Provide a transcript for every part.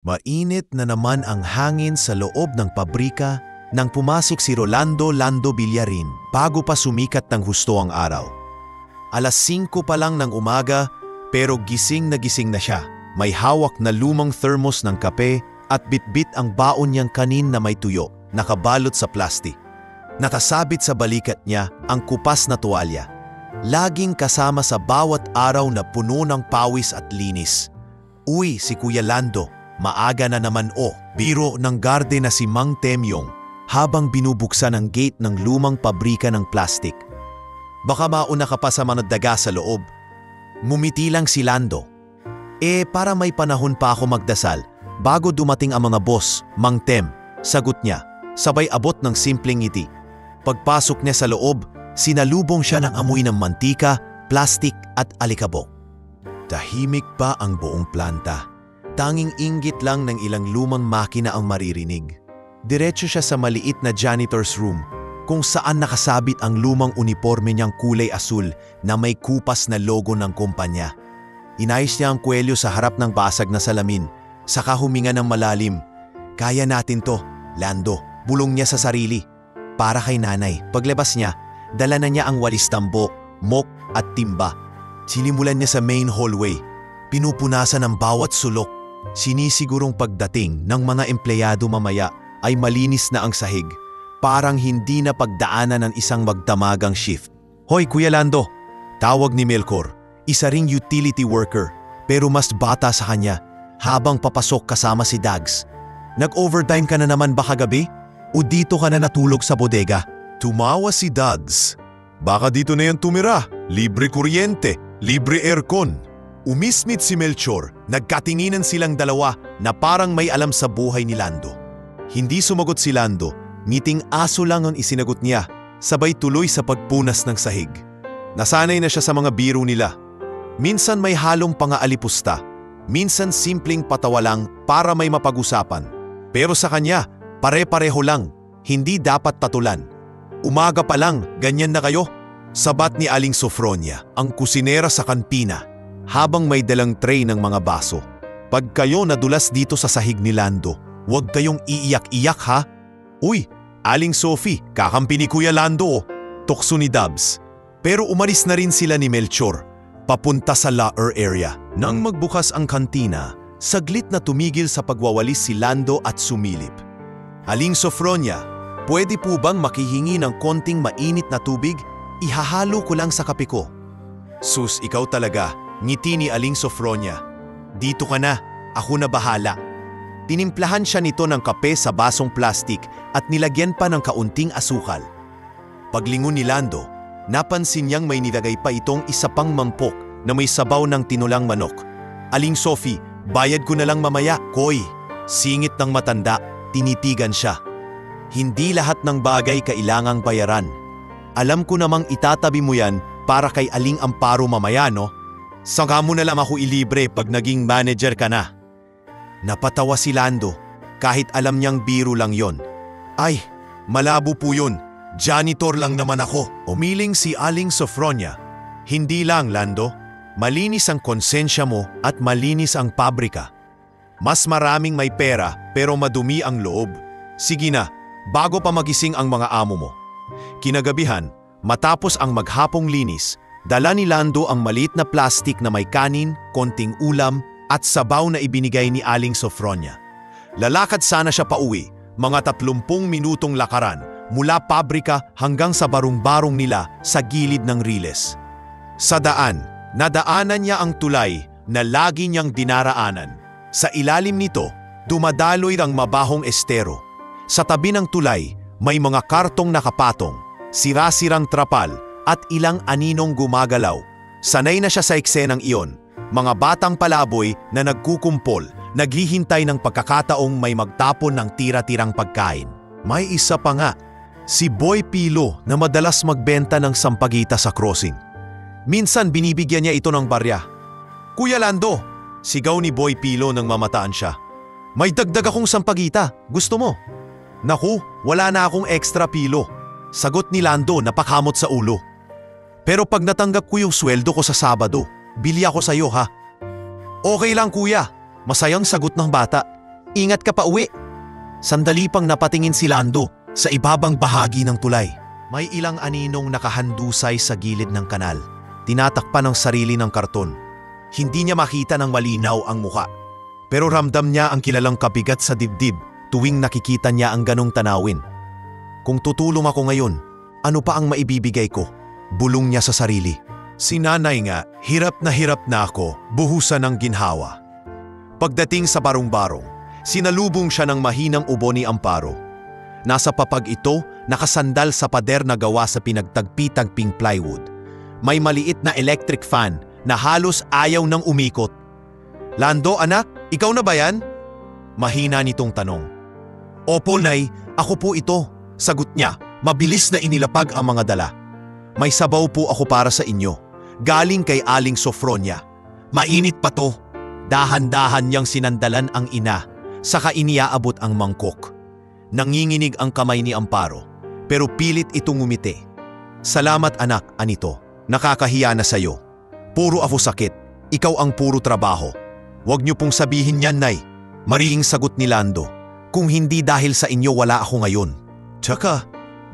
Mainit na naman ang hangin sa loob ng pabrika nang pumasok si Rolando Lando Villarin bago pa sumikat ng husto ang araw. Alas 5 pa lang ng umaga pero gising na siya. May hawak na lumang thermos ng kape at bitbit ang baon niyang kanin na may tuyo, nakabalot sa plastik. Nakasabit sa balikat niya ang kupas na tuwalya. Laging kasama sa bawat araw na puno ng pawis at linis. Uy, si Kuya Lando, maaga na naman biro ng garde na si Mang Temyong habang binubuksan ang gate ng lumang pabrika ng plastik. Baka mauna ka pa sa mga daga sa loob. Ngumiti lang si Lando. Para may panahon pa ako magdasal bago dumating ang mga boss, Mang Tem, sagot niya, sabay abot ng simpleng ngiti. Pagpasok niya sa loob, sinalubong siya ng amoy ng mantika, plastik at alikabok. Tahimik pa ang buong planta. Tanging inggit lang ng ilang lumang makina ang maririnig. Diretso siya sa maliit na janitor's room kung saan nakasabit ang lumang uniforme niyang kulay asul na may kupas na logo ng kumpanya. Inayos niya ang kwelyo sa harap ng basag na salamin, saka huminga ng malalim. Kaya natin to, Lando, bulong niya sa sarili. Para kay nanay, paglabas niya, dala na niya ang walis tambo, mop at timba. Sinimulan niya sa main hallway. Pinupunasan ang bawat sulok. Sinisigurong pagdating ng mga empleyado mamaya ay malinis na ang sahig. Parang hindi na pagdaanan ng isang magdamagang shift. Hoy Kuya Lando, tawag ni Melchor. Isa ring utility worker pero mas bata sa kanya habang papasok kasama si Dags. Nag-overtime ka na naman ba kagabi? O dito ka na natulog sa bodega? Tumawa si Dags. Baka dito na yan tumira. Libre kuryente, libre aircon. Umismit si Melchor. Nagkatinginan silang dalawa na parang may alam sa buhay ni Lando. Hindi sumagot si Lando. Ngiting aso lang ang isinagot niya. Sabay tuloy sa pagpunas ng sahig. Nasanay na siya sa mga biro nila. Minsan may halong pangaalipusta. Minsan simpleng patawa lang para may mapag-usapan. Pero sa kanya, pare-pareho lang. Hindi dapat patulan. Umaga pa lang, ganyan na kayo? Sabat ni Aling Sofronia, ang kusinera sa kantina, habang may dalang tray ng mga baso. Pag kayo nadulas dito sa sahig ni Lando, huwag kayong iiyak-iyak ha? Uy, Aling Sophie, kakampi ni Kuya Lando tukso ni Dubs. Pero umalis na rin sila ni Melchor, papunta sa locker area. Nang magbukas ang kantina, saglit na tumigil sa pagwawalis si Lando at sumilip. Aling Sofronia, pwede po bang makihingi ng konting mainit na tubig? Ihahalo ko lang sa kape ko. Sus, ikaw talaga, ngiti ni Aling Sofronia. Dito ka na, ako na bahala. Tinimplahan siya nito ng kape sa basong plastik at nilagyan pa ng kaunting asukal. Paglingon ni Lando, napansin niyang may nilagay pa itong isa pang mangkok na may sabaw ng tinulang manok. Aling Sophie, bayad ko na lang mamaya, Koy. Singit ng matanda, tinitigan siya. Hindi lahat ng bagay kailangang bayaran. Alam ko namang itatabi mo yan para kay Aling Amparo mamaya, no? Saka mo na lang ako ilibre pag naging manager ka na. Napatawa si Lando, kahit alam niyang biro lang yon. Ay, malabo po yun. Janitor lang naman ako. Umiling si Aling Sofronia. Hindi lang, Lando. Malinis ang konsensya mo at malinis ang pabrika. Mas maraming may pera pero madumi ang loob. Sige na, bago pa magising ang mga amo mo. Kinagabihan, matapos ang maghapong linis, dala ni Lando ang maliit na plastik na may kanin, konting ulam at sabaw na ibinigay ni Aling Sofronia. Lalakad sana siya pauwi, mga 30 minutong lakaran, mula pabrika hanggang sa barong-barong nila sa gilid ng riles. Sa daan, nadaanan niya ang tulay na lagi niyang dinaraanan. Sa ilalim nito, dumadaloy ang mabahong estero. Sa tabi ng tulay, may mga kartong nakapatong, sira-sirang trapal at ilang aninong gumagalaw. Sanay na siya sa eksenang iyon, mga batang palaboy na nagkukumpol, naghihintay ng pagkakataong may magtapon ng tira-tirang pagkain. May isa pa nga, si Boy Pilo na madalas magbenta ng sampagita sa crossing. Minsan binibigyan niya ito ng barya. Kuya Lando, sigaw ni Boy Pilo nang mamataan siya. May dagdag akong sampagita, gusto mo? Naku, wala na akong extra Pilo. Sagot ni Lando na pakamot sa ulo. Pero pag natanggap ko yung sweldo ko sa Sabado, bili ako sa'yo ha. Okay lang kuya, masayang sagot ng bata. Ingat ka pa uwi. Sandali pang napatingin si Lando sa ibabang bahagi ng tulay. May ilang aninong nakahandusay sa gilid ng kanal. Tinatakpan ang sarili ng karton. Hindi niya makita ng malinaw ang muka. Pero ramdam niya ang kilalang kabigat sa dibdib tuwing nakikita niya ang ganong tanawin. Kung tutulong ako ngayon, ano pa ang maibibigay ko? Bulong niya sa sarili. Si nanay nga, hirap na ako, buhusan ng ginhawa. Pagdating sa barong-barong, sinalubong siya ng mahinang ubo ni Amparo. Nasa papag ito, nakasandal sa pader na gawa sa pinagtagpi-tagping plywood. May maliit na electric fan na halos ayaw nang umikot. Lando, anak, ikaw na ba yan? Mahina nitong tanong. Opo, Nay, ako po ito. Sagot niya, mabilis na inilapag ang mga dala. May sabaw po ako para sa inyo. Galing kay Aling Sofronia. Mainit pa to. Dahan-dahan niyang sinandalan ang ina, saka iniaabot ang mangkok. Nanginginig ang kamay ni Amparo, pero pilit itong ngumiti. Salamat anak, anito. Nakakahiya na sayo. Puro ako sakit, ikaw ang puro trabaho. Huwag niyo pong sabihin yan, Nay. Mariing sagot ni Lando. Kung hindi dahil sa inyo wala ako ngayon. Tsaka,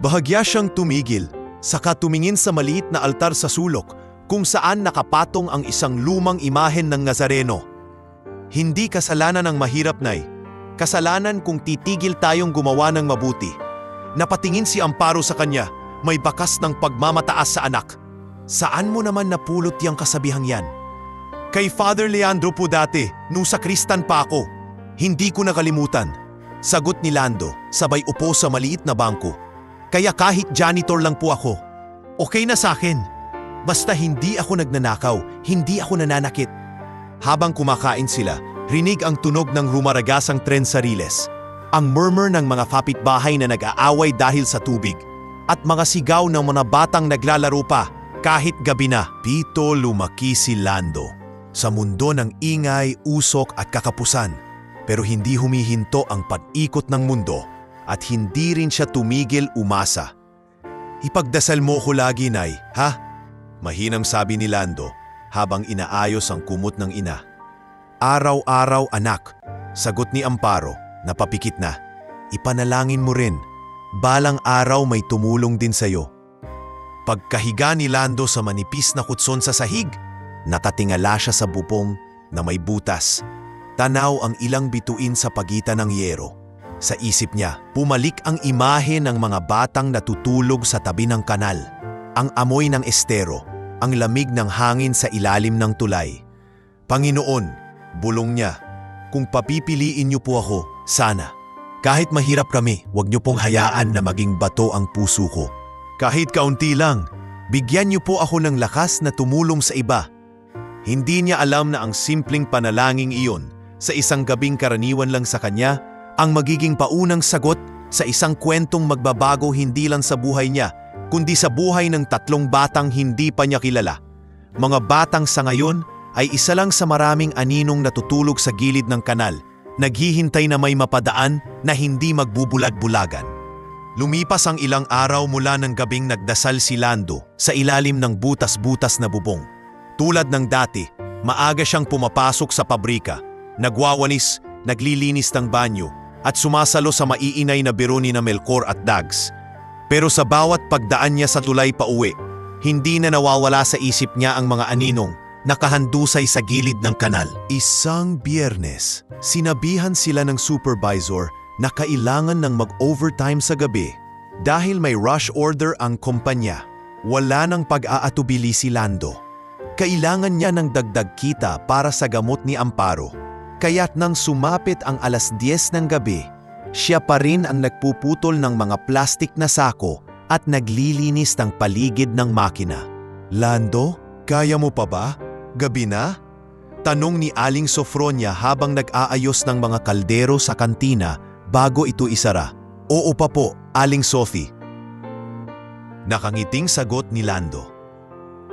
bahagya siyang tumigil, saka tumingin sa maliit na altar sa sulok kung saan nakapatong ang isang lumang imahen ng Nazareno. Hindi kasalanan ng mahirap, Nay. Kasalanan kung titigil tayong gumawa ng mabuti. Napatingin si Amparo sa kanya, may bakas ng pagmamataas sa anak. Saan mo naman napulot yang kasabihang yan? Kay Father Leandro po dati, nung sakristan pa ako. Hindi ko nakalimutan. Sagot ni Lando, sabay upo sa maliit na bangko. Kaya kahit janitor lang po ako, okay na sa akin. Basta hindi ako nagnanakaw, hindi ako nananakit. Habang kumakain sila, rinig ang tunog ng rumaragasang tren sa riles, ang murmur ng mga kapitbahay na nag-aaway dahil sa tubig, at mga sigaw ng mga batang naglalaro pa kahit gabi na. Dito lumaki si Lando sa mundo ng ingay, usok at kakapusan, pero hindi humihinto ang pag-ikot ng mundo at hindi rin siya tumigil umasa. Ipagdasal mo ko lagi, Nay, ha? Mahinang sabi ni Lando habang inaayos ang kumot ng ina. Araw-araw, anak, sagot ni Amparo, napapikit na. Ipanalangin mo rin, balang araw may tumulong din sa'yo. Pagkahiga ni Lando sa manipis na kutson sa sahig, nakatingala siya sa bubong na may butas. Tanaw ang ilang bituin sa pagitan ng yero. Sa isip niya, pumalik ang imahe ng mga batang natutulog sa tabi ng kanal. Ang amoy ng estero, ang lamig ng hangin sa ilalim ng tulay. Panginoon, bulong niya, kung papipiliin niyo po ako, sana. Kahit mahirap kami, huwag niyo pong hayaan na maging bato ang puso ko. Kahit kaunti lang, bigyan niyo po ako ng lakas na tumulong sa iba. Hindi niya alam na ang simpleng panalangin iyon, sa isang gabing karaniwan lang sa kanya, ang magiging paunang sagot sa isang kwentong magbabago hindi lang sa buhay niya, kundi sa buhay ng 3 batang hindi pa niya kilala. Mga batang sa ngayon ay isa lang sa maraming aninong natutulog sa gilid ng kanal, naghihintay na may mapadaan na hindi magbubulag-bulagan. Lumipas ang ilang araw mula ng gabing nagdasal si Lando sa ilalim ng butas-butas na bubong. Tulad ng dati, maaga siyang pumapasok sa pabrika, nagwawalis, naglilinis ng banyo, at sumasalo sa maiinay na biro ni Melchor at Dags. Pero sa bawat pagdaan niya sa tulay pauwi, hindi na nawawala sa isip niya ang mga aninong nakahandusay sa gilid ng kanal. Isang Biyernes, sinabihan sila ng supervisor na kailangan ng mag-overtime sa gabi dahil may rush order ang kumpanya. Wala nang pag-aatubili si Lando. Kailangan niya ng dagdag kita para sa gamot ni Amparo. Kaya't nang sumapit ang 10:00 ng gabi, siya pa rin ang nagpuputol ng mga plastik na sako at naglilinis ng paligid ng makina. Lando, kaya mo pa ba? Gabi na? Tanong ni Aling Sofronia habang nag-aayos ng mga kaldero sa kantina bago ito isara. Oo pa po, Aling Sophie. Nakangiting sagot ni Lando.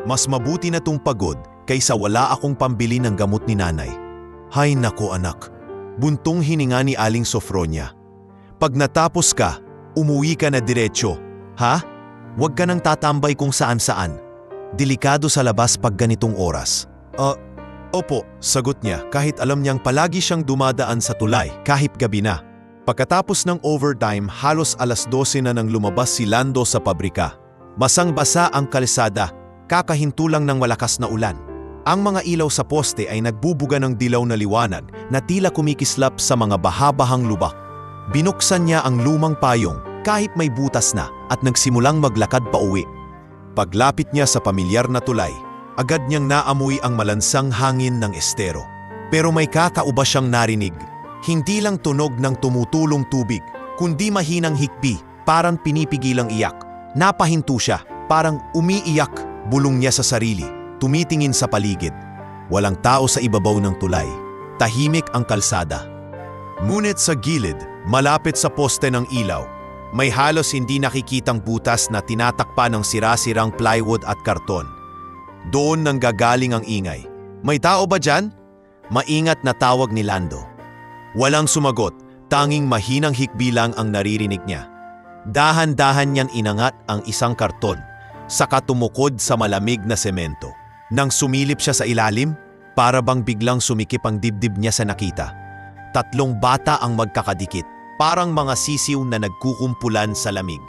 Mas mabuti na tong pagod kaysa wala akong pambili ng gamot ni nanay. Hay nako anak, buntong hininga ni Aling Sofronia. Pag natapos ka, umuwi ka na diretsyo, ha? Huwag ka nang tatambay kung saan-saan. Delikado sa labas pag ganitong oras. Opo, sagot niya kahit alam niyang palagi siyang dumadaan sa tulay kahit gabi na. Pagkatapos ng overtime, halos alas 12 na nang lumabas si Lando sa pabrika. Basang-basa ang kalsada, kakahinto lang ng malakas na ulan. Ang mga ilaw sa poste ay nagbubuga ng dilaw na liwanag na tila kumikislap sa mga bahabahang lubak. Binuksan niya ang lumang payong kahit may butas na at nagsimulang maglakad pauwi. Paglapit niya sa pamilyar na tulay, agad niyang naamoy ang malansang hangin ng estero. Pero may kakauba siyang narinig. Hindi lang tunog ng tumutulong tubig, kundi mahinang hikbi, parang pinipigilang iyak. Napahinto siya, parang umiiyak, bulong niya sa sarili. Tumitingin sa paligid. Walang tao sa ibabaw ng tulay. Tahimik ang kalsada. Ngunit sa gilid, malapit sa poste ng ilaw, may halos hindi nakikitang butas na tinatakpa ng sira-sirang plywood at karton. Doon nanggagaling ang ingay. May tao ba dyan? Maingat na tawag ni Lando. Walang sumagot, tanging mahinang hikbi lang ang naririnig niya. Dahan-dahan niyang inangat ang isang karton, saka tumukod sa malamig na semento. Nang sumilip siya sa ilalim, para bang biglang sumikip ang dibdib niya sa nakita. 3 bata ang magkakadikit, parang mga sisiw na nagkukumpulan sa lamig.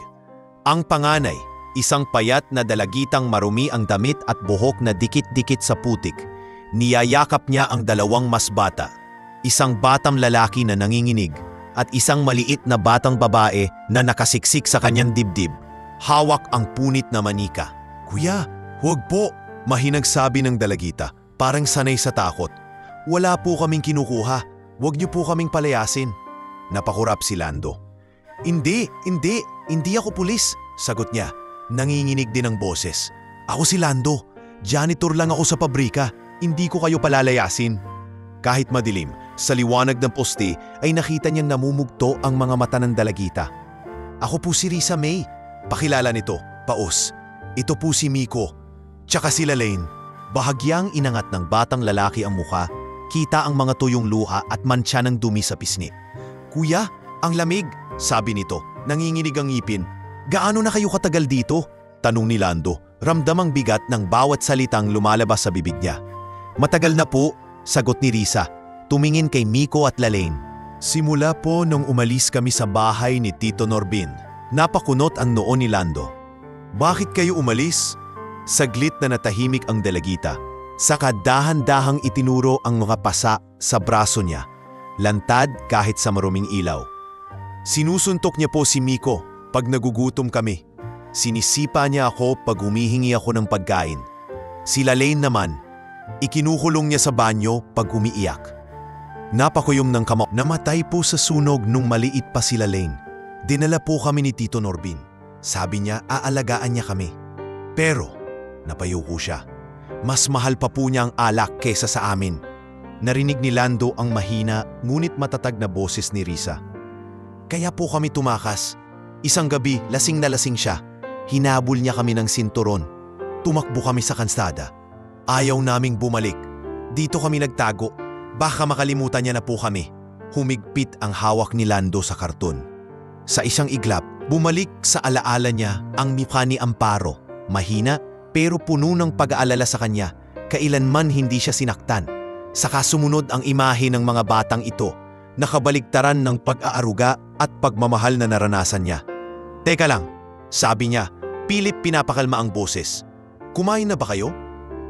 Ang panganay, isang payat na dalagitang marumi ang damit at buhok na dikit-dikit sa putik. Niyayakap niya ang 2 mas bata. Isang batang lalaki na nanginginig at isang maliit na batang babae na nakasiksik sa kanyang dibdib. Hawak ang punit na manika. "Kuya, huwag po!" Mahinang sabi ng dalagita, parang sanay sa takot. "Wala po kaming kinukuha. Huwag niyo po kaming palayasin." Napakurap si Lando. Hindi ako pulis," sagot niya. Nanginginig din ang boses. "Ako si Lando. Janitor lang ako sa pabrika. Hindi ko kayo palalayasin." Kahit madilim, sa liwanag ng poste ay nakita niyang namumugto ang mga mata ng dalagita. "Ako po si Risa May. Pakilala nito, Paos. Ito po si Miko. Tsaka si Lalaine." Bahagyang inangat ng batang lalaki ang mukha, kita ang mga tuyong luha at mantsa ng dumi sa pisngi. "Kuya, ang lamig," sabi nito, nanginginig ang ngipin. "Gaano na kayo katagal dito?" tanong ni Lando, ramdamang bigat ng bawat salitang lumalabas sa bibig niya. "Matagal na po," sagot ni Risa, tumingin kay Miko at Lalaine. "Simula po nung umalis kami sa bahay ni Tito Norbin." Napakunot ang noo ni Lando. "Bakit kayo umalis?" Saglit na natahimik ang dalagita. Saka dahan-dahang itinuro ang mga pasa sa braso niya. Lantad kahit sa maruming ilaw. Sinusuntok niya po si Miko pag nagugutom kami. Sinisipa niya ako pag humihingi ako ng pagkain. Si Lalaine naman, ikinukulong niya sa banyo pag umiiyak. Napakuyom ng kamao. "Namatay po sa sunog nung maliit pa si Lalaine. Dinala po kami ni Tito Norbin. Sabi niya aalagaan niya kami. Pero napayuko siya. Mas mahal pa po niya ang alak kesa sa amin." Narinig ni Lando ang mahina ngunit matatag na boses ni Risa. "Kaya po kami tumakas. Isang gabi, lasing na lasing siya. Hinabol niya kami ng sinturon. Tumakbo kami sa kalsada. Ayaw naming bumalik. Dito kami nagtago. Baka makalimutan niya na po kami." Humigpit ang hawak ni Lando sa karton. Sa isang iglap, bumalik sa alaala niya ang mukha ni Amparo. Mahina pero puno ng pag-aalala sa kanya. Kailanman hindi siya sinaktan. Saka sumunod ang imahe ng mga batang ito, nakabaligtaran ng pag-aaruga at pagmamahal na naranasan niya. "Teka lang," sabi niya, pilit pinapakalma ang boses. "Kumain na ba kayo?"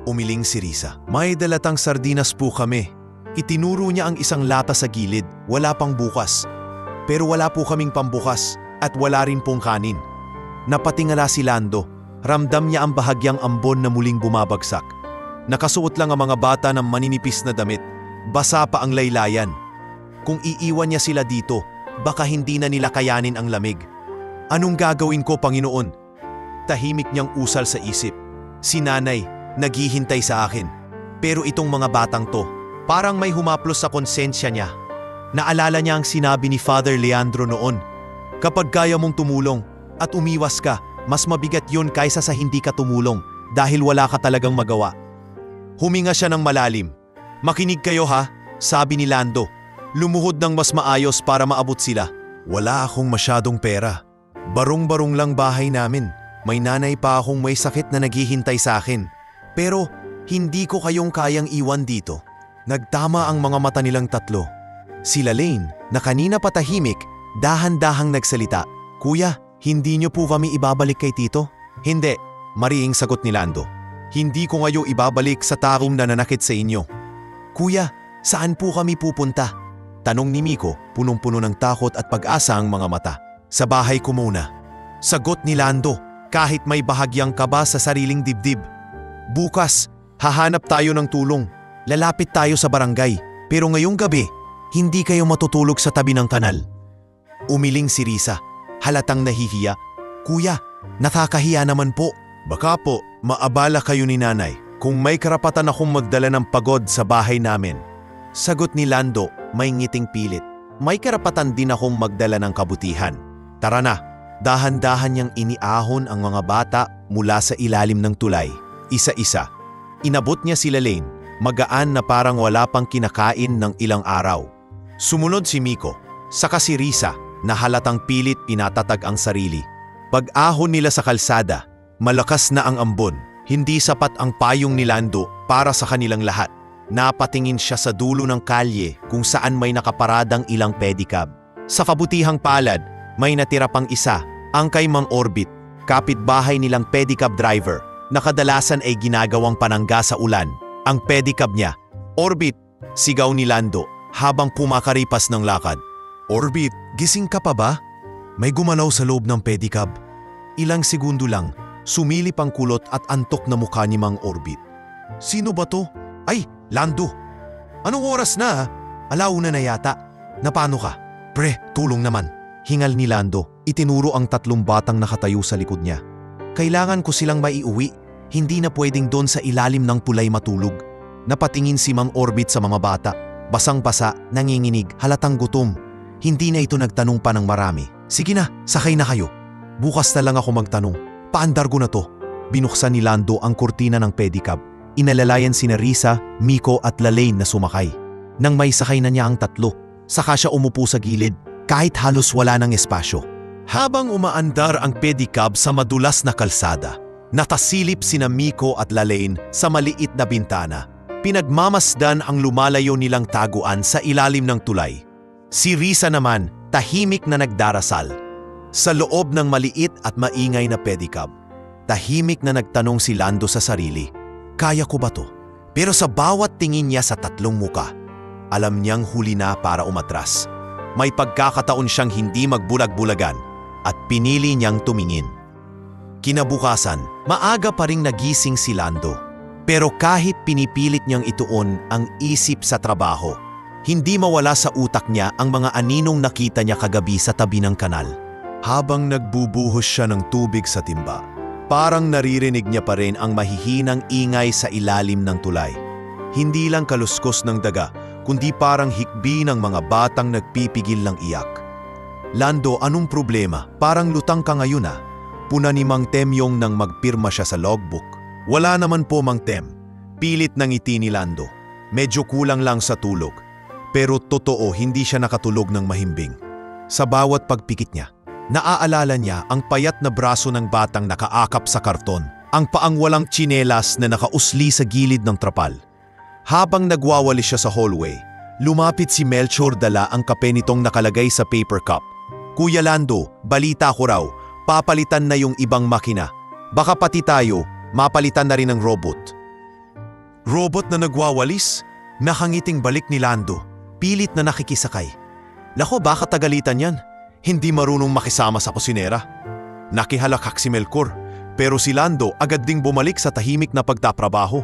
Umiling si Risa. "May dalatang sardinas po kami." Itinuro niya ang isang lata sa gilid, wala pang bukas. "Pero wala po kaming pambukas at wala rin pong kanin." Napatingala si Lando. Ramdam niya ang bahagyang ambon na muling bumabagsak. Nakasuot lang ang mga bata ng maninipis na damit. Basa pa ang laylayan. Kung iiwan niya sila dito, baka hindi na nila kayanin ang lamig. "Anong gagawin ko, Panginoon?" Tahimik niyang usal sa isip. Si nanay, naghihintay sa akin. Pero itong mga batang to, parang may humaplos sa konsensya niya. Naalala niya ang sinabi ni Father Leandro noon. Kapag kaya mong tumulong at umiwas ka, mas mabigat yun kaysa sa hindi ka tumulong dahil wala ka talagang magawa. Huminga siya ng malalim. "Makinig kayo ha," sabi ni Lando. "Lumuhod ng mas maayos para maabot sila." "Wala akong masyadong pera. Barong-barong lang bahay namin. May nanay pa akong may sakit na naghihintay sa akin. Pero Hindi ko kayong kayang iwan dito. Nagtama ang mga mata nilang tatlo. Si Lalaine, na kanina patahimik, dahan-dahang nagsalita. Kuya, hindi niyo po kami ibabalik kay Tito? Hindi, mariing sagot ni Lando. Hindi ko ngayon ibabalik sa taong nananakit sa inyo. Kuya, saan po kami pupunta? Tanong ni Miko, punong-puno ng takot at pag-asa ang mga mata. Sa bahay ko muna. Sagot ni Lando, kahit may bahagyang kaba sa sariling dibdib. Bukas, hahanap tayo ng tulong. Lalapit tayo sa barangay, pero ngayong gabi, hindi kayo matutulog sa tabi ng kanal. Umiling si Risa, halatang nahihiya. Kuya, nakakahiya naman po. Baka po, maabala kayo ni nanay kung may karapatan akong magdala ng pagod sa bahay namin. Sagot ni Lando, may ngiting pilit. May karapatan din akong magdala ng kabutihan. Tara na, dahan-dahan niyang iniahon ang mga bata mula sa ilalim ng tulay. Isa-isa. Inabot niya si Lalaine, magaan na parang wala pang kinakain ng ilang araw. Sumunod si Miko, saka si Risa na halatang pilit pinatatag ang sarili. Pag-ahon nila sa kalsada, malakas na ang ambon. Hindi sapat ang payong ni Lando para sa kanilang lahat. Napatingin siya sa dulo ng kalye kung saan may nakaparadang ilang pedicab. Sa kabutihang palad, may natira pang isa, ang kay Mang Orbit, kapitbahay nilang pedicab driver, na kadalasan ay ginagawang panangga sa ulan. Ang pedicab niya. Orbit, sigaw ni Lando habang pumakaripas ng lakad. Orbit, gising ka pa ba? May gumalaw sa loob ng pedicab. Ilang segundo lang, sumilip ang kulot at antok na mukha ni Mang Orbit. Sino ba to? Ay, Lando! Anong oras na? Alauna na yata. Napano ka? Pre, tulong naman. Hingal ni Lando, itinuro ang 3 batang nakatayo sa likod niya. Kailangan ko silang maiuwi, hindi na pwedeng doon sa ilalim ng tulay matulog. Napatingin si Mang Orbit sa mga bata, basang-basa, nanginginig, halatang gutom. Hindi na ito nagtanong pa ng marami. Sige na, sakay na kayo. Bukas na lang ako magtanong. Paandar ko na to. Binuksan ni Lando ang kurtina ng pedicab. Inalalayan sina Risa, Miko at Lalaine na sumakay. Nang may sakay na niya ang 3, saka siya umupo sa gilid, kahit halos wala ng espasyo. Habang umaandar ang pedicab sa madulas na kalsada, natasilip sina Miko at Lalaine sa maliit na bintana. Pinagmamasdan ang lumalayo nilang taguan sa ilalim ng tulay. Si Risa naman, tahimik na nagdarasal. Sa loob ng maliit at maingay na pedicab, tahimik na nagtanong si Lando sa sarili. Kaya ko ba to? Pero sa bawat tingin niya sa 3 muka, alam niyang huli na para umatras. May pagkakataon siyang hindi magbulag-bulagan at pinili niyang tumingin. Kinabukasan, maaga pa ring nagising si Lando. Pero kahit pinipilit niyang ituon ang isip sa trabaho, hindi mawala sa utak niya ang mga aninong nakita niya kagabi sa tabi ng kanal. Habang nagbubuhos siya ng tubig sa timba, parang naririnig niya pa rin ang mahihinang ingay sa ilalim ng tulay. Hindi lang kaluskos ng daga, kundi parang hikbi ng mga batang nagpipigil ng iyak. Lando, anong problema? Parang lutang ka ngayon ah. Puna ni Mang Temyong nang magpirma siya sa logbook. Wala naman po, Mang Tem. Pilit ng ngiti ni Lando. Medyo kulang lang sa tulog. Pero totoo, hindi siya nakatulog ng mahimbing. Sa bawat pagpikit niya, naaalala niya ang payat na braso ng batang nakaakap sa karton, ang paang walang tsinelas na nakausli sa gilid ng trapal. Habang nagwawalis siya sa hallway, lumapit si Melchor, dala ang kape nitong nakalagay sa paper cup. Kuya Lando, balita ko raw, papalitan na yung ibang makina. Baka pati tayo, mapalitan na rin ng robot. Robot na nagwawalis? Nakangiting balik ni Lando, pilit na nakikisakay. Lako, baka tagalitan yan. Hindi marunong makisama sa kusinera. Nakihalakak si Melchor, pero si Lando agad ding bumalik sa tahimik na pagtatrabaho.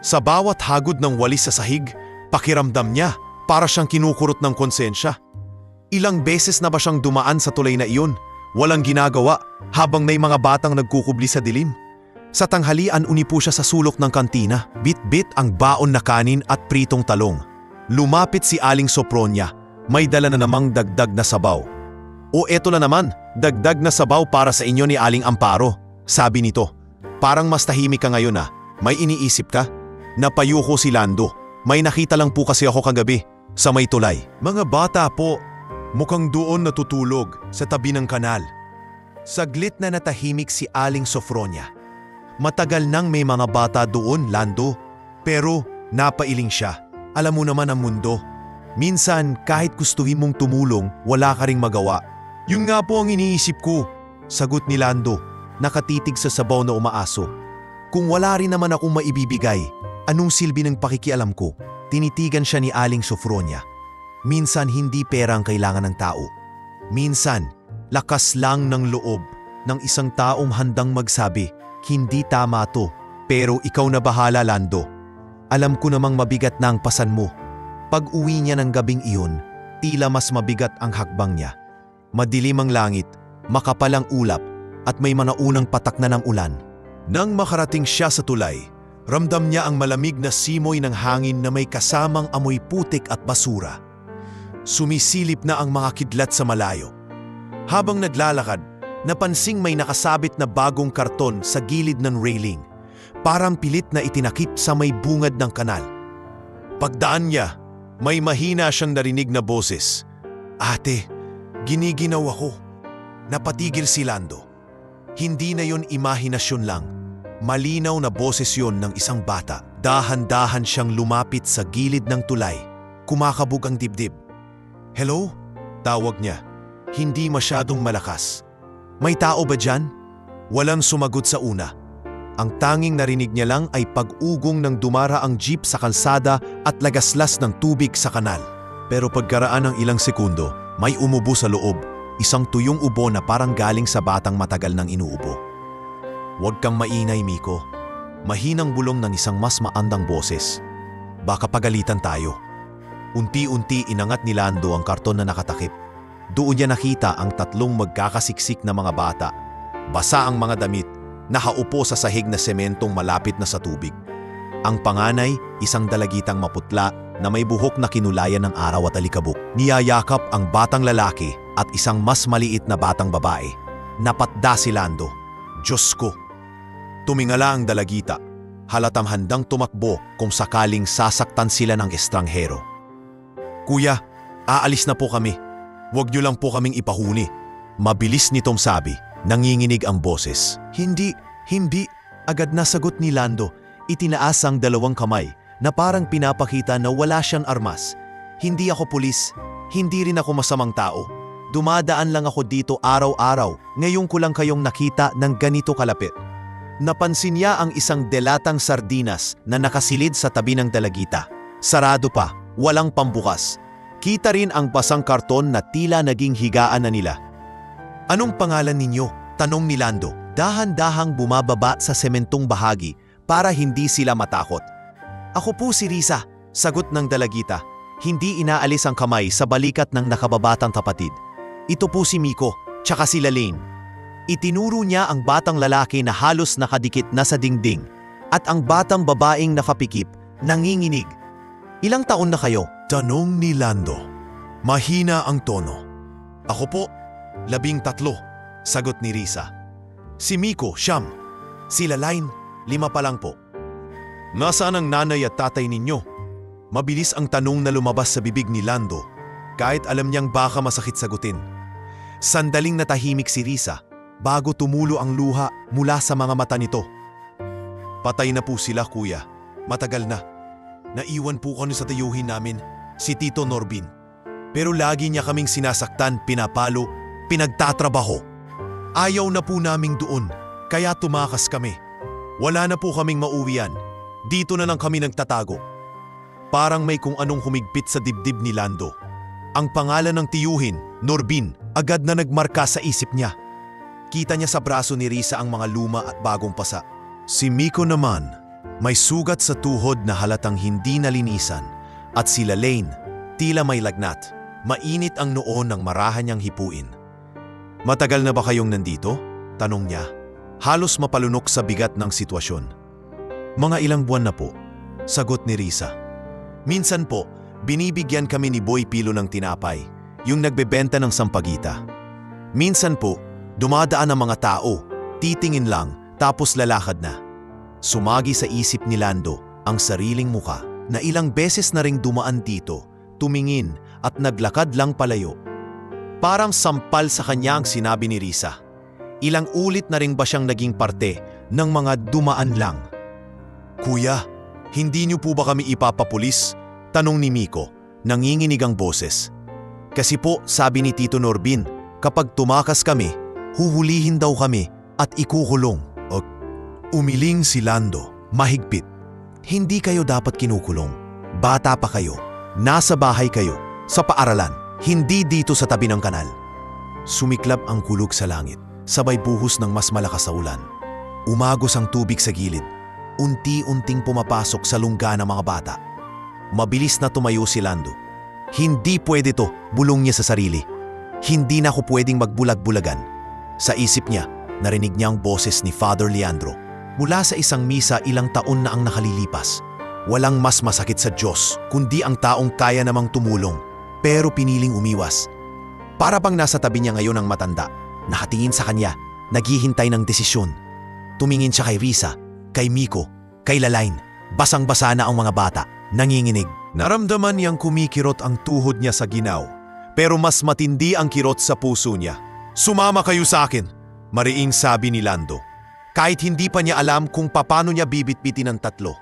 Sa bawat hagod ng walis sa sahig, pakiramdam niya para siyang kinukurot ng konsensya. Ilang beses na ba siyang dumaan sa tulay na iyon, walang ginagawa habang may mga batang nagkukubli sa dilim. Sa tanghalian, unipo siya sa sulok ng kantina, bit-bit ang baon na kanin at pritong talong. Lumapit si Aling Sopronia, may dala na namang dagdag na sabaw. O eto na naman, dagdag na sabaw para sa inyo ni Aling Amparo, sabi nito. Parang mas tahimik ka ngayon ah, may iniisip ka? Napayuko si Lando, may nakita lang po kasi ako kagabi, sa may tulay. Mga bata po, mukhang doon natutulog sa tabi ng kanal. Saglit na natahimik si Aling Sophronia. Matagal nang may mga bata doon, Lando. Pero napailing siya. Alam mo naman ang mundo. Minsan kahit gustuhin mong tumulong, wala ka ring magawa. Yun nga po ang iniisip ko, sagot ni Lando, nakatitig sa sabaw na umaaso. Kung wala rin naman akong maibibigay, anong silbi ng pakikialam ko? Tinitigan siya ni Aling Sofronia. Minsan hindi pera ang kailangan ng tao. Minsan, lakas lang ng loob ng isang taong handang magsabi, hindi tama to, pero ikaw na bahala, Lando. Alam ko namang mabigat na ang pasan mo. Pag uwi niya ng gabing iyon, tila mas mabigat ang hakbang niya. Madilim ang langit, makapal ang ulap, at may mga unang patak na ng ulan. Nang makarating siya sa tulay, ramdam niya ang malamig na simoy ng hangin na may kasamang amoy putik at basura. Sumisilip na ang mga kidlat sa malayo. Habang naglalakad, napansing may nakasabit na bagong karton sa gilid ng railing. Parang pilit na itinakip sa may bungad ng kanal. Pagdaan niya, may mahina siyang narinig na boses. Ate, giniginaw ako. Napatigil si Lando. Hindi na yon imahinasyon lang. Malinaw na boses yon ng isang bata. Dahan-dahan siyang lumapit sa gilid ng tulay. Kumakabog ang dibdib. Hello? Tawag niya. Hindi masyadong malakas. May tao ba dyan? Walang sumagot sa una. Ang tanging narinig niya lang ay pag-ugong ng dumara ang jeep sa kalsada at lagaslas ng tubig sa kanal. Pero pagkaraan ng ilang sekundo, may umubo sa loob. Isang tuyong ubo na parang galing sa batang matagal nang inuubo. Huwag kang maingay, Miko. Mahinang bulong ng isang mas maandang boses. Baka pagalitan tayo. Unti-unti inangat ni Lando ang karton na nakatakip. Doon niya nakita ang tatlong magkakasiksik na mga bata. Basa ang mga damit, nakaupo sa sahig na sementong malapit na sa tubig. Ang panganay, isang dalagitang maputla na may buhok na kinulayan ng araw at alikabok. Niyayakap ang batang lalaki at isang mas maliit na batang babae. Napatda si Lando. Diyos ko! Tumingala ang dalagita. Halatang handang tumakbo kung sakaling sasaktan sila ng estranghero. Kuya, aalis na po kami. Huwag niyo lang po kaming ipahuli. Mabilis nitong sabi, nanginginig ang boses. Hindi. Agad na sagot ni Lando. Itinaas ang dalawang kamay na parang pinapakita na wala siyang armas. Hindi ako pulis. Hindi rin ako masamang tao. Dumadaan lang ako dito araw-araw. Ngayon ko lang kayong nakita ng ganito kalapit. Napansin niya ang isang delatang sardinas na nakasilid sa tabi ng dalagita. Sarado pa, walang pambukas. Kita rin ang basang karton na tila naging higaan na nila. Anong pangalan ninyo? Tanong ni Lando. Dahan-dahang bumababa sa sementong bahagi para hindi sila matakot. Ako po si Risa, sagot ng dalagita. Hindi inaalis ang kamay sa balikat ng nakababatang kapatid. Ito po si Miko, tsaka si Lalaine. Itinuro niya ang batang lalaki na halos nakadikit na sa dingding at ang batang babaeng nakapikip, nanginginig. Ilang taon na kayo? Tanong ni Lando. Mahina ang tono. Ako po, 13, sagot ni Risa. Si Miko, 9. Si Lalaine, 5 pa lang po. Nasaan ang nanay at tatay ninyo? Mabilis ang tanong na lumabas sa bibig ni Lando, kahit alam niyang baka masakit sagutin. Sandaling natahimik si Risa, bago tumulo ang luha mula sa mga mata nito. Patay na po sila, kuya. Matagal na. Naiwan po kami sa tiyuhin namin, si Tito Norbin. Pero lagi niya kaming sinasaktan, pinapalo, pinagtatrabaho. Ayaw na po naming doon, kaya tumakas kami. Wala na po kaming mauwian. Dito na lang kami nagtatago. Parang may kung anong humigpit sa dibdib ni Lando. Ang pangalan ng tiyuhin, Norbin, agad na nagmarka sa isip niya. Kita niya sa braso ni Risa ang mga luma at bagong pasa. Si Miko naman, may sugat sa tuhod na halatang hindi nalinisan, at si Lalaine, tila may lagnat. Mainit ang noon ng marahan niyang hipuin. Matagal na ba kayong nandito? Tanong niya. Halos mapalunok sa bigat ng sitwasyon. Mga ilang buwan na po, sagot ni Risa. Minsan po, binibigyan kami ni Boy Pilo ng tinapay, yung nagbebenta ng sampagita. Minsan po, dumadaan ang mga tao, titingin lang, tapos lalakad na. Sumagi sa isip ni Lando ang sariling muka na ilang beses na ring dumaan dito, tumingin at naglakad lang palayo. Parang sampal sa kanya ang sinabi ni Risa. Ilang ulit na rin ba siyang naging parte ng mga dumaan lang? Kuya, Hindi niyo po ba kami ipapapulis? Tanong ni Miko, nanginginig ang boses. Kasi po, sabi ni Tito Norbin, kapag tumakas kami, huhulihin daw kami at ikukulong. Umiling si Lando, mahigpit. Hindi kayo dapat kinukulong. Bata pa kayo. Nasa bahay kayo, sa paaralan, hindi dito sa tabi ng kanal. Sumiklab ang kulog sa langit, sabay buhos ng mas malakas na ulan. Umagos ang tubig sa gilid. Unti-unting pumapasok sa lungga ng mga bata. Mabilis na tumayo si Lando. Hindi pwede to, bulong niya sa sarili. Hindi na ako pwedeng magbulag-bulagan. Sa isip niya, narinig niya ang boses ni Father Leandro. Mula sa isang misa ilang taon na ang nakalilipas. Walang mas masakit sa Diyos, kundi ang taong kaya namang tumulong, pero piniling umiwas. Para bang nasa tabi niya ngayon ang matanda, nakatingin sa kanya, naghihintay ng desisyon. Tumingin siya kay Risa, kay Miko, kay Lalain. Basang-basa na ang mga bata, nanginginig. Naramdaman niyang kumikirot ang tuhod niya sa ginaw, pero mas matindi ang kirot sa puso niya. Sumama kayo sa akin, mariing sabi ni Lando. Kahit hindi pa niya alam kung paano niya bibit-bitin ang tatlo.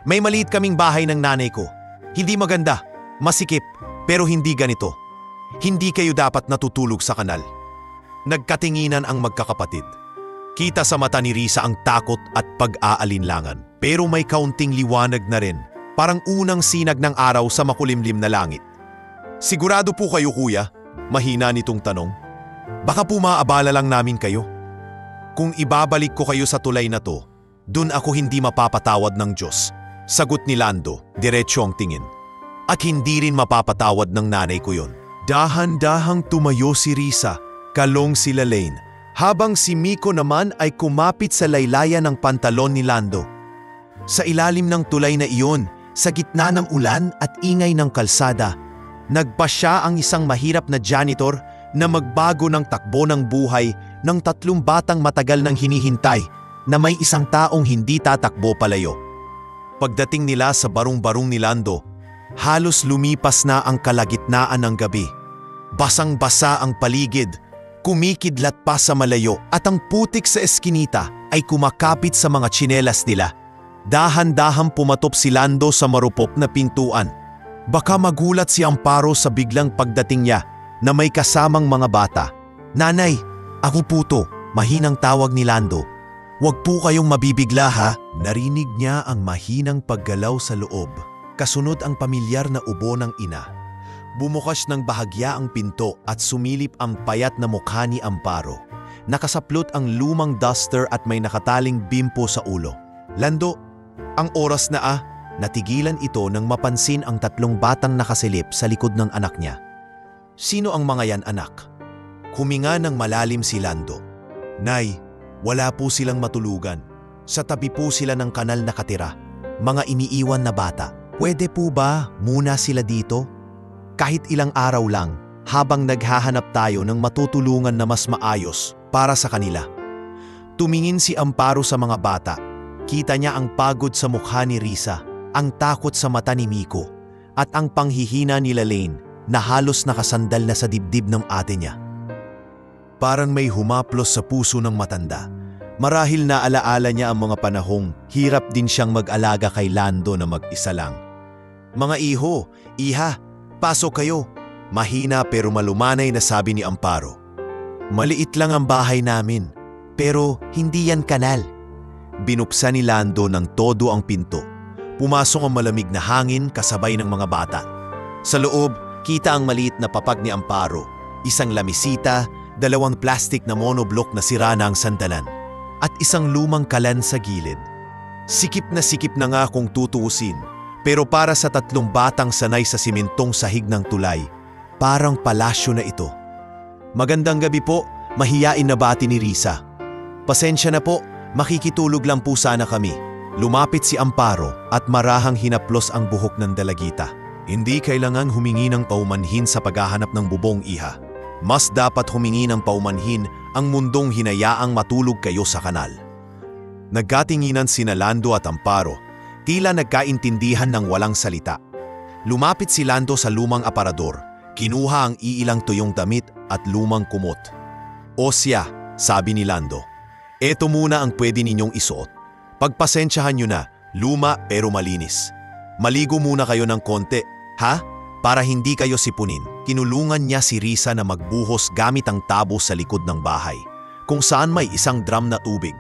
May maliit kaming bahay ng nanay ko. Hindi maganda, masikip, pero hindi ganito. Hindi kayo dapat natutulog sa kanal. Nagkatinginan ang magkakapatid. Kita sa mata ni Risa ang takot at pag-aalinlangan. Pero may kaunting liwanag na rin, parang unang sinag ng araw sa makulimlim na langit. Sigurado po kayo kuya? Mahina nitong tanong. Baka po maaabala lang namin kayo. Kung ibabalik ko kayo sa tulay na to, dun ako hindi mapapatawad ng Diyos. Sagot ni Lando, diretso ang tingin. At hindi rin mapapatawad ng nanay ko yon. Dahan-dahang tumayo si Risa, kalong si Lalain, habang si Miko naman ay kumapit sa laylayan ng pantalon ni Lando. Sa ilalim ng tulay na iyon, sa gitna ng ulan at ingay ng kalsada, nagpasya ang isang mahirap na janitor na magbago ng takbo ng buhay ng 3 batang matagal nang hinihintay na may isang taong hindi tatakbo palayo. Pagdating nila sa barong-barong ni Lando, halos lumipas na ang kalagitnaan ng gabi. Basang-basa ang paligid, kumikidlat pa sa malayo at ang putik sa eskinita ay kumakapit sa mga tsinelas nila. Dahan-dahang pumatop si Lando sa marupok na pintuan. Baka magulat si Amparo sa biglang pagdating niya na may kasamang mga bata. Nanay, ako po to, mahinang tawag ni Lando. Huwag po kayong mabibigla ha. Narinig niya ang mahinang paggalaw sa loob. Kasunod ang pamilyar na ubo ng ina. Bumukas ng bahagya ang pinto at sumilip ang payat na mukha ni Amparo. Nakasaplot ang lumang duster at may nakataling bimpo sa ulo. Lando, ang oras na Natigilan ito nang mapansin ang 3 batang nakasilip sa likod ng anak niya. Sino ang mga yan, anak? Huminga ng malalim si Lando. Nay, wala po silang matulugan. Sa tabi po sila ng kanal nakatira. Mga iniiwan na bata. Pwede po ba muna sila dito? Kahit ilang araw lang, habang naghahanap tayo ng matutulungan na mas maayos para sa kanila. Tumingin si Amparo sa mga bata. Kita niya ang pagod sa mukha ni Risa, ang takot sa mata ni Miko, at ang panghihina ni Lalain na halos nakasandal na sa dibdib ng ate niya. Parang may humaplos sa puso ng matanda. Marahil na alaala niya ang mga panahong hirap din siyang mag-alaga kay Lando na mag-isa lang. Mga iho, iha, pasok kayo. Mahina pero malumanay na sabi ni Amparo. Maliit lang ang bahay namin, pero hindi yan kanal. Binuksan ni Lando ng todo ang pinto. Pumasok ang malamig na hangin kasabay ng mga bata. Sa loob, kita ang maliit na papag ni Amparo, isang lamisita, 2 plastic na monoblock na sira na ang sandalan, at isang lumang kalan sa gilid. Sikip na nga kung tutuusin, pero para sa 3 batang sanay sa simentong sahig ng tulay, parang palasyo na ito. Magandang gabi po, mahiyain na bati ni Risa. Pasensya na po, makikitulog lang po sana kami. Lumapit si Amparo at marahang hinaplos ang buhok ng dalagita. Hindi kailangan humingi ng paumanhin sa paghahanap ng bubong, iha. Mas dapat humingi ng paumanhin ang mundong hinayaang matulog kayo sa kanal. Nagkatinginan sina Lando at Amparo, tila nagkaintindihan ng walang salita. Lumapit si Lando sa lumang aparador, kinuha ang iilang tuyong damit at lumang kumot. O siya, sabi ni Lando, eto muna ang pwede ninyong isuot. Pagpasensyahan nyo na, Luma pero malinis. Maligo muna kayo ng konti, ha? Para hindi kayo sipunin. Kinulungan niya si Risa na magbuhos gamit ang tabo sa likod ng bahay, kung saan may isang drum na tubig.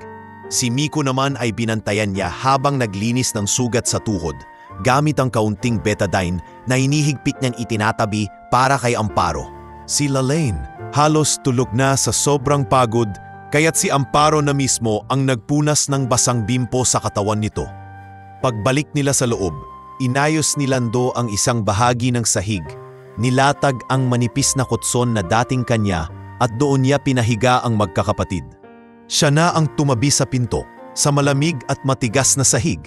Si Miko naman ay binantayan niya habang naglinis ng sugat sa tuhod, gamit ang kaunting betadine na hinihigpit niyang itinatabi para kay Amparo. Si Lalaine halos tulog na sa sobrang pagod, kaya't si Amparo na mismo ang nagpunas ng basang bimpo sa katawan nito. Pagbalik nila sa loob, inayos ni Lando ang isang bahagi ng sahig, nilatag ang manipis na kutson na dating kanya at doon niya pinahiga ang magkakapatid. Siya na ang tumabi sa pinto, sa malamig at matigas na sahig.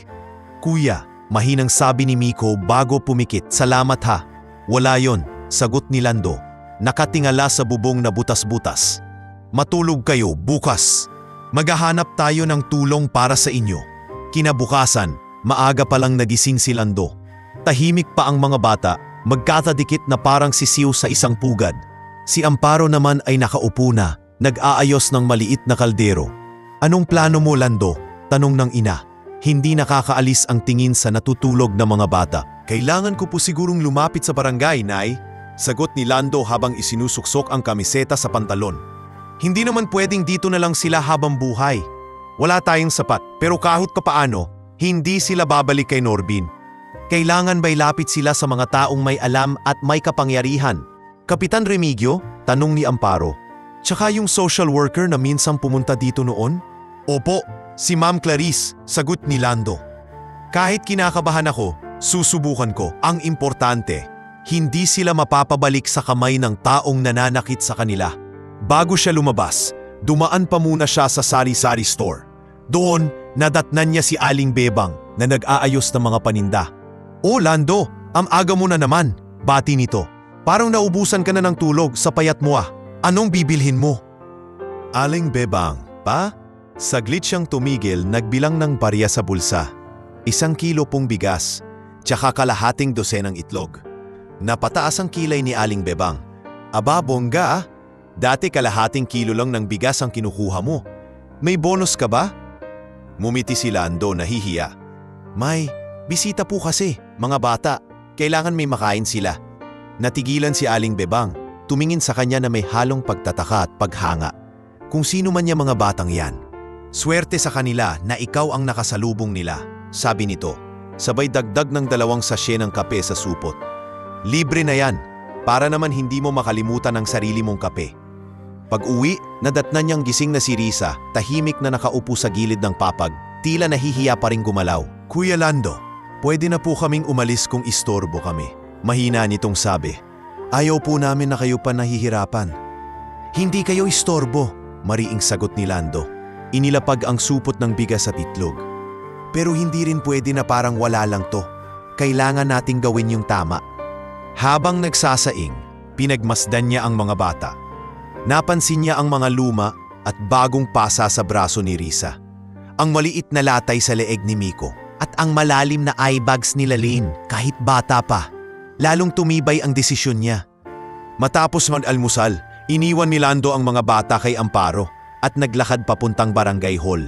"Kuya," mahinang sabi ni Miko bago pumikit. "Salamat ha." "Wala yon," sagot ni Lando, nakatingala sa bubong na butas-butas. "Matulog kayo bukas. Maghahanap tayo ng tulong para sa inyo." Kinabukasan, maaga pa lang nagising si Lando. Tahimik pa ang mga bata, magkatadikit na parang sisiw sa isang pugad. Si Amparo naman ay nakaupo na, nag-aayos ng maliit na kaldero. "Anong plano mo, Lando?" tanong ng ina. Hindi nakakaalis ang tingin sa natutulog na mga bata. "Kailangan ko po sigurong lumapit sa barangay, Nay," sagot ni Lando habang isinusuksok ang kamiseta sa pantalon. "Hindi naman pwedeng dito na lang sila habang buhay. Wala tayong sapat, pero kahit papaano, hindi sila babalik kay Norbin. Kailangan ba'y lapit sila sa mga taong may alam at may kapangyarihan?" "Kapitan Remigio?" tanong ni Amparo. "Tsaka yung social worker na minsang pumunta dito noon?" "Opo, si Ma'am Clarice," sagot ni Lando. "Kahit kinakabahan ako, susubukan ko. Ang importante, hindi sila mapapabalik sa kamay ng taong nananakit sa kanila." Bago siya lumabas, dumaan pa muna siya sa sari-sari store. Doon, nadatnan niya si Aling Bebang na nag-aayos ng mga paninda. "Oh Lando, ang aga mo na naman," bati nito. "Parang naubusan ka na ng tulog sa payat mo ah. Anong bibilhin mo?" "Aling Bebang, pa?" Saglit siyang tumigil, nagbilang ng barya sa bulsa. 1 kilo pong bigas, tsaka kalahating dosenang itlog. Napataas ang kilay ni Aling Bebang. "Aba, bongga ah. Dati kalahating kilo lang ng bigas ang kinukuha mo. May bonus ka ba?" Mumiti si Lando, nahihiya. "May, bisita po kasi, mga bata. Kailangan may makain sila." Natigilan si Aling Bebang, tumingin sa kanya na may halong pagtataka at paghanga. Kung sino man niya mga batang yan. "Swerte sa kanila na ikaw ang nakasalubong nila," sabi nito, sabay dagdag ng 2 sachet ng kape sa supot. "Libre na yan, para naman hindi mo makalimutan ang sarili mong kape." Pag-uwi, nadatnan niyang gising na si Risa, tahimik na nakaupo sa gilid ng papag, tila nahihiya pa ring gumalaw. "Kuya Lando, pwede na po kaming umalis kung istorbo kami," mahina nitong sabi. "Ayaw po namin na kayo pa nahihirapan." "Hindi kayo istorbo," mariing sagot ni Lando. Inilapag ang supot ng bigas at itlog. "Pero hindi rin pwede na parang wala lang to. Kailangan nating gawin yung tama." Habang nagsasaing, pinagmasdan niya ang mga bata. Napansin niya ang mga luma at bagong pasa sa braso ni Risa, ang maliit na latay sa leeg ni Miko, at ang malalim na eye bags ni Lalaine kahit bata pa. Lalong tumibay ang desisyon niya. Matapos mag-almusal, iniwan ni Lando ang mga bata kay Amparo at naglakad papuntang barangay hall.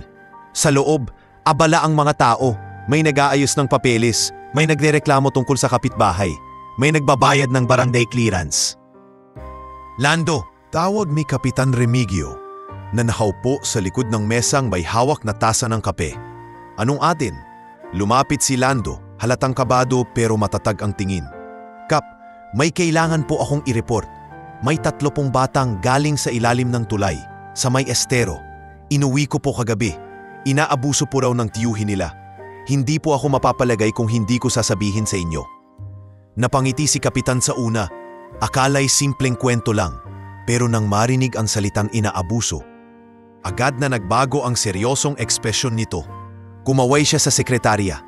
Sa loob, abala ang mga tao. May nag-aayos ng papeles, may nagrereklamo tungkol sa kapitbahay, may nagbabayad ng barangay clearance. "Lando!" tawag ni Kapitan Remigio na nakaupo sa likod ng mesang may hawak na tasa ng kape. "Anong atin?" Lumapit si Lando, halatang kabado pero matatag ang tingin. "Kap, may kailangan po akong i-report. May 30 batang galing sa ilalim ng tulay, sa may estero. Inuwi ko po kagabi. Inaabuso po raw ng tiyuhin nila. Hindi po ako mapapalagay kung hindi ko sasabihin sa inyo." Napangiti si Kapitan sa una. Akala'y simpleng kwento lang. Pero nang marinig ang salitang inaabuso, agad na nagbago ang seryosong ekspresyon nito. Kumaway siya sa sekretarya.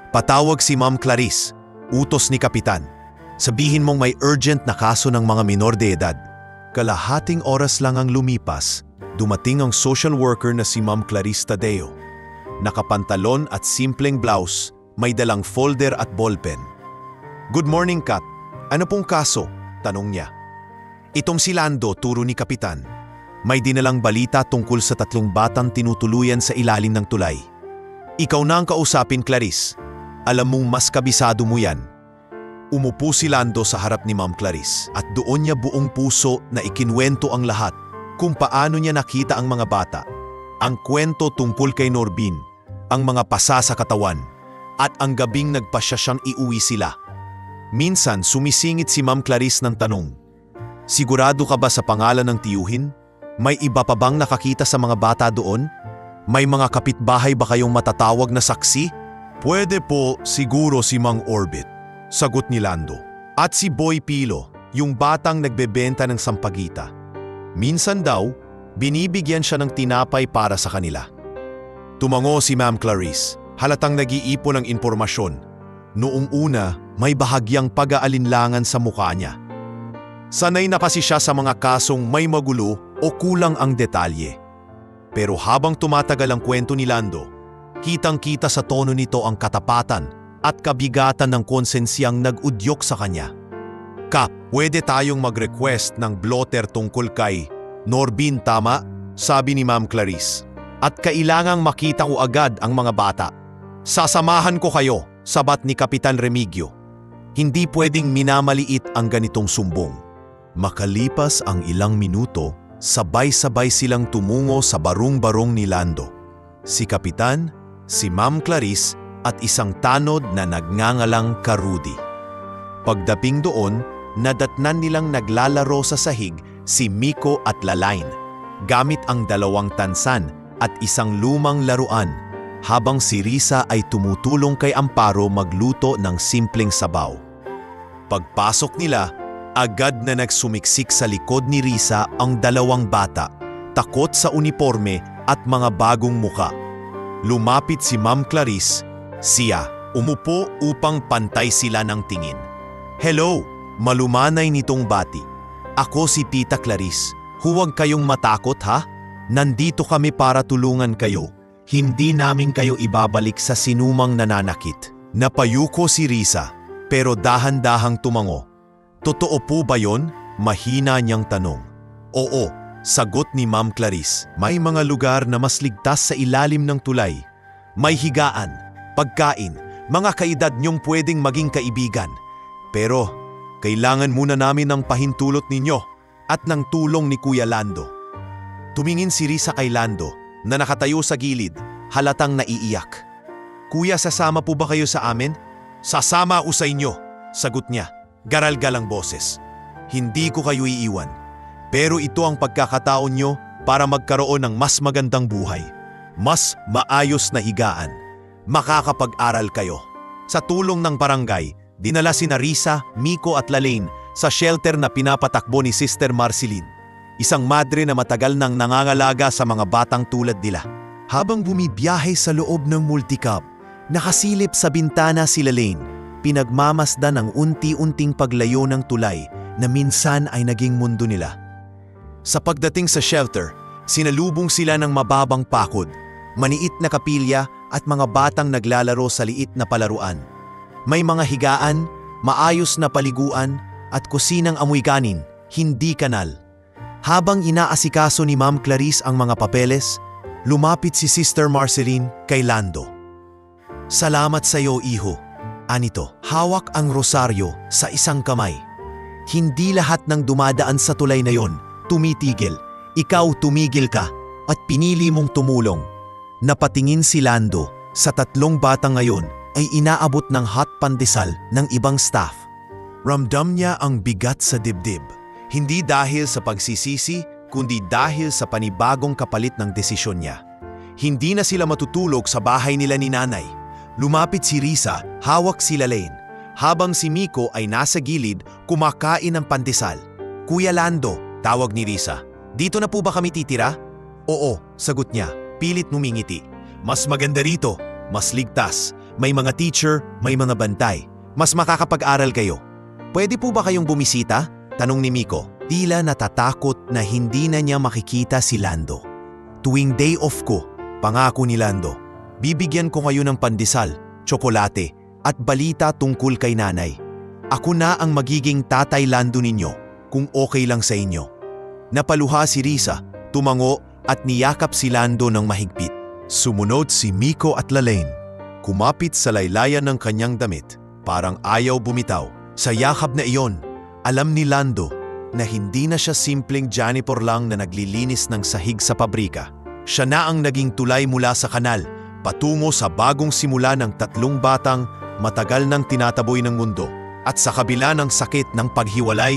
"Patawag si Ma'am Clarice," utos ni Kapitan. "Sabihin mong may urgent na kaso ng mga minor de edad." Kalahating oras lang ang lumipas, dumating ang social worker na si Ma'am Clarice Tadeo. Nakapantalon at simpleng blouse, may dalang folder at ballpen. "Good morning, Kap. Ano pong kaso?" tanong niya. "Itong si Lando," turo ni Kapitan. "May dinalang balita tungkol sa 3 batang tinutuluyan sa ilalim ng tulay. Ikaw na ang kausapin, Clarice. Alam mong mas kabisado mo yan. Umupo si Lando sa harap ni Ma'am Clarice at doon niya buong puso na ikinwento ang lahat kung paano niya nakita ang mga bata. Ang kwento tungkol kay Norbin, ang mga pasa sa katawan, at ang gabing nagpasya siyang iuwi sila. Minsan sumisingit si Ma'am Clarice ng tanong, "Sigurado ka ba sa pangalan ng tiyuhin? May iba pa bang nakakita sa mga bata doon? May mga kapitbahay ba kayong matatawag na saksi?" "Pwede po siguro si Mang Orbit," sagot ni Lando. "At si Boy Pilo, yung batang nagbebenta ng sampagita. Minsan daw, binibigyan siya ng tinapay para sa kanila." Tumango si Ma'am Clarice, halatang nag-iipon ng impormasyon. Noong una, may bahagyang pag-aalinlangan sa mukha niya. Sanay na kasi siya sa mga kasong may magulo o kulang ang detalye. Pero habang tumatagal ang kwento ni Lando, kitang-kita sa tono nito ang katapatan at kabigatan ng konsensyang nag-udyok sa kanya. "Kap, pwede tayong mag-request ng blotter tungkol kay Norbin, tama?" sabi ni Ma'am Clarice. "At kailangang makita ko agad ang mga bata." "Sasamahan ko kayo," sabat ni Kapitan Remigio. Hindi pwedeng minamaliit ang ganitong sumbong. Makalipas ang ilang minuto, sabay-sabay silang tumungo sa barong-barong ni Lando. Si Kapitan, si Ma'am Clarice at isang tanod na nagngangalang Karudi. Pagdating doon, nadatnan nilang naglalaro sa sahig si Miko at Lalain, gamit ang 2 tansan at isang lumang laruan, habang si Risa ay tumutulong kay Amparo magluto ng simpleng sabaw. Pagpasok nila, agad na nagsumiksik sa likod ni Risa ang 2 bata, takot sa uniforme at mga bagong muka. Lumapit si Ma'am Clarice, siya umupo upang pantay sila ng tingin. "Hello," malumanay nitong bati. "Ako si Tita Clarice. Huwag kayong matakot ha. Nandito kami para tulungan kayo. Hindi namin kayo ibabalik sa sinumang nananakit." Napayuko si Risa, pero dahan-dahang tumango. "Totoo po ba yon?" mahina niyang tanong. "Oo," sagot ni Ma'am Clarice. "May mga lugar na mas ligtas sa ilalim ng tulay. May higaan, pagkain, mga kaedad niyong pwedeng maging kaibigan. Pero kailangan muna namin ng pahintulot ninyo at ng tulong ni Kuya Lando." Tumingin si Risa kay Lando na nakatayo sa gilid, halatang naiiyak. "Kuya, sasama po ba kayo sa amin?" "Sasama ako sa inyo," sagot niya. Garalgal ang boses. "Hindi ko kayo iiwan. Pero ito ang pagkakataon nyo para magkaroon ng mas magandang buhay. Mas maayos na higaan. Makakapag-aral kayo." Sa tulong ng barangay, dinala sina Risa, Miko at Lalain sa shelter na pinapatakbo ni Sister Marceline, isang madre na matagal nang nangangalaga sa mga batang tulad nila. Habang bumibiyahe sa loob ng multicab, nakasilip sa bintana si Lalain, pinagmamasdan ang unti-unting paglayo ng tulay na minsan ay naging mundo nila. Sa pagdating sa shelter, sinalubong sila ng mababang pakod, maniit na kapilya at mga batang naglalaro sa liit na palaruan. May mga higaan, maayos na paliguan at kusinang amoy kanin, hindi kanal. Habang inaasikaso ni Ma'am Clarice ang mga papeles, lumapit si Sister Marceline kay Lando. "Salamat sa iyo, iho." Anito, hawak ang rosaryo sa isang kamay. "Hindi lahat ng dumadaan sa tulay na yon tumitigil. Ikaw tumigil ka at pinili mong tumulong." Napatingin si Lando sa 3 bata ngayon ay inaabot ng hot pandesal ng ibang staff. Ramdam niya ang bigat sa dibdib. Hindi dahil sa pagsisisi, kundi dahil sa panibagong kapalit ng desisyon niya. Hindi na sila matutulog sa bahay nila ni nanay. Lumapit si Risa, hawak si Lalain, habang si Miko ay nasa gilid kumakain ng pandesal. "Kuya Lando," tawag ni Risa, "dito na po ba kami titira?" "Oo," sagot niya, pilit numingiti. "Mas maganda rito, mas ligtas. May mga teacher, may mga bantay. Mas makakapag-aral kayo." "Pwede po ba kayong bumisita?" tanong ni Miko. Tila natatakot na hindi na niya makikita si Lando. "Tuwing day off ko," pangako ni Lando, "bibigyan ko kayo ng pandesal, tsokolate at balita tungkol kay nanay. Ako na ang magiging tatay Lando ninyo kung okay lang sa inyo." Napaluha si Risa, tumango at niyakap si Lando ng mahigpit. Sumunod si Miko at Lalaine. Kumapit sa laylayan ng kanyang damit, parang ayaw bumitaw. Sa yakap na iyon, alam ni Lando na hindi na siya simpleng janitor lang na naglilinis ng sahig sa pabrika. Siya na ang naging tulay mula sa kanal, patungo sa bagong simula ng 3 batang matagal nang tinataboy ng mundo. At sa kabila ng sakit ng paghiwalay,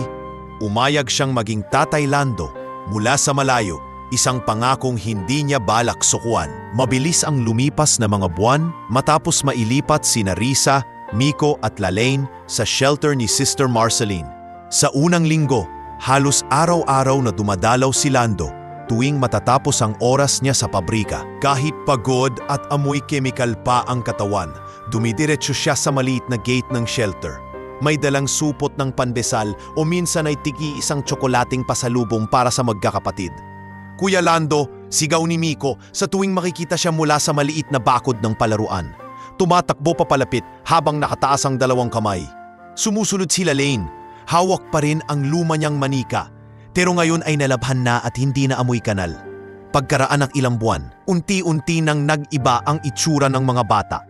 umayag siyang maging Tatay Lando mula sa malayo, isang pangakong hindi niya balak sukuan. Mabilis ang lumipas na mga buwan matapos mailipat sina Risa, Miko at Lalaine sa shelter ni Sister Marceline. Sa unang linggo, halos araw-araw na dumadalaw si Lando tuwing matatapos ang oras niya sa pabrika. Kahit pagod at amoy chemical pa ang katawan, dumidiretso siya sa maliit na gate ng shelter. May dalang supot ng pandesal o minsan ay tigi isang tsokolating pasalubong para sa magkakapatid. Kuya Lando, sigaw ni Miko sa tuwing makikita siya mula sa maliit na bakod ng palaruan. Tumatakbo papalapit habang nakataas ang 2 kamay. Sumusunod si Lalaine. Hawak pa rin ang luma niyang manika, pero ngayon ay nalabhan na at hindi na amoy kanal. Pagkaraan ng ilang buwan, unti-unti nang nag-iba ang itsura ng mga bata.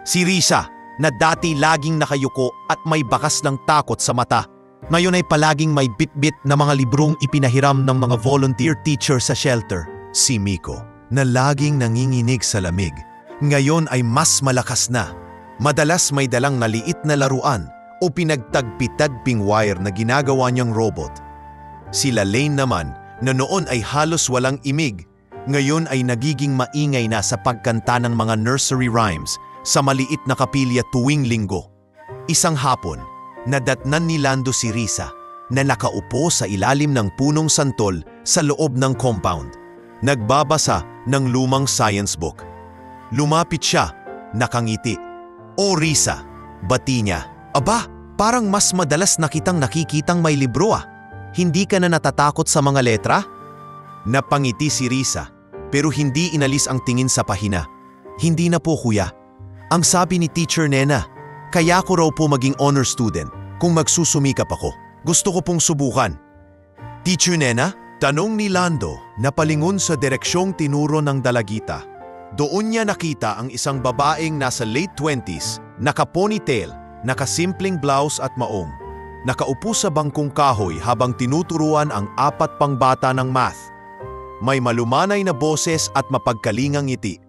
Si Risa, na dati laging nakayuko at may bakas ng takot sa mata, ngayon ay palaging may bit-bit na mga librong ipinahiram ng mga volunteer teacher sa shelter. Si Miko, na laging nanginginig sa lamig, ngayon ay mas malakas na. Madalas may dalang maliit na laruan o pinagtagpi-tagping wire na ginagawa niyang robot. Si Lalaine naman, na noon ay halos walang imig, ngayon ay nagiging maingay na sa pagkanta ng mga nursery rhymes sa maliit na kapilya tuwing linggo. Isang hapon, nadatnan ni Lando si Risa na nakaupo sa ilalim ng punong santol sa loob ng compound. Nagbabasa ng lumang science book. Lumapit siya, nakangiti. "O Risa," bati niya. "Aba, parang mas madalas na kitang nakikitang may libro ah. Hindi ka na natatakot sa mga letra?" Napangiti si Risa, pero hindi inalis ang tingin sa pahina. "Hindi na po kuya. Ang sabi ni Teacher Nena, kaya ko raw po maging honor student kung magsusumikap ako. Gusto ko pong subukan." "Teacher Nena?" tanong ni Lando na palingon sa direksyong tinuro ng dalagita. Doon niya nakita ang isang babaeng nasa late 20s, naka-ponytail, nakasimpleng blouse at maong. Nakaupo sa bangkong kahoy habang tinuturuan ang 4 pang bata ng math. May malumanay na boses at mapagkalingang ngiti.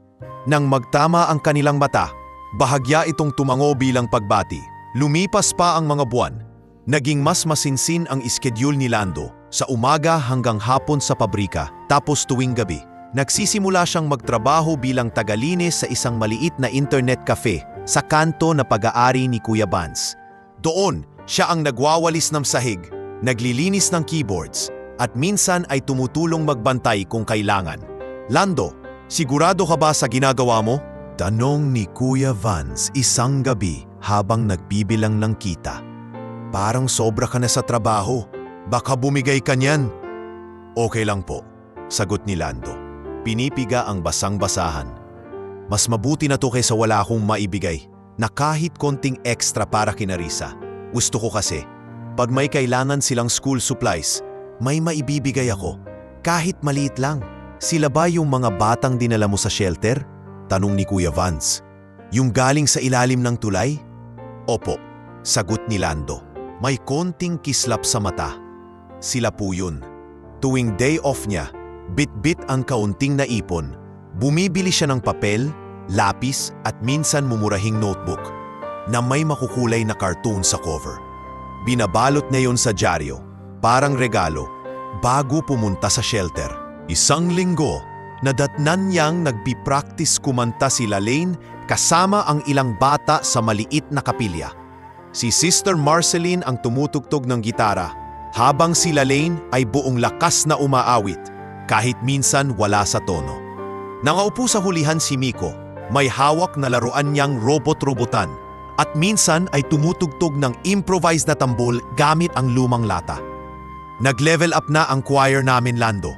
Nang magtama ang kanilang mata, bahagya itong tumango bilang pagbati. Lumipas pa ang mga buwan. Naging mas masinsin ang iskediul ni Lando, sa umaga hanggang hapon sa pabrika, tapos tuwing gabi. Nagsisimula siyang magtrabaho bilang tagalinis sa isang maliit na internet cafe sa kanto na pag-aari ni Kuya Vance. Doon, siya ang nagwawalis ng sahig, naglilinis ng keyboards, at minsan ay tumutulong magbantay kung kailangan. "Lando, sigurado ka ba sa ginagawa mo?" tanong ni Kuya Vance isang gabi habang nagbibilang ng kita. "Parang sobra ka na sa trabaho. Baka bumigay ka niyan." "Okay lang po," sagot ni Lando. Pinipiga ang basang-basahan. "Mas mabuti na to kaysa wala akong maibigay, na kahit konting extra para kina Risa. Gusto ko kasi, pag may kailangan silang school supplies, may maibibigay ako, kahit maliit lang." "Sila ba yung mga batang dinala mo sa shelter?" tanong ni Kuya Vance. "Yung galing sa ilalim ng tulay?" "Opo," sagot ni Lando. May konting kislap sa mata. "Sila po yun." Tuwing day off niya, bit-bit ang kaunting naipon. Bumibili siya ng papel, lapis at minsan mumurahing notebook na may makukulay na cartoon sa cover. Binabalot niya yon sa dyaryo, parang regalo, bago pumunta sa shelter. Isang linggo, nadatnan niyang nagpi-practice kumanta si Lalaine kasama ang ilang bata sa maliit na kapilya. Si Sister Marceline ang tumutugtog ng gitara, habang si Lalaine ay buong lakas na umaawit, kahit minsan wala sa tono. Nangaupo sa hulihan si Miko, may hawak na laruan niyang robot-robotan, at minsan ay tumutugtog ng improvised na tambol gamit ang lumang lata. Nag-level up na ang choir namin, Lando.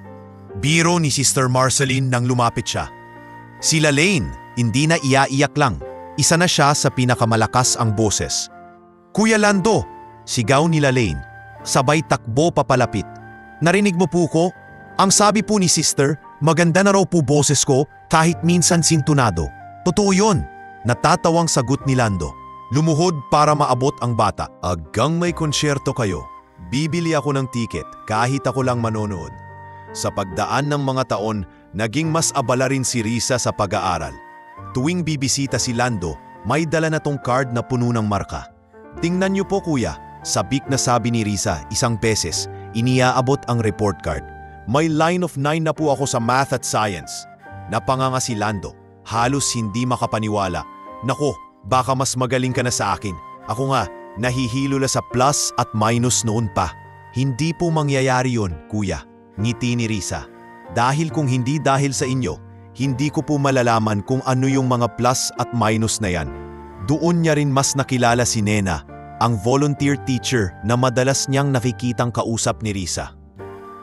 Biro ni Sister Marceline nang lumapit siya. Si Lalaine, hindi na iaiyak lang. Isa na siya sa pinakamalakas ang boses. "Kuya Lando!" sigaw ni Lalaine, sabay takbo papalapit. "Narinig mo po ko? Ang sabi po ni Sister, Maganda na raw po boses ko kahit minsan sintunado. Totoo yun. Natatawang sagot ni Lando. Lumuhod para maabot ang bata. Hanggang may konsyerto kayo, bibili ako ng tiket kahit ako lang manonood. Sa pagdaan ng mga taon, naging mas abala rin si Risa sa pag-aaral. Tuwing bibisita si Lando, may dala na tong card na puno ng marka. Tingnan niyo po kuya, sabik na sabi ni Risa 1 peses, iniaabot ang report card. May line of 9 na po ako sa math at science. Napanganga si Lando, halos hindi makapaniwala. Nako, baka mas magaling ka na sa akin. Ako nga, nahihilo na sa plus at minus noon pa. Hindi po mangyayari yun, kuya. Ngiti ni Risa. Dahil kung hindi dahil sa inyo, hindi ko po malalaman kung ano yung mga plus at minus na yan. Doon niya rin mas nakilala si Nena, ang volunteer teacher na madalas niyang nakikitang kausap ni Risa.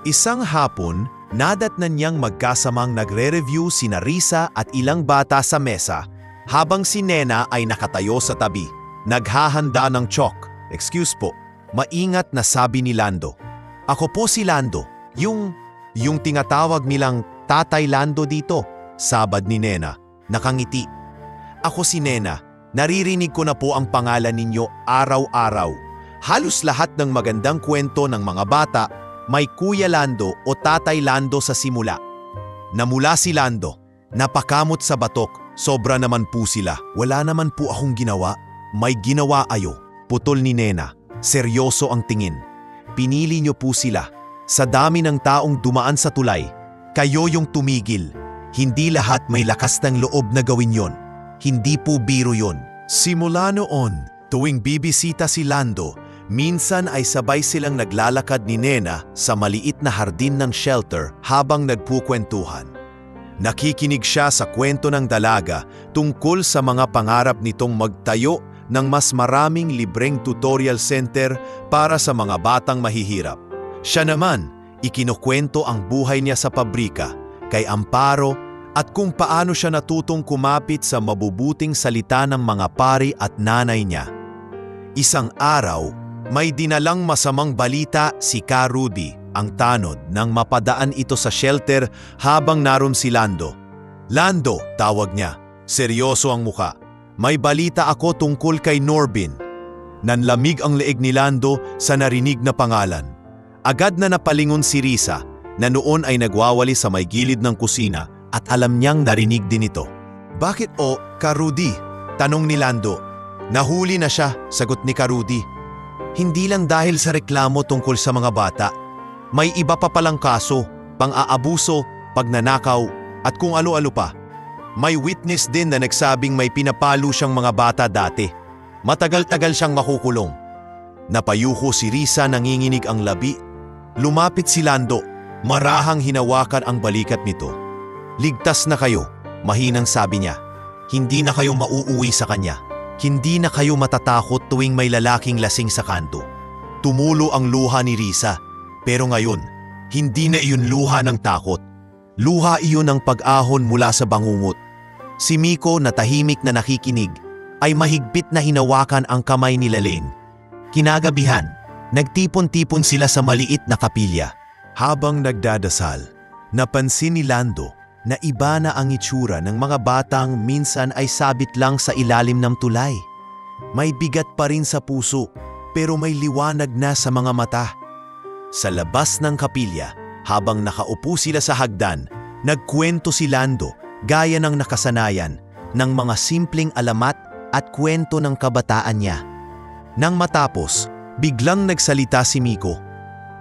Isang hapon, nadatnan niyang magkasamang nagre-review sina Risa at ilang bata sa mesa, habang si Nena ay nakatayo sa tabi, naghahanda ng chalk. Excuse po, maingat na sabi ni Lando. Ako po si Lando. Yung tinatawag nilang Tatay Lando dito, sabad ni Nena, nakangiti. Ako si Nena, naririnig ko na po ang pangalan ninyo araw-araw. Halos lahat ng magandang kwento ng mga bata, may Kuya Lando o Tatay Lando sa simula. Namula si Lando, napakamot sa batok, sobra naman po sila. Wala naman po akong ginawa, may ginawa ayo, putol ni Nena. Seryoso ang tingin. Pinili niyo po sila. Sa dami ng taong dumaan sa tulay, kayo yung tumigil. Hindi lahat may lakas ng loob na gawin yon. Hindi po biro yon. Simula noon, tuwing bibisita si Lando, minsan ay sabay silang naglalakad ni Nena sa maliit na hardin ng shelter habang nagpukwentuhan. Nakikinig siya sa kwento ng dalaga tungkol sa mga pangarap nitong magtayo ng mas maraming libreng tutorial center para sa mga batang mahihirap. Siya naman, ikinukwento ang buhay niya sa pabrika, kay Amparo, at kung paano siya natutong kumapit sa mabubuting salita ng mga pari at nanay niya. Isang araw, may dinalang masamang balita si Ka Rudy, ang tanod, nang mapadaan ito sa shelter habang naroon si Lando. Lando, tawag niya. Seryoso ang muka. May balita ako tungkol kay Norbin. Nanlamig ang leeg ni Lando sa narinig na pangalan. Agad na napalingon si Risa na noon ay nagwawali sa may gilid ng kusina at alam niyang narinig din ito. Bakit o, Ka Rudy? Tanong ni Lando. Nahuli na siya, sagot ni Ka Rudy. Hindi lang dahil sa reklamo tungkol sa mga bata. May iba pa palang kaso, pang-aabuso, pagnanakaw at kung ano-ano pa. May witness din na nagsabing may pinapalo siyang mga bata dati. Matagal-tagal siyang makukulong. Napayuko si Risa, nanginginig ang labi. Lumapit si Lando, marahang hinawakan ang balikat nito. Ligtas na kayo, mahinang sabi niya. Hindi na kayo mauuwi sa kanya. Hindi na kayo matatakot tuwing may lalaking lasing sa kanto. Tumulo ang luha ni Risa, pero ngayon, hindi na iyon luha ng takot. Luha iyon ng pag-ahon mula sa bangungot. Si Miko na tahimik na nakikinig ay mahigpit na hinawakan ang kamay ni Lalaine. Kinagabihan, nagtipon-tipon sila sa maliit na kapilya. Habang nagdadasal, napansin ni Lando na iba na ang itsura ng mga batang minsan ay sabit lang sa ilalim ng tulay. May bigat pa rin sa puso, pero may liwanag na sa mga mata. Sa labas ng kapilya, habang nakaupo sila sa hagdan, nagkwento si Lando gaya ng nakasanayan ng mga simpleng alamat at kwento ng kabataan niya. Nang matapos, biglang nagsalita si Miko.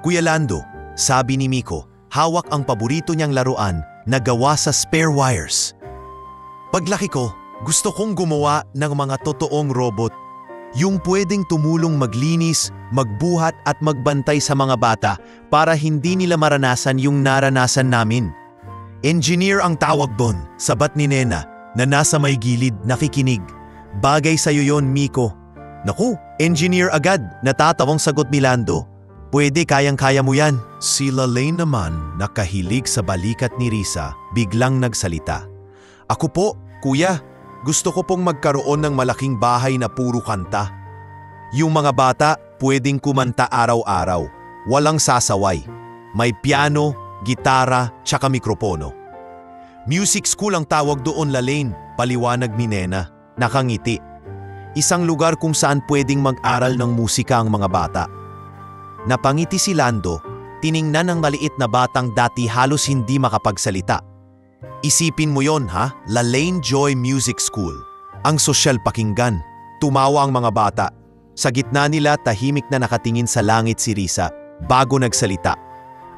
Kuya Lando, sabi ni Miko, hawak ang paborito niyang laruan na gawa sa spare wires. Paglaki ko, gusto kong gumawa ng mga totoong robot. Yung pwedeng tumulong maglinis, magbuhat at magbantay sa mga bata para hindi nila maranasan yung naranasan namin. Engineer ang tawag doon, sabat ni Nena na nasa may gilid nakikinig. Bagay sa'yo yon, Miko. Naku, engineer agad, natatawang sagot ni Lando. Pwede, kayang-kaya mo yan. Si Lalaine naman, nakahilig sa balikat ni Risa, biglang nagsalita. Ako po, kuya, gusto ko pong magkaroon ng malaking bahay na puro kanta. Yung mga bata, pwedeng kumanta araw-araw, walang sasaway. May piano, gitara, tsaka mikropono. Music school ang tawag doon, Lalaine, paliwanag ni Nena, nakangiti. Isang lugar kung saan pwedeng mag-aral ng musika ang mga bata. Napangiti si Lando, tiningnan ang maliit na batang dati halos hindi makapagsalita. Isipin mo yon ha, Lalaine Joy Music School. Ang sosyal pakinggan. Tumawa ang mga bata. Sa gitna nila tahimik na nakatingin sa langit si Risa, bago nagsalita.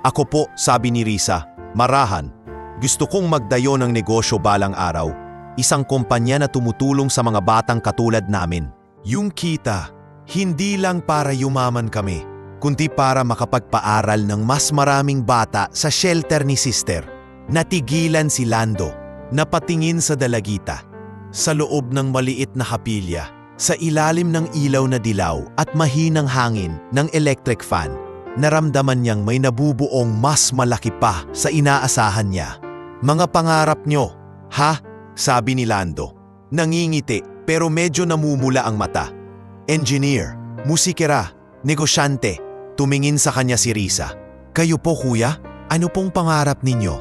Ako po, sabi ni Risa, marahan. Gusto kong magdayo ng negosyo balang araw. Isang kumpanya na tumutulong sa mga batang katulad namin. Yung kita, hindi lang para yumaman kami, kundi para makapagpaaral ng mas maraming bata sa shelter ni Sister. Natigilan si Lando, napatingin sa dalagita. Sa loob ng maliit na kapilya, sa ilalim ng ilaw na dilaw at mahinang hangin ng electric fan, naramdaman niyang may nabubuong mas malaki pa sa inaasahan niya. Mga pangarap nyo, ha? Sabi ni Lando. Nangingiti pero medyo namumula ang mata. Engineer, musikera, negosyante. Tumingin sa kanya si Risa. Kayo po kuya, ano pong pangarap ninyo?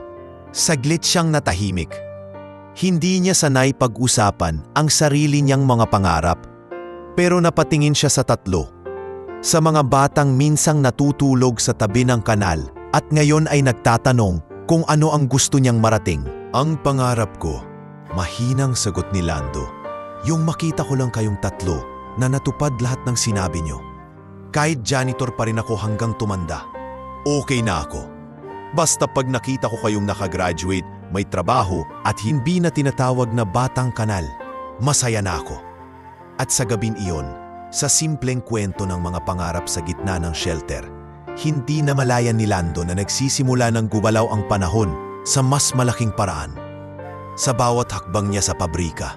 Saglit siyang natahimik. Hindi niya sanay pag-usapan ang sarili niyang mga pangarap. Pero napatingin siya sa tatlo. Sa mga batang minsang natutulog sa tabi ng kanal at ngayon ay nagtatanong kung ano ang gusto niyang marating. Ang pangarap ko, mahinang sagot ni Lando. Yung makita ko lang kayong tatlo na natupad lahat ng sinabi niyo. Kahit janitor pa rin ako hanggang tumanda. Okay na ako. Basta pag nakita ko kayong nakagraduate, may trabaho at hindi na tinatawag na batang kanal, masaya na ako. At sa gabing iyon, sa simpleng kwento ng mga pangarap sa gitna ng shelter, hindi na malayan ni Lando na nagsisimula ng gumalaw ang panahon sa mas malaking paraan. Sa bawat hakbang niya sa pabrika,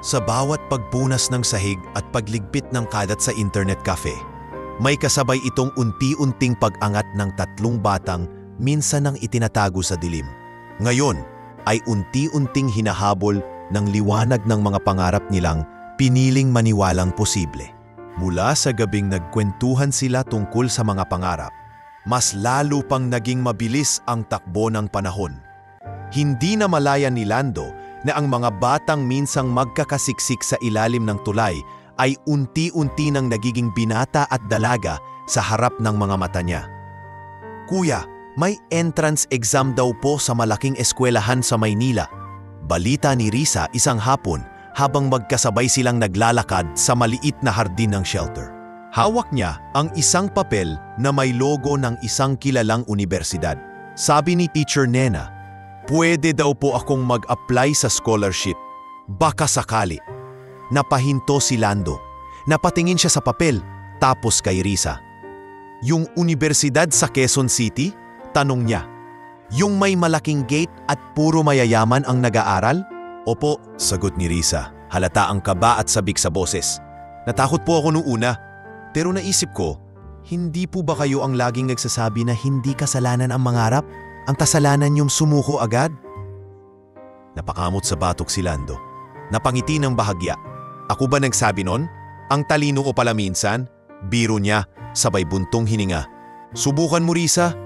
sa bawat pagpunas ng sahig at pagligpit ng kadat sa internet cafe, may kasabay itong unti-unting pag-angat ng tatlong batang minsan nang itinatago sa dilim. Ngayon ay unti-unting hinahabol ng liwanag ng mga pangarap nilang piniling maniwalang posible. Mula sa gabing nagkwentuhan sila tungkol sa mga pangarap, mas lalo pang naging mabilis ang takbo ng panahon. Hindi na malayan ni Lando na ang mga batang minsang magkakasiksik sa ilalim ng tulay ay unti-unti nang nagiging binata at dalaga sa harap ng mga mata niya. Kuya, may entrance exam daw po sa malaking eskwelahan sa Maynila. Balita ni Risa isang hapon habang magkasabay silang naglalakad sa maliit na hardin ng shelter. Hawak niya ang isang papel na may logo ng isang kilalang unibersidad. Sabi ni Teacher Nena, pwede daw po akong mag-apply sa scholarship. Baka sakali. Napahinto si Lando. Napatingin siya sa papel, tapos kay Risa. Yung universidad sa Quezon City? Tanong niya. Yung may malaking gate at puro mayayaman ang nag-aaral? Opo, sagot ni Risa. Halata ang kaba at sabik sa boses. Natakot po ako noong una. Pero naisip ko, hindi po ba kayo ang laging nagsasabi na hindi kasalanan ang mangarap? Ang kasalanan yung sumuko agad? Napakamot sa batok si Lando. Napangiti ng bahagya. Ako ba nagsabi nun? Ang talino ko pala minsan? Biro niya, sabay buntong hininga. Subukan mo, Risa.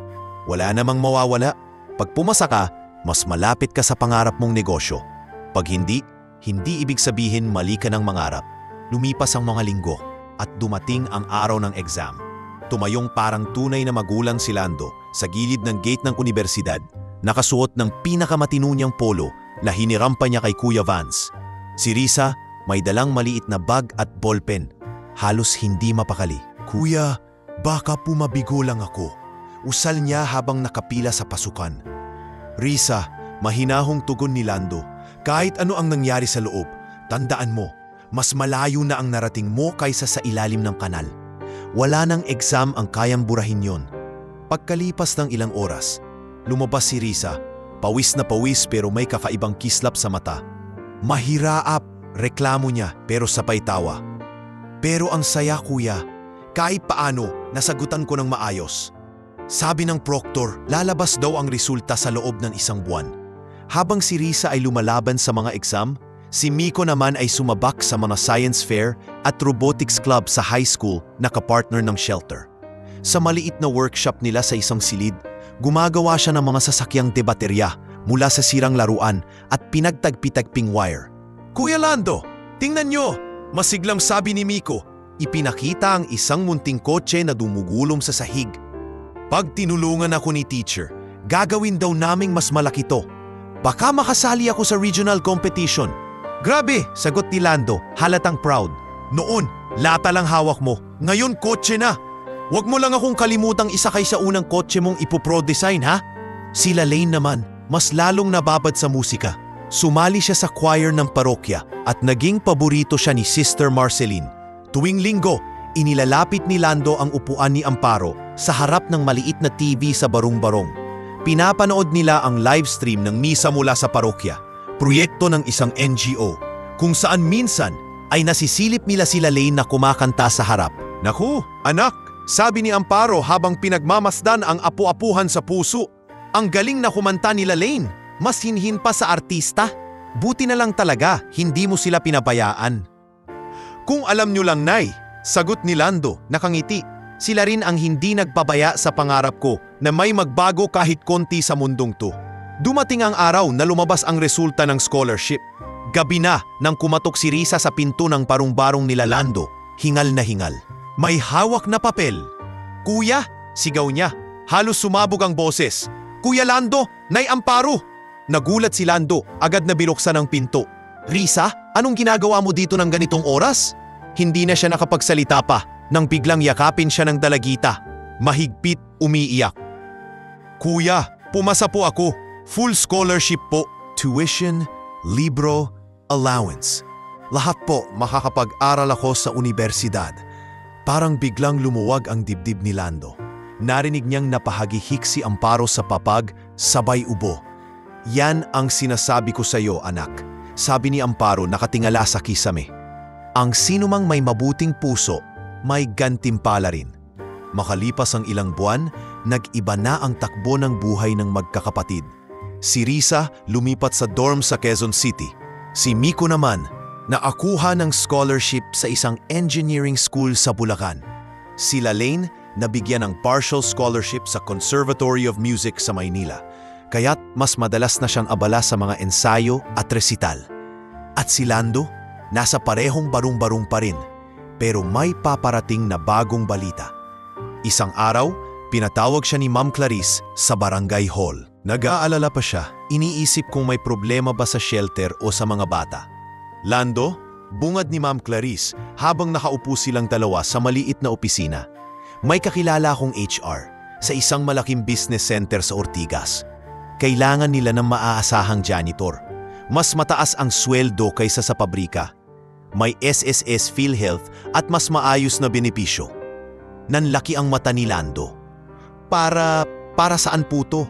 Wala namang mawawala. Pag pumasa ka, mas malapit ka sa pangarap mong negosyo. Pag hindi, hindi ibig sabihin mali ka ng mangarap. Lumipas ang mga linggo at dumating ang araw ng exam. Tumayong parang tunay na magulang si Lando sa gilid ng gate ng universidad, nakasuot ng pinakamatino niyang polo na hiniram pa niya kay Kuya Vance. Si Risa may dalang maliit na bag at ballpen, halos hindi mapakali. Kuya, baka pumabigo lang ako. Usal niya habang nakapila sa pasukan. Risa, mahinahong tugon ni Lando. Kahit ano ang nangyari sa loob, tandaan mo, mas malayo na ang narating mo kaysa sa ilalim ng kanal. Wala nang exam ang kayang burahin yon. Pagkalipas ng ilang oras, lumabas si Risa, pawis na pawis pero may kakaibang kislap sa mata. Mahiraap, reklamo niya pero sabay tawa. Pero ang saya kuya, kahit paano nasagutan ko ng maayos. Sabi ng proctor, lalabas daw ang resulta sa loob ng isang buwan. Habang si Risa ay lumalaban sa mga exam, si Miko naman ay sumabak sa mga science fair at robotics club sa high school na kapartner ng shelter. Sa maliit na workshop nila sa isang silid, gumagawa siya ng mga sasakyang debaterya, mula sa sirang laruan at pinagtagpi-tagping wire. "Kuya Lando, tingnan nyo!" Masiglang sabi ni Miko. Ipinakita ang isang munting kotse na dumugulong sa sahig. "Pag tinulungan ako ni teacher, gagawin daw naming mas malaki to. Baka makasali ako sa regional competition." "Grabe," sagot ni Lando, halatang proud. "Noon, lata lang hawak mo. Ngayon kotse na. Huwag mo lang akong kalimutang isakay sa unang kotse mong ipo-pro-design, ha?" Sila Lane naman, mas lalong nababad sa musika. Sumali siya sa choir ng parokya at naging paborito siya ni Sister Marceline. Tuwing linggo, inilalapit ni Lando ang upuan ni Amparo sa harap ng maliit na TV sa barong-barong. Pinapanood nila ang live stream ng misa mula sa parokya, proyekto ng isang NGO, kung saan minsan ay nasisilip nila sila Lane na kumakanta sa harap. "Naku, anak," sabi ni Amparo habang pinagmamasdan ang apu-apuhan sa puso. "Ang galing na kumanta nila Lane, mas hinhin pa sa artista. Buti na lang talaga, hindi mo sila pinabayaan." "Kung alam nyo lang, Nay," sagot ni Lando, nakangiti. "Sila rin ang hindi nagpabaya sa pangarap ko na may magbago kahit konti sa mundong to." Dumating ang araw na lumabas ang resulta ng scholarship. Gabi na nang kumatok si Risa sa pinto ng parung-barong nila Lando, hingal na hingal. May hawak na papel. "Kuya!" sigaw niya. Halos sumabog ang boses. "Kuya Lando! Nay Amparo!" Nagulat si Lando, agad na binuksan ang pinto. "Risa, anong ginagawa mo dito ng ganitong oras?" Hindi na siya nakapagsalita pa nang biglang yakapin siya ng dalagita. Mahigpit, umiiyak. "Kuya, pumasa po ako. Full scholarship po. Tuition, libro, allowance. Lahat po makakapag-aral ako sa universidad." Parang biglang lumuwag ang dibdib ni Lando. Narinig niyang napahagihik si Amparo sa papag, sabay ubo. "Yan ang sinasabi ko sa iyo, anak," sabi ni Amparo nakatingala sa kisame. "Ang sinumang may mabuting puso, may gantimpala rin." Makalipas ang ilang buwan, nag-iba na ang takbo ng buhay ng magkakapatid. Si Risa lumipat sa dorm sa Quezon City. Si Miko naman, naakuha ng scholarship sa isang engineering school sa Bulacan. Sila Lane, nabigyan ng partial scholarship sa Conservatory of Music sa Maynila. Kaya't mas madalas na siyang abala sa mga ensayo at resital. At si Lando, nasa parehong barong-barong pa rin, pero may paparating na bagong balita. Isang araw, pinatawag siya ni Ma'am Clarice sa barangay hall. Nag-aalala pa siya, iniisip kung may problema ba sa shelter o sa mga bata. "Lando," bungad ni Ma'am Clarice habang nakaupo silang dalawa sa maliit na opisina. "May kakilala akong HR sa isang malaking business center sa Ortigas. Kailangan nila ng maaasahang janitor. Mas mataas ang sweldo kaysa sa pabrika. May SSS PhilHealth at mas maayos na benepisyo." Nanlaki ang mata ni Lando. Para saan po to?"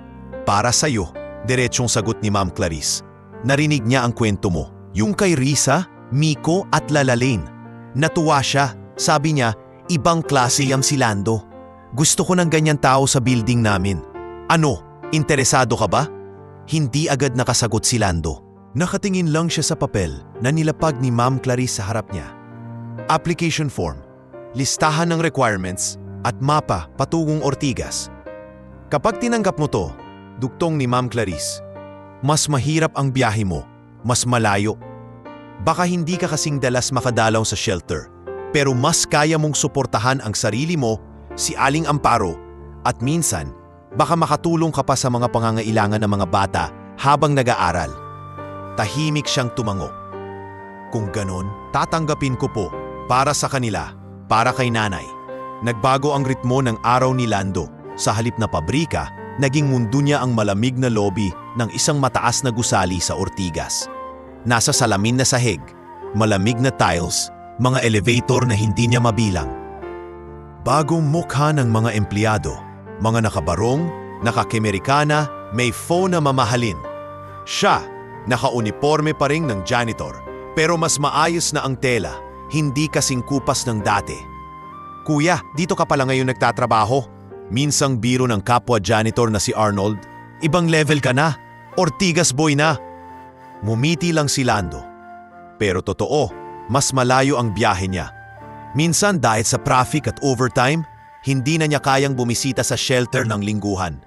"Para sa'yo," diretsong sagot ni Ma'am Clarice. "Narinig niya ang kwento mo, yung kay Risa, Miko at Lalaline. Natuwa siya, sabi niya, ibang klase yung si Lando. Gusto ko ng ganyan tao sa building namin. Ano, interesado ka ba?" Hindi agad nakasagot si Lando. Nakatingin lang siya sa papel na nilapag ni Ma'am Clarice sa harap niya. Application form, listahan ng requirements at mapa patungong Ortigas. "Kapag tinanggap mo to," dugtong ni Ma'am Clarice, "mas mahirap ang biyahe mo, mas malayo. Baka hindi ka kasing dalas makadalaw sa shelter, pero mas kaya mong suportahan ang sarili mo, si Aling Amparo, at minsan, baka makatulong ka pa sa mga pangangailangan ng mga bata habang nag-aaral." Tahimik siyang tumango. "Kung ganon, tatanggapin ko po, para sa kanila, para kay nanay." Nagbago ang ritmo ng araw ni Lando. Sa halip na pabrika, naging mundo niya ang malamig na lobby ng isang mataas na gusali sa Ortigas. Nasa salamin na sahig, malamig na tiles, mga elevator na hindi niya mabilang. Bagong mukha ng mga empleyado, mga nakabarong, nakakemerikana, may phone na mamahalin. Siya, nakauniforme pa rin ng janitor, pero mas maayos na ang tela, hindi kasing kupas ng dati. "Kuya, dito ka pala ngayon nagtatrabaho?" Minsang biro ng kapwa janitor na si Arnold. "Ibang level ka na, Ortigas boy na." Ngumiti lang si Lando. Pero totoo, mas malayo ang biyahe niya. Minsan dahil sa traffic at overtime, hindi na niya kayang bumisita sa shelter ng lingguhan.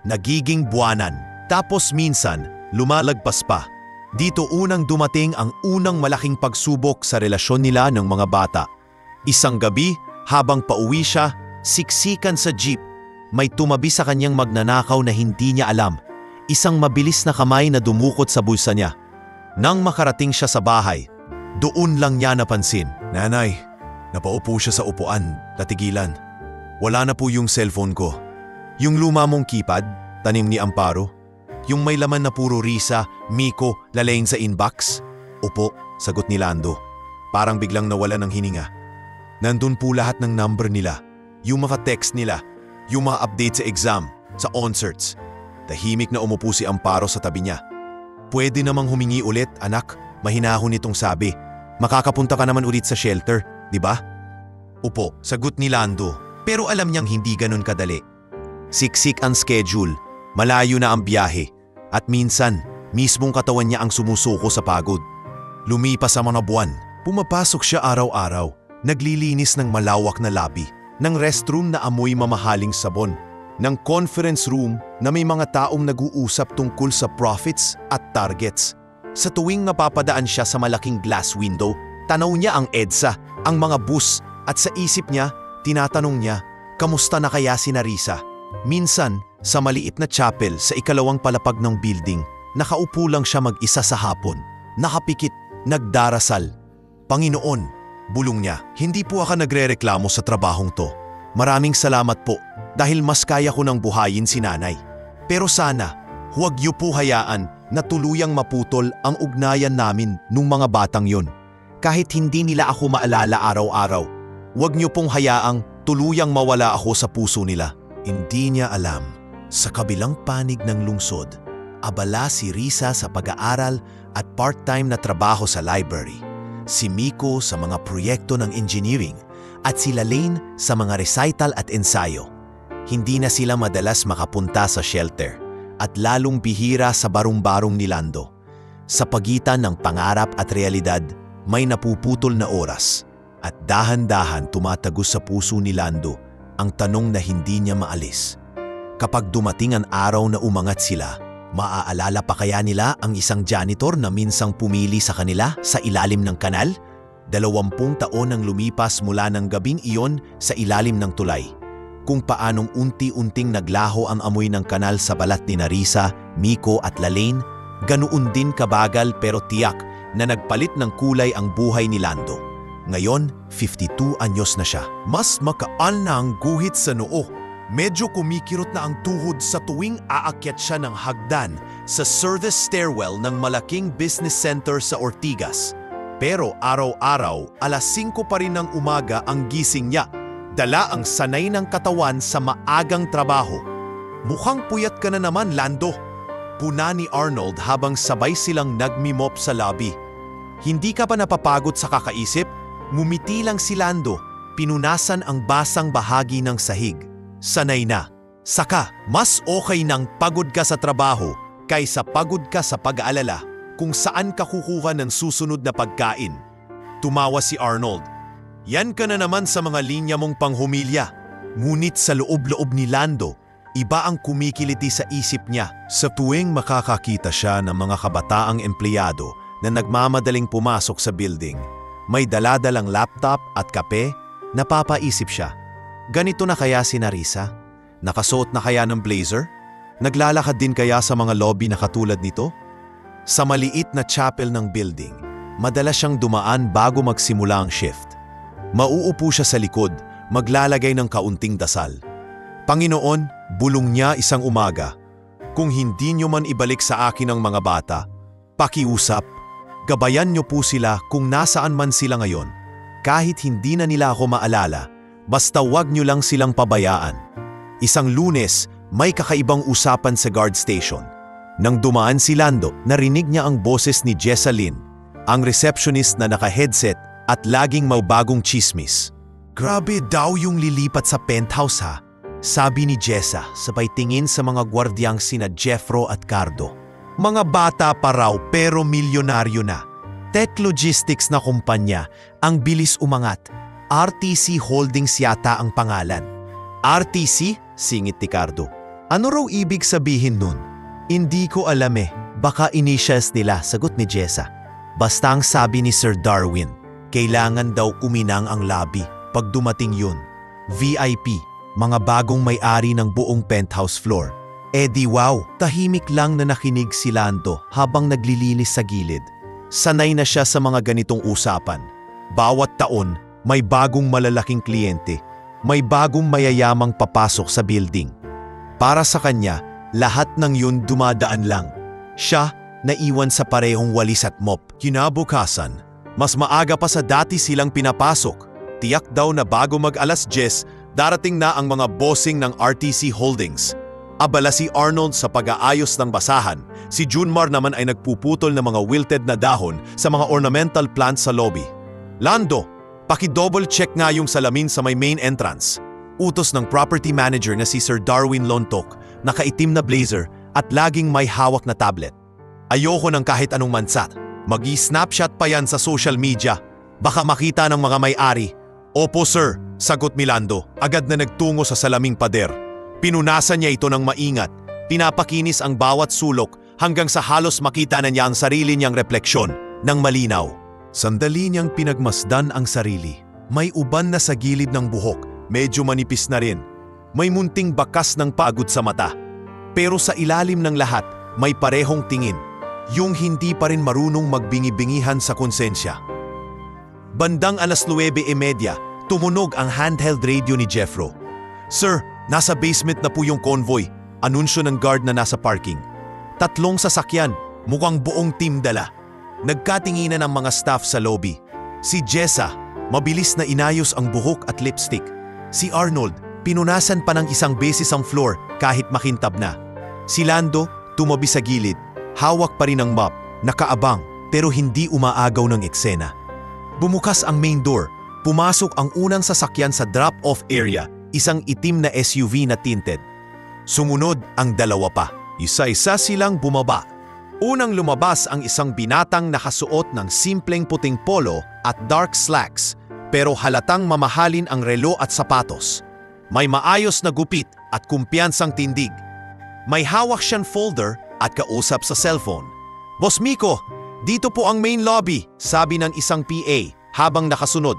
Nagiging buwanan. Tapos minsan, lumalagpas pa. Dito unang dumating ang unang malaking pagsubok sa relasyon nila ng mga bata. Isang gabi, habang pauwi siya, siksikan sa jeep, may tumabi sa kanyang magnanakaw na hindi niya alam. Isang mabilis na kamay na dumukot sa bulsa niya. Nang makarating siya sa bahay, doon lang niya napansin. Nanay, napaupo siya sa upuan, natigilan. Wala na po yung cellphone ko. Yung luma mong keypad, tanim ni Amparo. Yung may laman na puro Risa, Miko, Lalaine sa inbox. Opo, sagot ni Lando. Parang biglang nawala ng hininga. Nandun po lahat ng number nila. Yung mga text nila. Yung mga update sa exam, sa oncerts. Tahimik na umupo si Amparo sa tabi niya. Pwede namang humingi ulit, anak. Mahinahon nitong sabi. Makakapunta ka naman ulit sa shelter, di ba? Opo, sagot ni Lando. Pero alam niyang hindi ganun kadali. Siksik ang schedule, malayo na ang biyahe. At minsan, mismong katawan niya ang sumusuko sa pagod. Lumipas ang mga buwan. Pumapasok siya araw-araw. Naglilinis ng malawak na lobby. Ng restroom na amoy mamahaling sabon. Ng conference room na may mga taong nag-uusap tungkol sa profits at targets. Sa tuwing napapadaan siya sa malaking glass window, tanaw niya ang EDSA, ang mga bus, at sa isip niya, tinatanong niya, kamusta na kaya si Risa? Minsan, sa maliit na chapel sa ikalawang palapag ng building, nakaupo lang siya mag-isa sa hapon. Nakapikit, nagdarasal. Panginoon, bulong niya, hindi po ako nagrereklamo sa trabahong to. Maraming salamat po dahil mas kaya ko nang buhayin si nanay. Pero sana, huwag niyo po hayaan na tuluyang maputol ang ugnayan namin nung mga batang yon. Kahit hindi nila ako maalala araw-araw, huwag niyo pong hayaang tuluyang mawala ako sa puso nila. Hindi niya alam, sa kabilang panig ng lungsod, abala si Risa sa pag-aaral at part-time na trabaho sa library. Si Miko sa mga proyekto ng engineering at si Lalaine sa mga recital at ensayo. Hindi na sila madalas makapunta sa shelter at lalong bihira sa barong-barong ni Lando. Sa pagitan ng pangarap at realidad, may napuputol na oras at dahan-dahan tumatagos sa puso ni Lando ang tanong na hindi niya maalis. Kapag dumating ang araw na umangat sila, maaalala pa kaya nila ang isang janitor na minsang pumili sa kanila sa ilalim ng kanal? 20 taon ang lumipas mula ng gabing iyon sa ilalim ng tulay. Kung paanong unti-unting naglaho ang amoy ng kanal sa balat ni Risa, Miko at Lalaine, ganoon din kabagal pero tiyak na nagpalit ng kulay ang buhay ni Lando. Ngayon, 52 anyos na siya. Mas makaan na ang guhit sa noo. Medyo kumikirot na ang tuhod sa tuwing aakyat siya ng hagdan sa service stairwell ng malaking business center sa Ortigas. Pero araw-araw, 5:00 pa rin ng umaga ang gising niya. Dala ang sanay ng katawan sa maagang trabaho. Mukhang puyat ka na naman, Lando. Puna ni Arnold habang sabay silang nagmimop sa lobby. Hindi ka pa napapagod sa kakaisip? Ngumiti lang si Lando, pinunasan ang basang bahagi ng sahig. Sanay na. Saka, mas okay nang pagod ka sa trabaho kaysa pagod ka sa pag-aalala kung saan ka kukuha ng susunod na pagkain. Tumawa si Arnold. Yan ka na naman sa mga linya mong panghumilya. Ngunit sa loob-loob ni Lando, iba ang kumikiliti sa isip niya. Sa tuwing makakakita siya ng mga kabataang empleyado na nagmamadaling pumasok sa building, may daladalang laptop at kape, napapaisip siya. Ganito na kaya si Risa? Nakasuot na kaya ng blazer? Naglalakad din kaya sa mga lobby na katulad nito? Sa maliit na chapel ng building, madalas siyang dumaan bago magsimula ang shift. Mauupo siya sa likod, maglalagay ng kaunting dasal. Panginoon, bulong niya isang umaga, kung hindi niyo man ibalik sa akin ang mga bata, pakiusap, gabayan niyo po sila kung nasaan man sila ngayon. Kahit hindi na nila ako maalala, basta wag niyo lang silang pabayaan. Isang Lunes, may kakaibang usapan sa guard station. Nang dumaan si Lando, narinig niya ang boses ni Jessalyn, ang receptionist na naka-headset at laging maubagong chismis. Grabe daw yung lilipat sa penthouse ha, sabi ni Jessa sabay tingin sa mga gwardyang sina Jeffro at Cardo. Mga bata pa raw pero milyonaryo na. Tech logistics na kumpanya ang bilis umangat. RTC Holdings yata ang pangalan. RTC? Singit ni Cardo. Ano raw ibig sabihin nun? Hindi ko alam eh. Baka initials nila, sagot ni Jessa. Basta ang sabi ni Sir Darwin, kailangan daw uminang ang lobby pag dumating yun. VIP, mga bagong may-ari ng buong penthouse floor. Di wow, tahimik lang na nakinig si Lando habang naglilinis sa gilid. Sanay na siya sa mga ganitong usapan. Bawat taon, may bagong malalaking kliyente. May bagong mayayamang papasok sa building. Para sa kanya, lahat ng yun dumadaan lang. Siya, naiwan sa parehong walis at mop. Kinabukasan, mas maaga pa sa dati silang pinapasok. Tiyak daw na bago mag-alas 10, darating na ang mga bossing ng RTC Holdings. Abala si Arnold sa pag-aayos ng basahan. Si Junmar naman ay nagpuputol ng mga wilted na dahon sa mga ornamental plants sa lobby. Lando, paki-double check nga yung salamin sa may main entrance. Utos ng property manager na si Sir Darwin Lontok, nakaitim na blazer at laging may hawak na tablet. Ayoko ng kahit anong mansat. Mag-i-snapshot pa yan sa social media. Baka makita ng mga may-ari. Opo sir, sagot ni Lando, agad na nagtungo sa salaming pader. Pinunasan niya ito ng maingat. Pinapakinis ang bawat sulok hanggang sa halos makita na niya ang sarili niyang refleksyon ng malinaw. Sandali niyang pinagmasdan ang sarili. May uban na sa gilid ng buhok, medyo manipis na rin. May munting bakas ng pagod sa mata. Pero sa ilalim ng lahat, may parehong tingin. Yung hindi pa rin marunong magbingi-bingihan sa konsensya. Bandang alas 9:30, tumunog ang handheld radio ni Jeffro. Sir, nasa basement na po yung convoy. Anunsyo ng guard na nasa parking. 3 sasakyan, mukhang buong team dala. Nagkatinginan ang mga staff sa lobby. Si Jessa, mabilis na inayos ang buhok at lipstick. Si Arnold, pinunasan pa ng isang beses ang floor kahit makintab na. Si Lando, tumabi sa gilid. Hawak pa rin ang mop, nakaabang pero hindi umaagaw ng eksena. Bumukas ang main door. Pumasok ang unang sasakyan sa drop-off area, isang itim na SUV na tinted. Sumunod ang 2 pa. Isa-isa silang bumaba. Unang lumabas ang isang binatang nakasuot ng simpleng puting polo at dark slacks, pero halatang mamahalin ang relo at sapatos. May maayos na gupit at kumpiyansang tindig. May hawak siyang folder at kausap sa cellphone. Boss Miko, dito po ang main lobby, sabi ng isang PA habang nakasunod.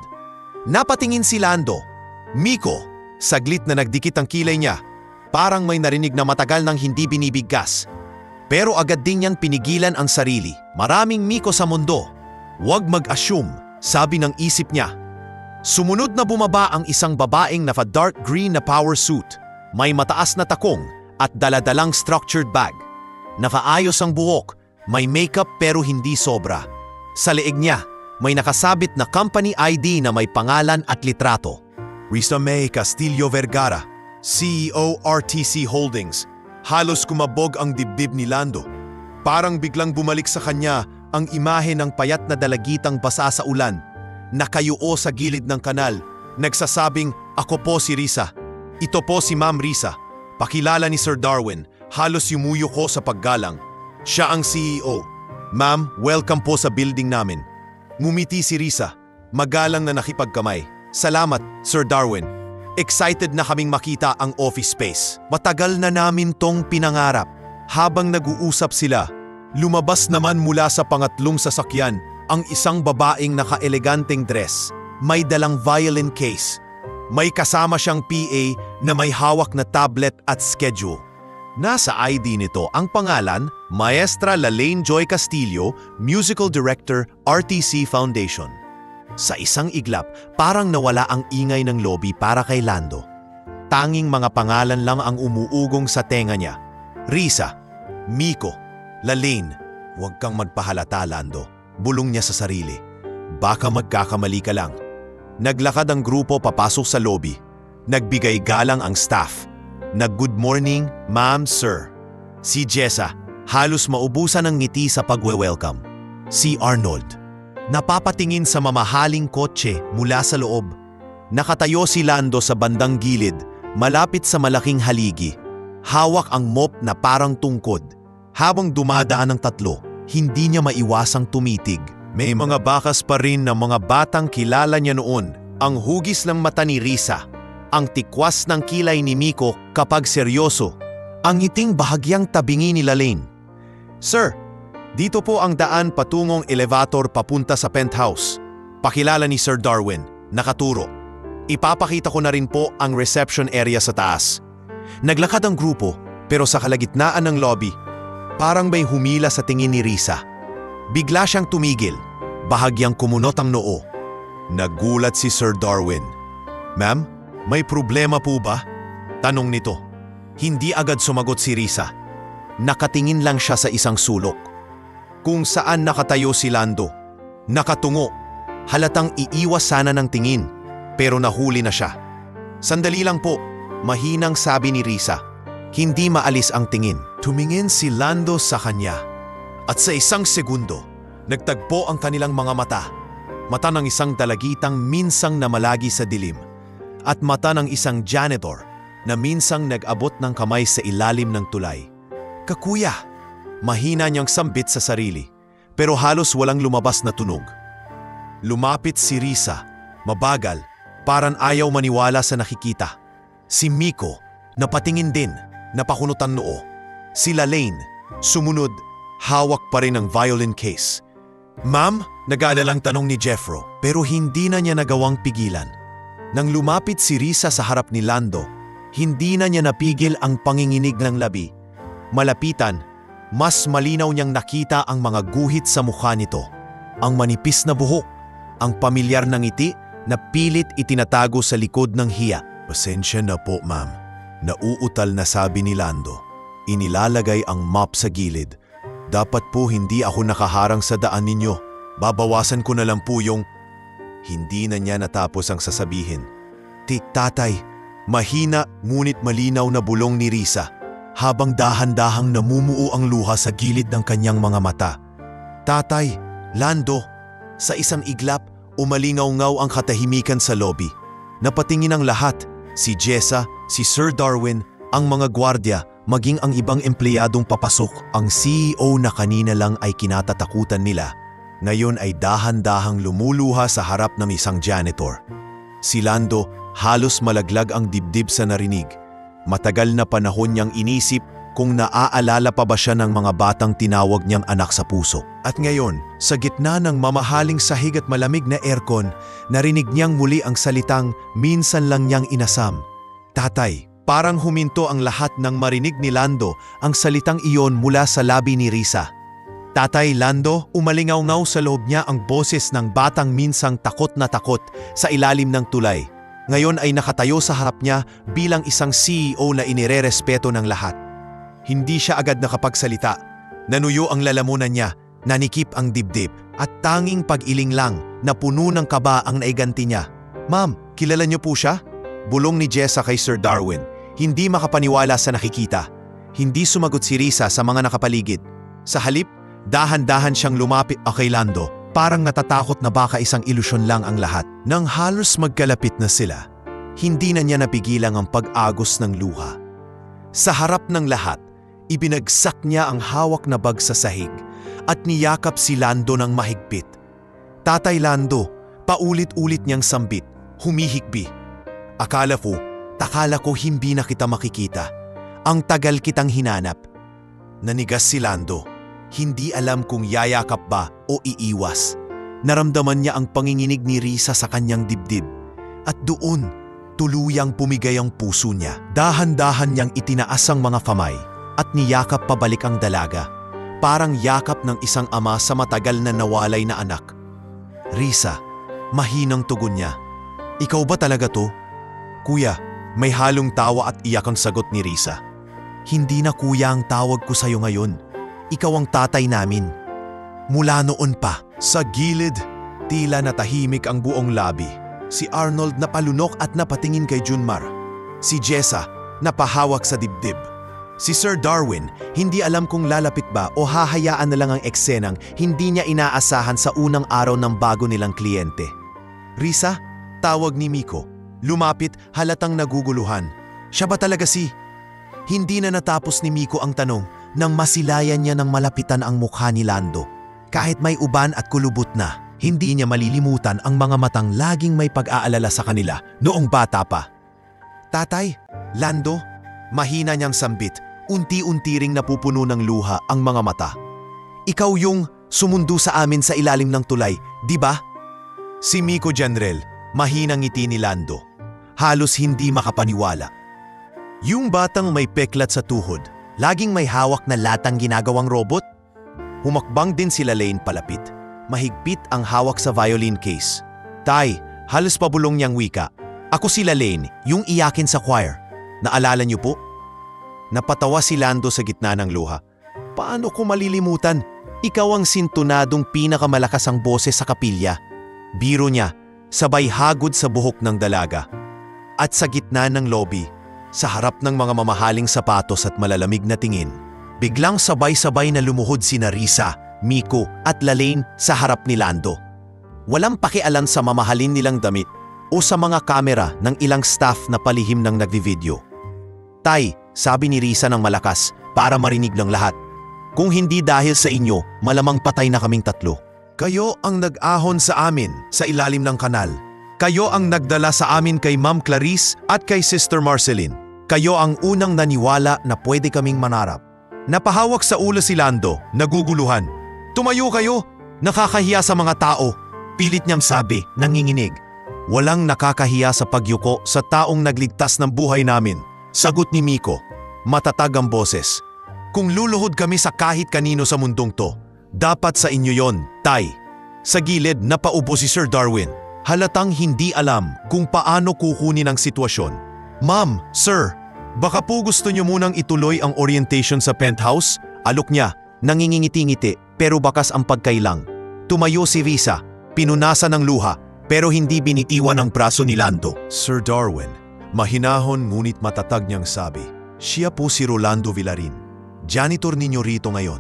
Napatingin si Lando. Miko, saglit na nagdikit ang kilay niya. Parang may narinig na matagal nang hindi binibigkas. Pero agad din niyang pinigilan ang sarili. Maraming Miko sa mundo. Huwag mag-assume, sabi ng isip niya. Sumunod na bumaba ang isang babaeng na dark green na power suit. May mataas na takong at daladalang structured bag. Nakaayos ang buhok, may makeup pero hindi sobra. Sa leeg niya, may nakasabit na company ID na may pangalan at litrato. Risa May Castillo Vergara, CEO RTC Holdings. Halos kumabog ang dibdib ni Lando. Parang biglang bumalik sa kanya ang imahe ng payat na dalagitang basa sa ulan. Nakayuo sa gilid ng kanal, nagsasabing, "Ako po si Risa. Ito po si Ma'am Risa." Pakilala ni Sir Darwin, halos yumuyo ko sa paggalang. Siya ang CEO. Ma'am, welcome po sa building namin. Ngumiti si Risa, magalang na nakipagkamay. Salamat, Sir Darwin. Excited na kaming makita ang office space. Matagal na namin tong pinangarap. Habang nag-uusap sila, lumabas naman mula sa pangatlong sasakyan ang isang babaeng naka-eleganteng dress. May dalang violin case. May kasama siyang PA na may hawak na tablet at schedule. Nasa ID nito ang pangalan, Maestra Lalaine Joy Castillo, Musical Director, RTC Foundation. Sa isang iglap, parang nawala ang ingay ng lobby para kay Lando. Tanging mga pangalan lang ang umuugong sa tenga niya. Risa, Miko, Lalaine. Huwag kang magpahalata, Lando. Bulong niya sa sarili. Baka magkakamali ka lang. Naglakad ang grupo papasok sa lobby. Nagbigay galang ang staff. Nag-good morning, ma'am, sir. Si Jessa, halos maubusan ng ngiti sa pagwe-welcome. Si Arnold, napapatingin sa mamahaling kotse mula sa loob. Nakatayo si Lando sa bandang gilid, malapit sa malaking haligi. Hawak ang mop na parang tungkod. Habang dumadaan ang 3, hindi niya maiwasang tumitig. May mga bakas pa rin ng mga batang kilala niya noon. Ang hugis ng mata ni Risa. Ang tikwas ng kilay ni Miko kapag seryoso. Ang ngiting bahagyang tabingi ni Lalaine. Sir, Dito po ang daan patungong elevator papunta sa penthouse. Pakilala ni Sir Darwin, nakaturo. Ipapakita ko na rin po ang reception area sa taas. Naglakad ang grupo pero sa kalagitnaan ng lobby, parang may humila sa tingin ni Risa. Bigla siyang tumigil, bahagyang kumunot ang noo. Nagulat si Sir Darwin. "Ma'am, may problema po ba?" Tanong nito. Hindi agad sumagot si Risa. Nakatingin lang siya sa isang sulok, kung saan nakatayo si Lando. Nakatungo, halatang iiwas sana ng tingin, pero nahuli na siya. "Sandali lang po," mahinang sabi ni Risa. Hindi maalis ang tingin. Tumingin si Lando sa kanya. At sa isang segundo, nagtagpo ang kanilang mga mata. Mata ng isang dalagitang minsang namalagi sa dilim. At mata ng isang janitor na minsang nag-abot ng kamay sa ilalim ng tulay. "Kakuya!" Mahina niyang sambit sa sarili, pero halos walang lumabas na tunog. Lumapit si Risa, mabagal, parang ayaw maniwala sa nakikita. Si Miko, napatingin din, napakunutan noo. Si Lalaine, sumunod, hawak pa rin ang violin case. "Ma'am?" nag-aalalang tanong ni Jeffro, pero hindi na niya nagawang pigilan. Nang lumapit si Risa sa harap ni Lando, hindi na niya napigil ang panginginig ng labi. Malapitan, mas malinaw niyang nakita ang mga guhit sa mukha nito. Ang manipis na buhok, ang pamilyar na ngiti na pilit itinatago sa likod ng hiya. "Pasensya na po, ma'am." Nauutal na sabi ni Lando. Inilalagay ang mop sa gilid. "Dapat po hindi ako nakaharang sa daan ninyo. Babawasan ko na lang po yung..." Hindi na niya natapos ang sasabihin. Tatay, mahina ngunit malinaw na bulong ni Risa, habang dahan-dahang namumuo ang luha sa gilid ng kanyang mga mata. "Tatay, Lando." Sa isang iglap, umalingaw-ngaw ang katahimikan sa lobby. Napatingin ang lahat, si Jessa, si Sir Darwin, ang mga gwardya, maging ang ibang empleyadong papasok. Ang CEO na kanina lang ay kinatatakutan nila, ngayon ay dahan-dahang lumuluha sa harap ng isang janitor. Si Lando, halos malaglag ang dibdib sa narinig. Matagal na panahon niyang inisip kung naaalala pa ba siya ng mga batang tinawag niyang anak sa puso. At ngayon, sa gitna ng mamahaling sahig at malamig na aircon, narinig niyang muli ang salitang minsan lang niyang inasam. "Tatay." Parang huminto ang lahat nang marinig ni Lando ang salitang iyon mula sa labi ni Risa. "Tatay, Lando." Umalingaw-ngaw sa loob niya ang boses ng batang minsang takot na takot sa ilalim ng tulay. Ngayon ay nakatayo sa harap niya bilang isang CEO na inirerespeto ng lahat. Hindi siya agad nakapagsalita. Nanuyo ang lalamunan niya, nanikip ang dibdib, at tanging pag-iling lang na puno ng kaba ang naiganti niya. "Ma'am, kilala niyo po siya?" Bulong ni Jessa kay Sir Darwin. Hindi makapaniwala sa nakikita. Hindi sumagot si Risa sa mga nakapaligid. Sa halip, dahan-dahan siyang lumapit kay Lando. Parang natatakot na baka isang ilusyon lang ang lahat. Nang halos magkalapit na sila, hindi na niya napigilang ang pag-agos ng luha. Sa harap ng lahat, ibinagsak niya ang hawak na bag sa sahig at niyakap si Lando ng mahigpit. "Tatay Lando," paulit-ulit niyang sambit, humihikbi. Akala ko hindi na kita makikita. Ang tagal kitang hinanap." Nanigas si Lando. Hindi alam kung yayakap ba o iiwas. Naramdaman niya ang panginginig ni Risa sa kanyang dibdib. At doon, tuluyang pumigay ang puso niya. Dahan-dahan niyang itinaas ang mga kamay at niyakap pabalik ang dalaga. Parang yakap ng isang ama sa matagal na nawalay na anak. "Risa," mahinang tugon niya. "Ikaw ba talaga to?" "Kuya." May halong tawa at iyak ang sagot ni Risa. "Hindi na kuya ang tawag ko sa'yo ngayon. Ikaw ang tatay namin." Mula noon pa, sa gilid, tila natahimik ang buong labi. Si Arnold napalunok at napatingin kay Junmar. Si Jessa napahawak sa dibdib. Si Sir Darwin, hindi alam kung lalapit ba o hahayaan na lang ang eksenang hindi niya inaasahan sa unang araw ng bago nilang kliyente. "Risa?" tawag ni Miko. Lumapit, halatang naguguluhan. Siya ba talaga si... Hindi na natapos ni Miko ang tanong nang masilayan niya ng malapitan ang mukha ni Lando. Kahit may uban at kulubot na, hindi niya malilimutan ang mga matang laging may pag-aalala sa kanila noong bata pa. "Tatay, Lando?" Mahina niyang sambit, unti-unti ring napupuno ng luha ang mga mata. ikaw yung sumundo sa amin sa ilalim ng tulay, di ba? Si Miko Janrel, mahinang ngiti ni Lando. Halos hindi makapaniwala. Yung batang may peklat sa tuhod, laging may hawak na latang ginagawang robot? Humakbang din sila Lane palapit. Mahigpit ang hawak sa violin case. Tay, halos pabulong niyang wika. Ako sila Lane, yung iyakin sa choir. Naalala niyo po? Napatawa si Lando sa gitna ng luha. Paano ko malilimutan? Ikaw ang sintunadong pinakamalakas ang boses sa kapilya. Biro niya, sabay hagod sa buhok ng dalaga. At sa gitna ng lobby, sa harap ng mga mamahaling sapatos at malalamig na tingin, biglang sabay-sabay na lumuhod sina Risa, Miko at Lalaine sa harap ni Lando. Walang pakialam sa mamahalin nilang damit o sa mga kamera ng ilang staff na palihim ng nagvi-video. Tay, sabi ni Risa ng malakas para marinig ng lahat. Kung hindi dahil sa inyo, malamang patay na kaming tatlo. Kayo ang nag-ahon sa amin sa ilalim ng kanal. Kayo ang nagdala sa amin kay Ma'am Clarice at kay Sister Marceline. Kayo ang unang naniwala na pwede kaming manarap. Napahawak sa ulo si Lando, naguguluhan. Tumayo kayo! Nakakahiya sa mga tao! Pilit niyang sabi, nanginginig. Walang nakakahiya sa pagyuko sa taong nagligtas ng buhay namin. Sagot ni Miko. Matatag ang boses. Kung luluhod kami sa kahit kanino sa mundong to, dapat sa inyo yon, Tay. Sa gilid, napaubo si Sir Darwin. Halatang hindi alam kung paano kukunin ang sitwasyon. Ma'am, Sir, baka po gusto niyo munang ituloy ang orientation sa penthouse? Alok niya, nangingingiti-ngiti pero bakas ang pagkailang. Tumayo si Risa, pinunasan ng luha pero hindi binitiwan ang braso ni Lando. Sir Darwin, mahinahon ngunit matatag niyang sabi, siya po si Rolando Villarin. Janitor ninyo rito ngayon.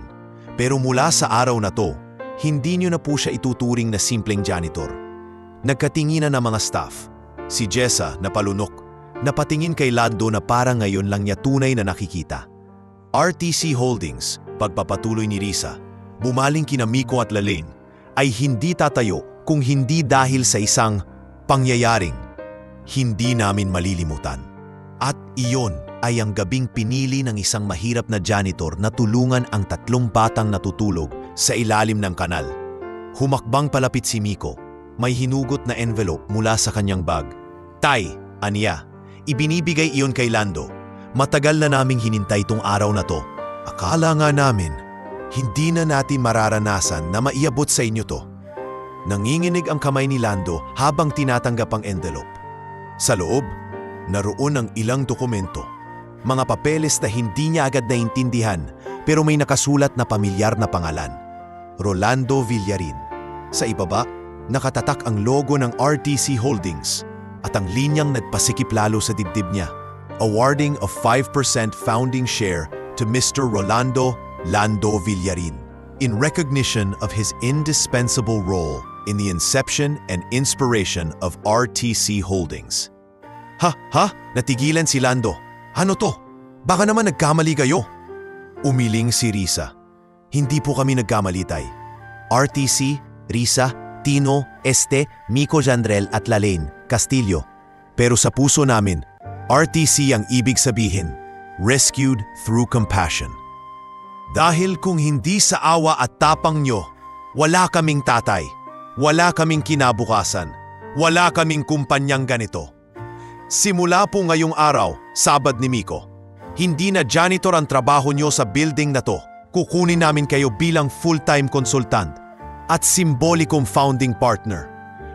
Pero mula sa araw na to, hindi niyo na po siya ituturing na simpleng janitor. Nagkatinginan ang mga staff. Si Jessa na palunok. Napatingin kay Lando na parang ngayon lang niya tunay na nakikita. RTC Holdings, pagpapatuloy ni Risa, bumaling kina Miko at Lalaine, ay hindi tatayo kung hindi dahil sa isang pangyayaring hindi namin malilimutan. At iyon ay ang gabing pinili ng isang mahirap na janitor na tulungan ang 3 batang natutulog sa ilalim ng kanal. Humakbang palapit si Miko, may hinugot na envelope mula sa kanyang bag. Tay, aniya. Ibinibigay iyon kay Lando. Matagal na naming hinintay itong araw na to. Akala nga namin, hindi na natin mararanasan na maiabot sa inyo to. Nanginginig ang kamay ni Lando habang tinatanggap ang envelope. Sa loob, naroon ang ilang dokumento. Mga papeles na hindi niya agad naintindihan pero may nakasulat na pamilyar na pangalan. Rolando Villarin. Sa ibaba, nakatatak ang logo ng RTC Holdings. At ang linyang nagpasikip lalo sa dibdib niya, awarding a 5% founding share to Mr. Rolando Lando Villarin in recognition of his indispensable role in the inception and inspiration of RTC Holdings. Ha? Natigilan si Lando. Ano to? Baka naman nagkamali kayo. Umiling si Risa. Hindi po kami nagkamali, Tay. RTC, Risa, Tino, Miko Janrel at Lalaine Castillo. Pero sa puso namin, RTC ang ibig sabihin, rescued through compassion. Dahil kung hindi sa awa at tapang nyo, wala kaming tatay, wala kaming kinabukasan, wala kaming kumpanyang ganito. Simula po ngayong araw, Sabad ni Miko, hindi na janitor ang trabaho nyo sa building na to. Kukunin namin kayo bilang full-time consultant at simbolikong founding partner.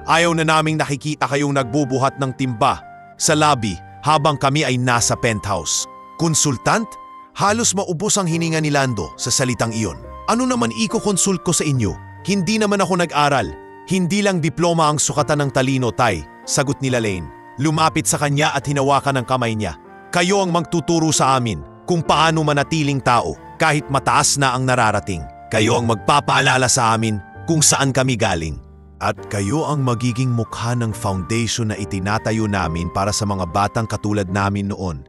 Ayaw na naming nakikita kayong nagbubuhat ng timba sa lobby habang kami ay nasa penthouse. Konsultant? Halos maubos ang hininga ni Lando sa salitang iyon. Ano naman iko-consult ko sa inyo? Hindi naman ako nag-aral. Hindi lang diploma ang sukatan ng talino, Tay, sagot ni Lalaine. Lumapit sa kanya at hinawakan ang kamay niya. Kayo ang magtuturo sa amin kung paano manatiling tao kahit mataas na ang nararating. Kayo ang magpapaalala sa amin kung saan kami galing. At kayo ang magiging mukha ng foundation na itinatayo namin para sa mga batang katulad namin noon.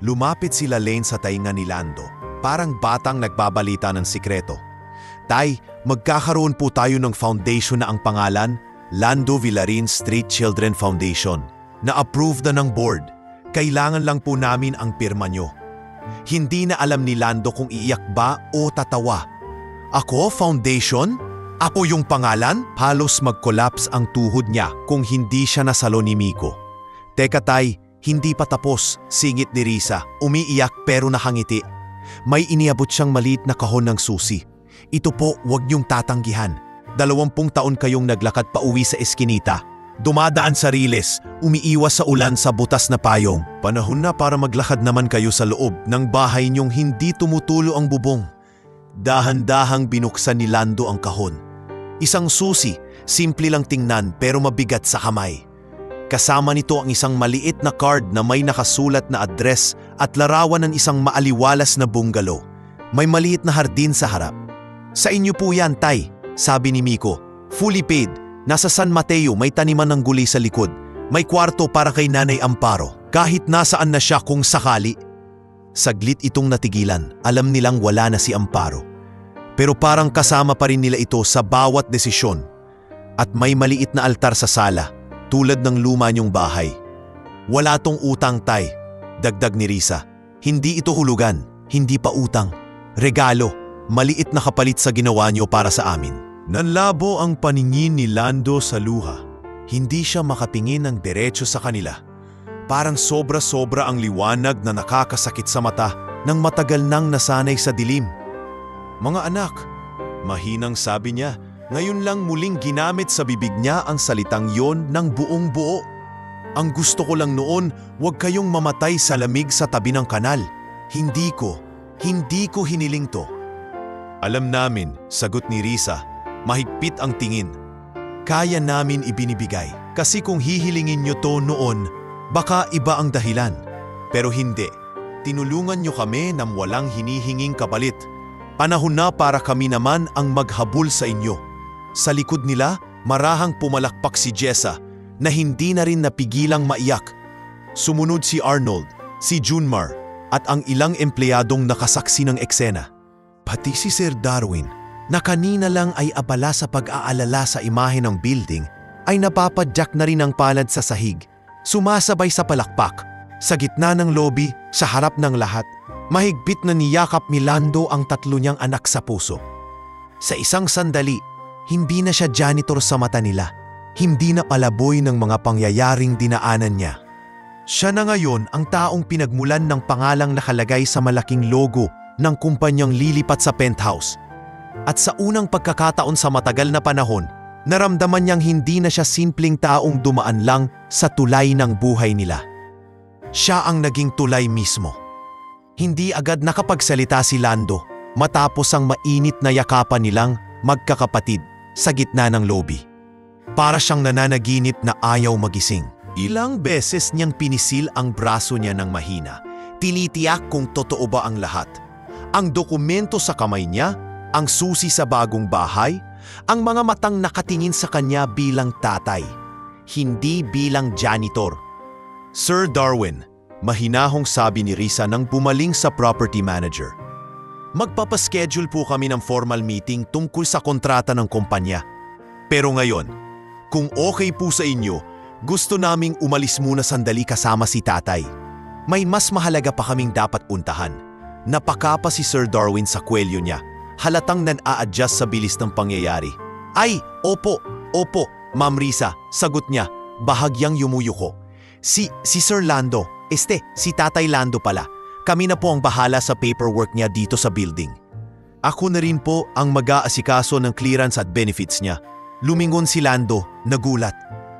Lumapit si Lalaine sa tainga ni Lando, parang batang nagbabalita ng sikreto. Tay, magkakaroon po tayo ng foundation na ang pangalan, Lando Villarin Street Children Foundation, na approved na ng board. Kailangan lang po namin ang pirma nyo. Hindi na alam ni Lando kung iiyak ba o tatawa. Ako, foundation? Ako yung pangalan? Halos mag-collapse ang tuhod niya kung hindi siya nasalo ni Miko. Teka tay, hindi pa tapos, singit ni Risa, umiiyak pero nakangiti. May iniabot siyang maliit na kahon ng susi. Ito po, huwag niyong tatanggihan. 20 taon kayong naglakad pa uwi sa eskinita. Dumadaan sa riles, umiiwas sa ulan sa butas na payong. Panahon na para maglakad naman kayo sa loob ng bahay niyong hindi tumutulo ang bubong. Dahan-dahang binuksan ni Lando ang kahon. Isang susi, simple lang tingnan pero mabigat sa kamay. Kasama nito ang isang maliit na card na may nakasulat na address at larawan ng isang maaliwalas na bungalow. May maliit na hardin sa harap. Sa inyo po yan, tay, sabi ni Miko. Fully paid. Nasa San Mateo may taniman ng gulay sa likod. May kwarto para kay Nanay Amparo. Kahit nasaan na siya kung sakali. Saglit itong natigilan. Alam nilang wala na si Amparo. Pero parang kasama pa rin nila ito sa bawat desisyon. At may maliit na altar sa sala, tulad ng luma niyong bahay. Wala tong utang, tay, dagdag ni Risa. Hindi ito hulugan, hindi pa utang. Regalo, maliit na kapalit sa ginawa niyo para sa amin. Nanlabo ang paningin ni Lando sa luha. Hindi siya makatingin ng diretso sa kanila. Parang sobra-sobra ang liwanag na nakakasakit sa mata nang matagal nang nasanay sa dilim. Mga anak, mahinang sabi niya, ngayon lang muling ginamit sa bibig niya ang salitang yon ng buong buo. Ang gusto ko lang noon, huwag kayong mamatay sa lamig sa tabi ng kanal. Hindi ko hiniling to. Alam namin, sagot ni Risa, mahigpit ang tingin. Kaya namin ibinibigay. Kasi kung hihilingin nyo to noon, baka iba ang dahilan. Pero hindi. Tinulungan nyo kami nang walang hinihinging kapalit. Panahon na para kami naman ang maghabol sa inyo. Sa likod nila, marahang pumalakpak si Jessa na hindi na rin napigilang maiyak. Sumunod si Arnold, si Junmar at ang ilang empleyadong nakasaksi ng eksena. Pati si Sir Darwin, na kanina lang ay abala sa pag-aalala sa imahe ng building, ay napapadyak na rin ang palad sa sahig. Sumasabay sa palakpak, sa gitna ng lobby, sa harap ng lahat, mahigpit na niyakap ni Lando ang 3 niyang anak sa puso. Sa isang sandali, hindi na siya janitor sa mata nila. Hindi na palaboy ng mga pangyayaring dinaanan niya. Siya na ngayon ang taong pinagmulan ng pangalang nakalagay sa malaking logo ng kumpanyang lilipat sa penthouse. At sa unang pagkakataon sa matagal na panahon, naramdaman niyang hindi na siya simpleng taong dumaan lang sa tulay ng buhay nila. Siya ang naging tulay mismo. Hindi agad nakapagsalita si Lando matapos ang mainit na yakapan nilang magkakapatid sa gitna ng lobby. Para siyang nananaginip na ayaw magising. Ilang beses niyang pinisil ang braso niya ng mahina. Tinitiyak kung totoo ba ang lahat. Ang dokumento sa kamay niya, ang susi sa bagong bahay, ang mga matang nakatingin sa kanya bilang tatay, hindi bilang janitor. Sir Darwin, mahinahong sabi ni Risa nang bumaling sa property manager. Magpapaschedule po kami ng formal meeting tungkol sa kontrata ng kumpanya. Pero ngayon, kung okay po sa inyo, gusto naming umalis muna sandali kasama si tatay. May mas mahalaga pa kaming dapat puntahan. Napakapa si Sir Darwin sa kwelyo niya. Halatang nan-a-adjust sa bilis ng pangyayari. Ay, opo, Ma'am Risa, sagot niya, bahagyang yumuyuko. Si Sir Lando, si Tatay Lando pala. Kami na po ang bahala sa paperwork niya dito sa building. Ako na rin po ang mag-aasikaso ng clearance at benefits niya. Lumingon si Lando, nagulat.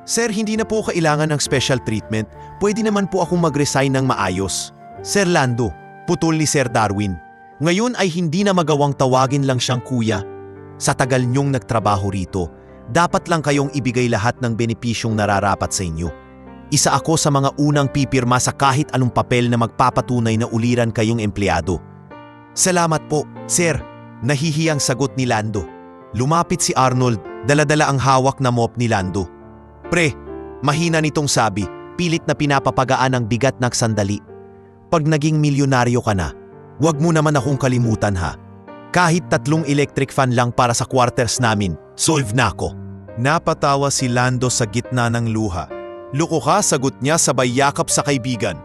Sir, hindi na po kailangan ng special treatment. Pwede naman po akong mag-resign ng maayos. Sir Lando, putol ni Sir Darwin. Ngayon ay hindi na magawang tawagin lang siyang kuya. Sa tagal niyong nagtrabaho rito, dapat lang kayong ibigay lahat ng benepisyong nararapat sa inyo. Isa ako sa mga unang pipirma sa kahit anong papel na magpapatunay na uliran kayong empleyado. Salamat po, sir, nahihiyang sagot ni Lando. Lumapit si Arnold, daladala ang hawak na mop ni Lando. Pre, mahina nitong sabi, pilit na pinapapagaan ang bigat ng sandali. Pag naging milyonaryo ka na, huwag mo naman akong kalimutan ha. Kahit 3 electric fan lang para sa quarters namin, solve na ako. Napatawa si Lando sa gitna ng luha. Loko ka, sagot niya sabay yakap sa kaibigan.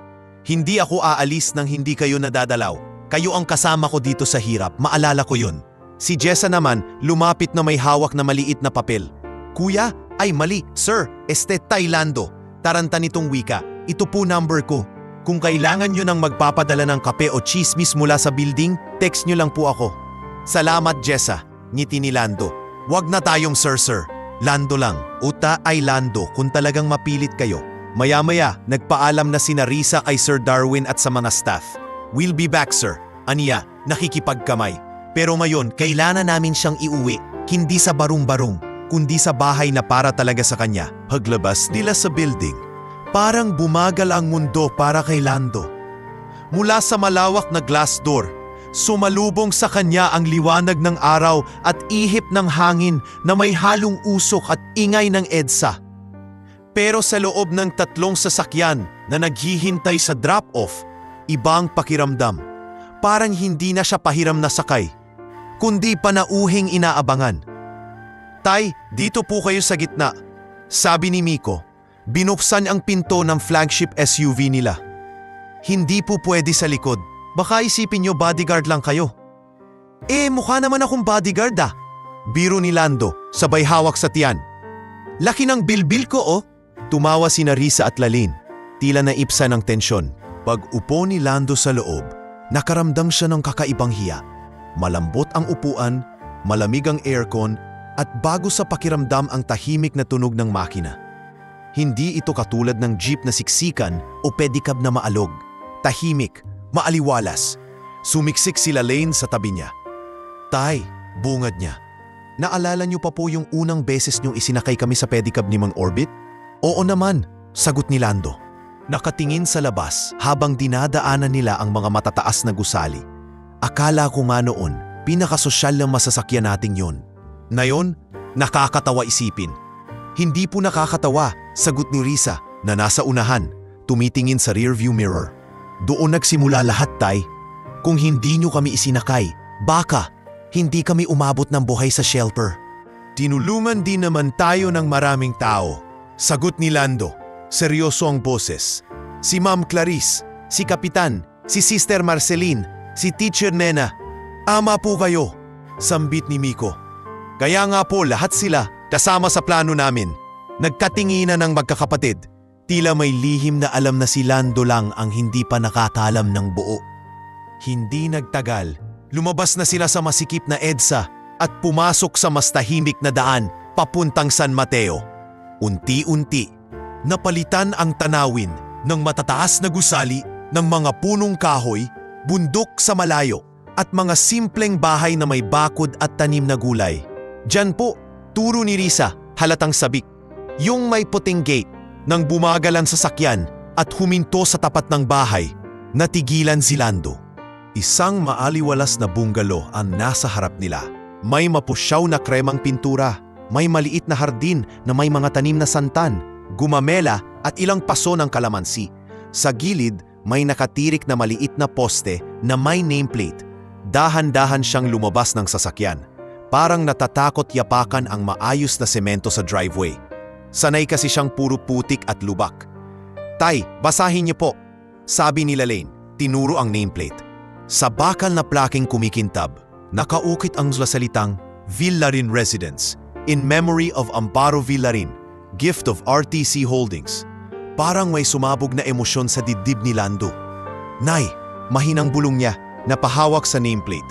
Hindi ako aalis nang hindi kayo nadadalaw. Kayo ang kasama ko dito sa hirap, maalala ko yun. Si Jessa naman lumapit na may hawak na maliit na papel. Kuya, ay mali, sir, Tailando. Taranta nitong wika, ito po number ko. Kung kailangan nyo nang magpapadala ng kape o chismis mula sa building, text nyo lang po ako. Salamat Jessa, ngiti ni Lando. Wag na tayong sir. Lando lang, uta ay Lando kung talagang mapilit kayo. Maya-maya, nagpaalam na sina Risa kay Sir Darwin at sa mga staff. We'll be back sir, aniya, nakikipagkamay. Pero ngayon, kailangan namin siyang iuwi, hindi sa barong-barong, kundi sa bahay na para talaga sa kanya. Paglabas nila sa building, parang bumagal ang mundo para kay Lando. Mula sa malawak na glass door, sumalubong sa kanya ang liwanag ng araw at ihip ng hangin na may halong usok at ingay ng EDSA. Pero sa loob ng 3 sasakyan na naghihintay sa drop-off, ibang pakiramdam. Parang hindi na siya pahiram na sakay, kundi panauhing inaabangan. Tay, dito po kayo sa gitna, sabi ni Miko. Binuksan ang pinto ng flagship SUV nila. Hindi po pwede sa likod. Baka isipin nyo bodyguard lang kayo. Mukha naman akong bodyguard ah. Biro ni Lando, sabay hawak sa tiyan. Laki ng bilbil ko oh. Tumawa sina Risa at Lalin. Tila naipsa ng tensyon. Pag upo ni Lando sa loob, nakaramdam siya ng kakaibang hiya. Malambot ang upuan, malamig ang aircon, at bago sa pakiramdam ang tahimik na tunog ng makina. Hindi ito katulad ng jeep na siksikan o pedicab na maalog. Tahimik, maaliwalas. Sumiksik sila Lane sa tabi niya. Tay, bungad niya. Naalala niyo pa po yung unang beses niyong isinakay kami sa pedicab ni Mang Orbit? Oo naman, sagot ni Lando. Nakatingin sa labas habang dinadaanan nila ang mga matataas na gusali. Akala ko nga noon, pinakasosyal na masasakyan nating yun. Ngayon, nakakatawa isipin. Hindi po nakakatawa, sagot ni Risa na nasa unahan, tumitingin sa rearview mirror. Doon nagsimula lahat, Tay. Kung hindi nyo kami isinakay, baka hindi kami umabot ng buhay sa shelter. Tinulungan din naman tayo ng maraming tao, sagot ni Lando. Seryoso ang boses. Si Ma'am Clarice, si Kapitan, si Sister Marceline, si Teacher Nena. Ama po kayo, sambit ni Miko. Kaya nga po lahat sila kasama sa plano namin. Nagkatinginan ng magkakapatid. Tila may lihim na alam na si Lando lang ang hindi pa nakakalam ng buo. Hindi nagtagal, lumabas na sila sa masikip na EDSA at pumasok sa mas tahimik na daan papuntang San Mateo. Unti-unti, napalitan ang tanawin ng matataas na gusali ng mga punong kahoy, bundok sa malayo at mga simpleng bahay na may bakod at tanim na gulay. Diyan po, turo ni Risa, halatang sabik. Yung may puting gate, nang bumagalan sa sakyan at huminto sa tapat ng bahay, natigilan si Lando. Isang maaliwalas na bungalo ang nasa harap nila. May mapusyaw na kremang pintura, may maliit na hardin na may mga tanim na santan, gumamela at ilang paso ng kalamansi. Sa gilid, may nakatirik na maliit na poste na may nameplate. Dahan-dahan siyang lumabas ng sasakyan. Parang natatakot yapakan ang maayos na semento sa driveway. Sanay kasi siyang puro putik at lubak. Tay, basahin niyo po, sabi ni Lane, tinuro ang nameplate. Sa bakal na plaking kumikintab, nakaukit ang salitang Villarin Residence in memory of Amparo Villarin, gift of RTC Holdings. Parang may sumabog na emosyon sa dibdib ni Lando. Nay, mahinang bulong niya, napahawak sa nameplate.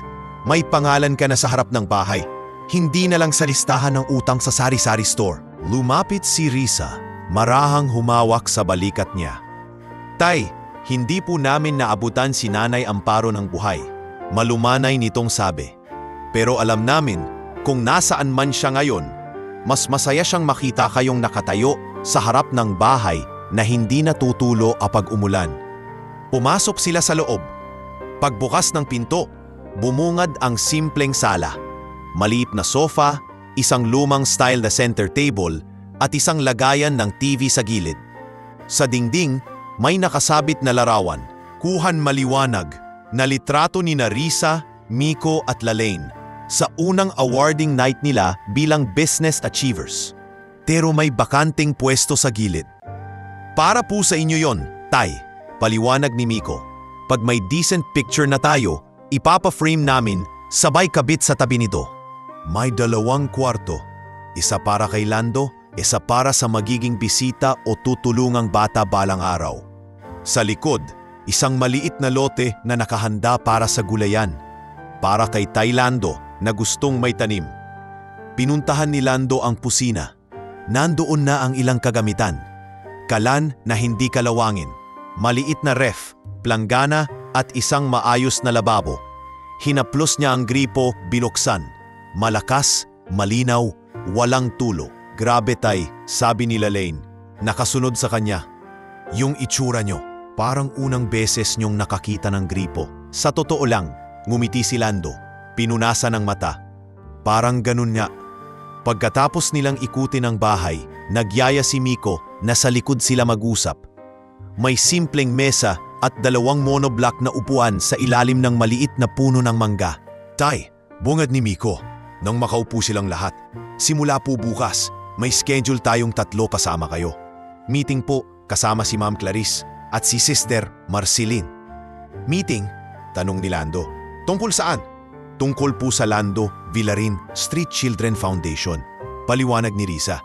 May pangalan ka na sa harap ng bahay. Hindi na lang sa listahan ng utang sa sari-sari store. Lumapit si Risa, marahang humawak sa balikat niya. Tay, hindi po namin naabutan si Nanay Amparo ng buhay. Malumanay nitong sabi. Pero alam namin, kung nasaan man siya ngayon, mas masaya siyang makita kayong nakatayo sa harap ng bahay na hindi natutulo kapag umulan. Pumasok sila sa loob. Pagbukas ng pinto, bumungad ang simpleng sala. Maliit na sofa, isang lumang style na center table at isang lagayan ng TV sa gilid. Sa dingding, may nakasabit na larawan, kuhan maliwanag, na litrato ni Risa, Miko at Lane sa unang awarding night nila bilang business achievers. Pero may bakanting pwesto sa gilid. Para po sa inyo yon, Tay, paliwanag ni Miko. Pag may decent picture na tayo, ipapa-frame namin sabay kabit sa tabi nito. May 2 kwarto, isa para kay Lando, isa para sa magiging bisita o tutulungang bata balang araw. Sa likod, isang maliit na lote na nakahanda para sa gulayan, para kay Tay Lando na gustong may tanim. Pinuntahan ni Lando ang pusina. Nandoon na ang ilang kagamitan. Kalan na hindi kalawangin, maliit na ref, planggana at isang maayos na lababo. Hinaplos niya ang gripo, binuksan. Malakas, malinaw, walang tulo. Grabe Tay, sabi ni Lane. Nakasunod sa kanya. Yung itsura nyo, parang unang beses nyong nakakita ng gripo. Sa totoo lang, ngumiti si Lando. Pinunasan ang mata. Parang ganun nga. Pagkatapos nilang ikutin ang bahay, nagyaya si Miko na sa likod sila mag-usap. May simpleng mesa at 2 monoblock na upuan sa ilalim ng maliit na puno ng mangga. Tay, bungad ni Miko. Nang makaupo silang lahat, simula po bukas, may schedule tayong 3 kasama kayo. Meeting po kasama si Ma'am Clarice at si Sister Marceline. Meeting? Tanong ni Lando. Tungkol saan? Tungkol po sa Lando Villarin Street Children Foundation. Paliwanag ni Risa.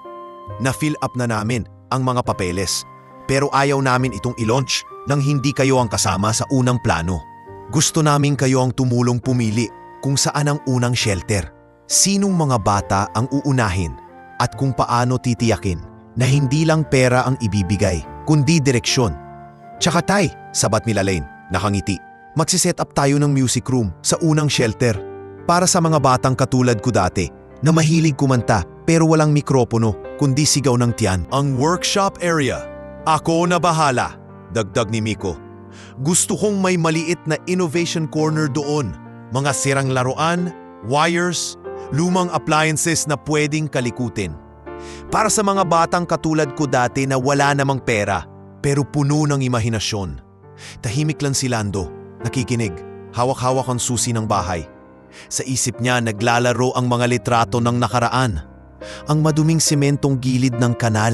Na-fill up na namin ang mga papeles, pero ayaw namin itong i-launch nang hindi kayo ang kasama sa unang plano. Gusto namin kayo ang tumulong pumili kung saan ang unang shelter. Sinong mga bata ang uunahin at kung paano titiyakin na hindi lang pera ang ibibigay, kundi direksyon. Tsaka Tay, sabat ni Lane, nakangiti. Magsiset up tayo ng music room sa unang shelter para sa mga batang katulad ko dati na mahilig kumanta pero walang mikropono kundi sigaw ng tiyan. Ang workshop area, ako na bahala, dagdag ni Miko. Gusto kong may maliit na innovation corner doon. Mga sirang laruan, wires, lumang appliances na pwedeng kalikutin. Para sa mga batang katulad ko dati na wala namang pera pero puno ng imahinasyon. Tahimik lang si Lando, nakikinig, hawak-hawak ang susi ng bahay. Sa isip niya naglalaro ang mga litrato ng nakaraan. Ang maduming sementong gilid ng kanal,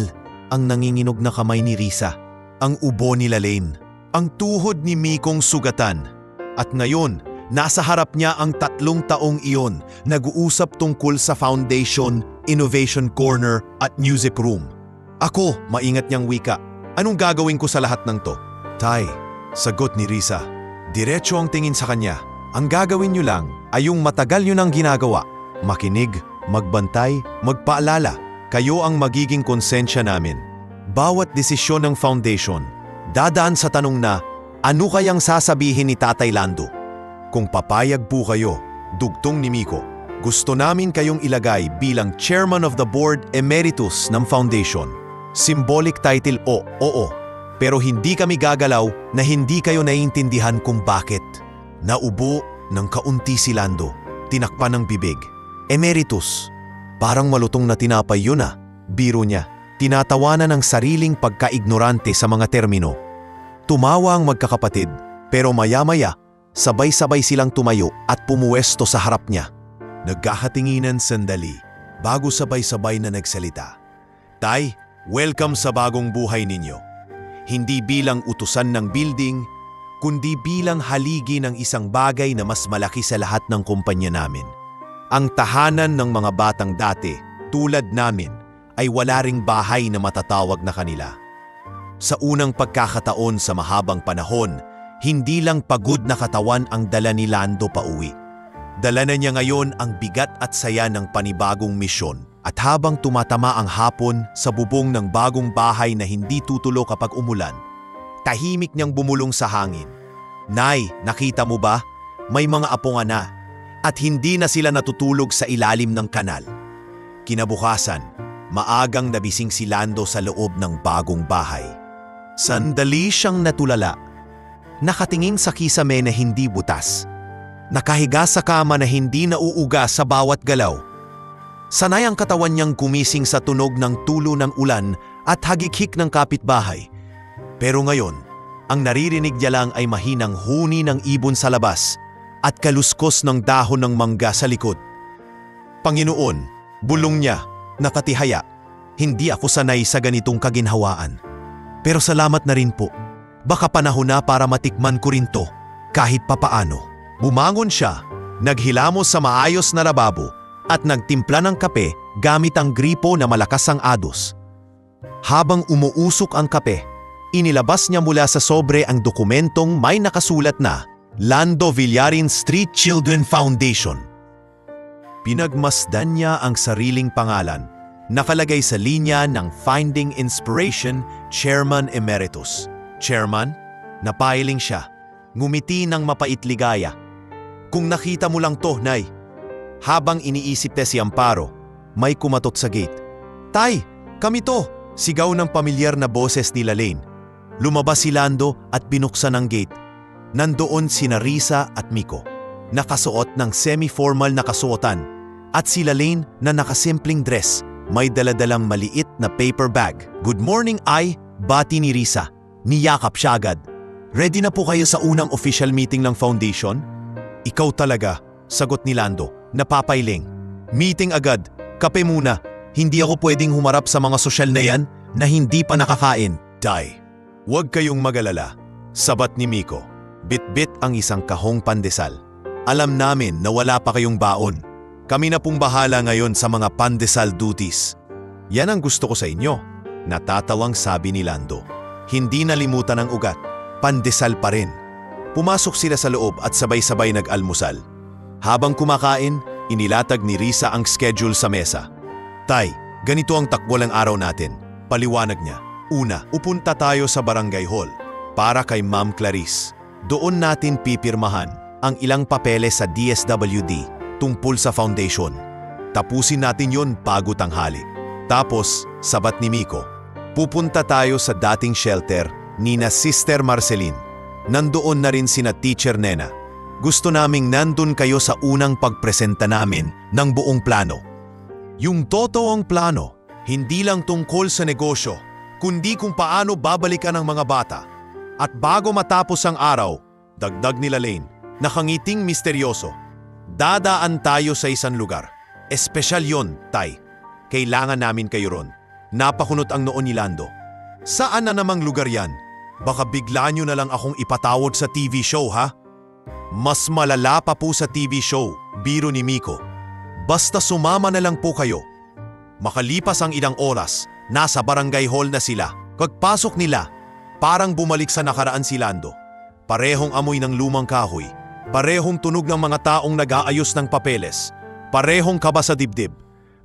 ang nanginginog na kamay ni Risa, ang ubo ni Lane, ang tuhod ni Mikong sugatan. At ngayon, nasa harap niya ang 3 taong iyon, nag-uusap tungkol sa foundation, innovation corner at music room. Ako, maingat niyang wika. Anong gagawin ko sa lahat ng to? Tay, sagot ni Risa. Diretso ang tingin sa kanya. Ang gagawin niyo lang ay yung matagal niyo nang ginagawa. Makinig, magbantay, magpaalala. Kayo ang magiging konsensya namin. Bawat desisyon ng foundation, dadaan sa tanong na, ano kayang sasabihin ni Tatay Lando? Kung papayag po kayo, dugtong ni Miko, gusto namin kayong ilagay bilang Chairman of the Board Emeritus ng Foundation. Symbolic title oo, pero hindi kami gagalaw na hindi kayo naiintindihan kung bakit. Naubo ng kaunti si Lando, tinakpan ng bibig. Emeritus, parang malutong na tinapay yun ah, biro niya. Tinatawanan ng sariling pagkaignorante sa mga termino. Tumawa ang magkakapatid, pero maya-maya, sabay-sabay silang tumayo at pumuwesto sa harap niya. Nagkakatinginan sandali, bago sabay-sabay na nagsalita. Tay, welcome sa bagong buhay ninyo. Hindi bilang utusan ng building, kundi bilang haligi ng isang bagay na mas malaki sa lahat ng kumpanya namin. Ang tahanan ng mga batang dati, tulad namin, ay wala ring bahay na matatawag na kanila. Sa unang pagkakataon sa mahabang panahon, hindi lang pagod na katawan ang dala ni Lando pauwi. Dala na niya ngayon ang bigat at saya ng panibagong misyon. At habang tumatama ang hapon sa bubong ng bagong bahay na hindi tutulo kapag umulan, tahimik niyang bumulong sa hangin. Nay, nakita mo ba? May mga apo nga na at hindi na sila natutulog sa ilalim ng kanal. Kinabukasan, maagang nabising si Lando sa loob ng bagong bahay. Sandali siyang natulala. Nakatingin sa kisame na hindi butas. Nakahiga sa kama na hindi nauuga sa bawat galaw. Sanay ang katawan niyang gumising sa tunog ng tulo ng ulan at hagikhik ng kapitbahay. Pero ngayon, ang naririnig niya lang ay mahinang huni ng ibon sa labas at kaluskos ng dahon ng mangga sa likod. Panginoon, bulong niya, nakatihaya, hindi ako sanay sa ganitong kaginhawaan. Pero salamat na rin po. Baka panahon na para matikman ko rin to, kahit papaano. Bumangon siya, naghilamos sa maayos na lababo at nagtimpla ng kape gamit ang gripo na malakas ang ados. Habang umuusok ang kape, inilabas niya mula sa sobre ang dokumentong may nakasulat na Lando Villarin Street Children Foundation. Pinagmasdan niya ang sariling pangalan, nakalagay sa linya ng Finding Inspiration Chairman Emeritus. Chairman, napahiling siya, ngumiti ng mapait-ligaya. Kung nakita mo lang to, Nay. Habang iniisip si Amparo, may kumatot sa gate. Tay, kami to! Sigaw ng pamilyar na boses ni Lane. Lumabas si Lando at binuksan ang gate. Nandoon sina Risa at Miko, nakasuot ng semi-formal na kasuotan, at si Lane na nakasimpleng dress, may daladalang maliit na paper bag. Good morning, Ay, bati ni Risa. Niyakap siya agad. Ready na po kayo sa unang official meeting ng foundation? Ikaw talaga, sagot ni Lando, napapailing. Meeting agad, kape muna. Hindi ako pwedeng humarap sa mga sosyal na yan na hindi pa nakakain. Tay, huwag kayong magalala, sabat ni Miko. Bit-bit ang isang kahong pandesal. Alam namin na wala pa kayong baon. Kami na pong bahala ngayon sa mga pandesal duties. Yan ang gusto ko sa inyo, natatawang sabi ni Lando. Hindi nalimutan ang ugat, pandesal pa rin. Pumasok sila sa loob at sabay-sabay nag-almusal. Habang kumakain, inilatag ni Risa ang schedule sa mesa. Tay, ganito ang takbo ng araw natin, paliwanag niya. Una, upunta tayo sa barangay hall para kay Ma'am Clarice. Doon natin pipirmahan ang ilang papeles sa DSWD tungkol sa foundation. Tapusin natin yon bago tanghali. Tapos, sabat ni Miko, pupunta tayo sa dating shelter ni na Sister Marceline. Nandoon na rin sina Teacher Nena. Gusto naming nandun kayo sa unang pagpresenta namin ng buong plano. Yung totoong plano, hindi lang tungkol sa negosyo, kundi kung paano babalikan ang mga bata. At bago matapos ang araw, dagdag ni Lane, nakangiting misteryoso. Dadaan tayo sa isang lugar. Espesyal yon, Tay. Kailangan namin kayo ron. Napakunot ang noon ni Lando. Saan na namang lugar yan? Baka bigla nyo na lang akong ipatawad sa TV show, ha? Mas malala pa po sa TV show, biro ni Miko. Basta sumama na lang po kayo. Makalipas ang ilang oras, nasa barangay hall na sila. Pagpasok nila, parang bumalik sa nakaraan si Lando. Parehong amoy ng lumang kahoy, parehong tunog ng mga taong nag-aayos ng papeles, parehong kaba sa dibdib.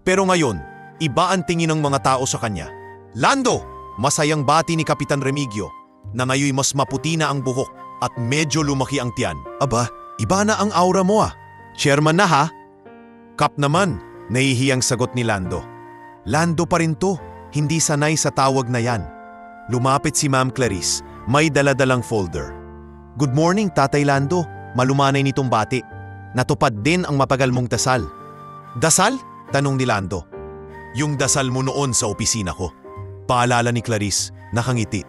Pero ngayon, iba ang tingin ng mga tao sa kanya. Lando! Masayang bati ni Kapitan Remigio, na ngayon mas maputi na ang buhok at medyo lumaki ang tiyan. Aba, iba na ang aura mo ah. Chairman na ha? Kap naman, nahihiyang sagot ni Lando. Lando pa rin to, hindi sanay sa tawag na yan. Lumapit si Ma'am Clarice, may daladalang folder. Good morning, Tatay Lando. Malumanay nitong bati. Natupad din ang mapagal mong dasal. Dasal? Tanong ni Lando. Yung dasal mo noon sa opisina ko. Paalala ni Clarice, nakangiti.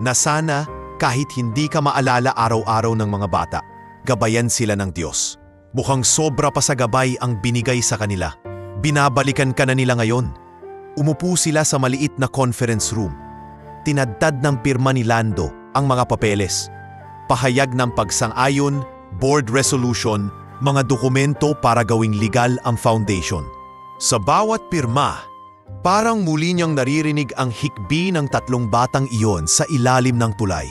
Na sana kahit hindi ka maalala araw-araw ng mga bata, gabayan sila ng Diyos. Mukhang sobra pa sa gabay ang binigay sa kanila. Binabalikan ka na nila ngayon. Umupo sila sa maliit na conference room. Tinadtad ng pirma ni Lando ang mga papeles. Pahayag ng pagsang-ayon, board resolution, mga dokumento para gawing legal ang foundation. Sa bawat pirma, parang muli niyang naririnig ang hikbi ng tatlong batang iyon sa ilalim ng tulay.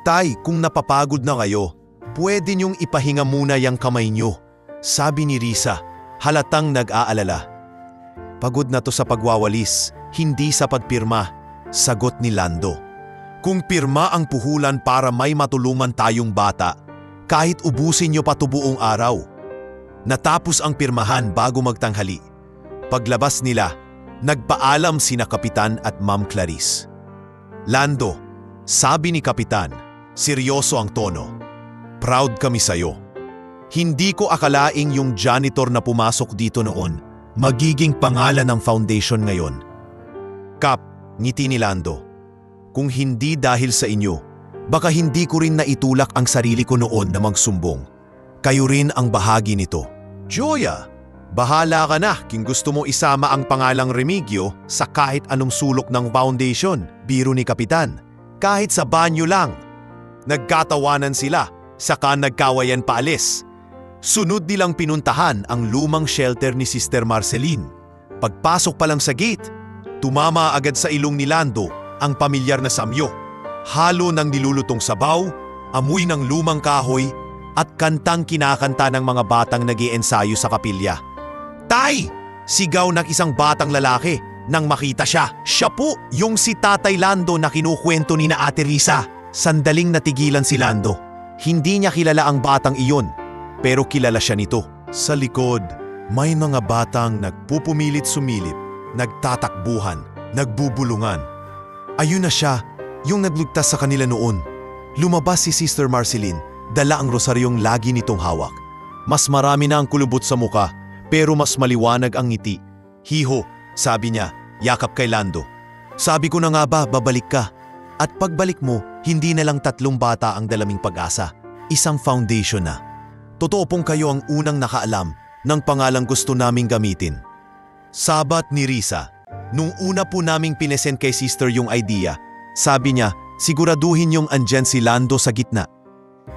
Tay, kung napapagod na kayo, pwede niyong ipahinga muna yung kamay niyo, sabi ni Risa, halatang nag-aalala. Pagod na to sa pagwawalis, hindi sa pagpirma, sagot ni Lando. Kung pirma ang puhulan para may matulungan tayong bata, kahit ubusin niyo pa to buong araw. Natapos ang pirmahan bago magtanghali. Paglabas nila, nagpaalam sina Kapitan at Ma'am Clarice. Lando, sabi ni Kapitan, seryoso ang tono. Proud kami sa'yo. Hindi ko akalaing yung janitor na pumasok dito noon, magiging pangalan ng foundation ngayon. Kap, ngiti ni Lando. Kung hindi dahil sa inyo, baka hindi ko rin naitulak ang sarili ko noon na magsumbong. Kayo rin ang bahagi nito. Joya, bahala ka na kung gusto mo isama ang pangalang Remigio sa kahit anong sulok ng foundation, biro ni Kapitan. Kahit sa banyo lang. Nagkatawanan sila, saka nagkawayan paalis. Sunod nilang pinuntahan ang lumang shelter ni Sister Marceline. Pagpasok pa lang sa gate, tumama agad sa ilong ni Lando ang pamilyar na samyo. Halo ng nilulutong sabaw, amoy ng lumang kahoy, at kantang kinakanta ng mga batang nag-iensayo sa kapilya. "Tay!" sigaw ng isang batang lalaki nang makita siya. Siya po yung si Tatay Lando na kinukwento ni na Ate Risa. Sandaling natigilan si Lando. Hindi niya kilala ang batang iyon, pero kilala siya nito. Sa likod, may mga batang nagpupumilit-sumilip, nagtatakbuhan, nagbubulungan. Ayun na siya, yung nagligtas sa kanila noon. Lumabas si Sister Marceline, dala ang rosaryong lagi nitong hawak. Mas marami na ang kulubot sa muka, pero mas maliwanag ang ngiti. "Hiho," sabi niya, yakap kay Lando. "Sabi ko na nga ba, babalik ka? At pagbalik mo, hindi na lang 3 bata ang dalaming pag-asa. Isang foundation na. Totoo pong kayo ang unang nakaalam ng pangalang gusto naming gamitin." Sabat ni Risa. Nung una po naming pinesend kay Sister yung idea, sabi niya, siguraduhin yung andyan si Lando sa gitna.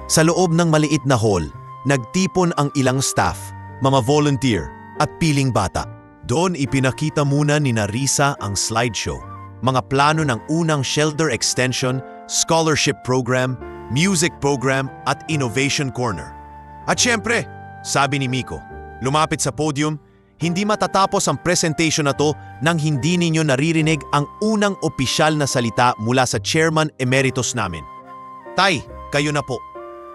Sa loob ng maliit na hall, nagtipon ang ilang staff, mga volunteer at piling bata. Doon ipinakita muna ni Risa ang slideshow, mga plano ng unang shelter extension, scholarship program, music program at innovation corner. At syempre, sabi ni Miko, lumapit sa podium, hindi matatapos ang presentation na to nang hindi ninyo naririnig ang unang opisyal na salita mula sa Chairman Emeritus namin. "Tay, kayo na po."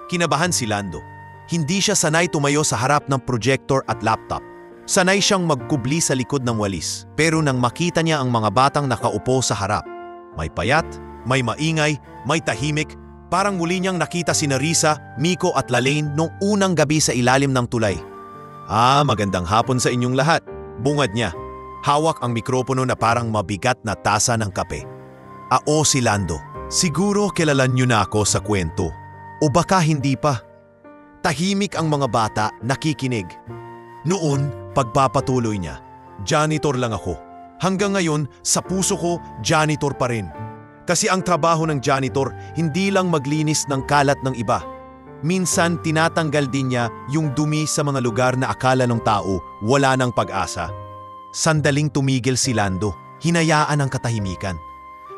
Kinabahan si Lando. Hindi siya sanay tumayo sa harap ng projector at laptop. Sanay siyang magkubli sa likod ng walis. Pero nang makita niya ang mga batang nakaupo sa harap, may payat, may maingay, may tahimik, parang muli niyang nakita si Risa, Miko at Lalaine nung unang gabi sa ilalim ng tulay. Magandang hapon sa inyong lahat," bungad niya. Hawak ang mikropono na parang mabigat na tasa ng kape. Si Lando. "Siguro kilala niyo na ako sa kwento. O baka hindi pa." Tahimik ang mga bata, nakikinig. Noon, pagpapatuloy niya, "Janitor lang ako. Hanggang ngayon, sa puso ko, janitor pa rin. Kasi ang trabaho ng janitor, hindi lang maglinis ng kalat ng iba. Minsan tinatanggal din niya yung dumi sa mga lugar na akala ng tao wala ng pag-asa." Sandaling tumigil si Lando, hinayaan ang katahimikan.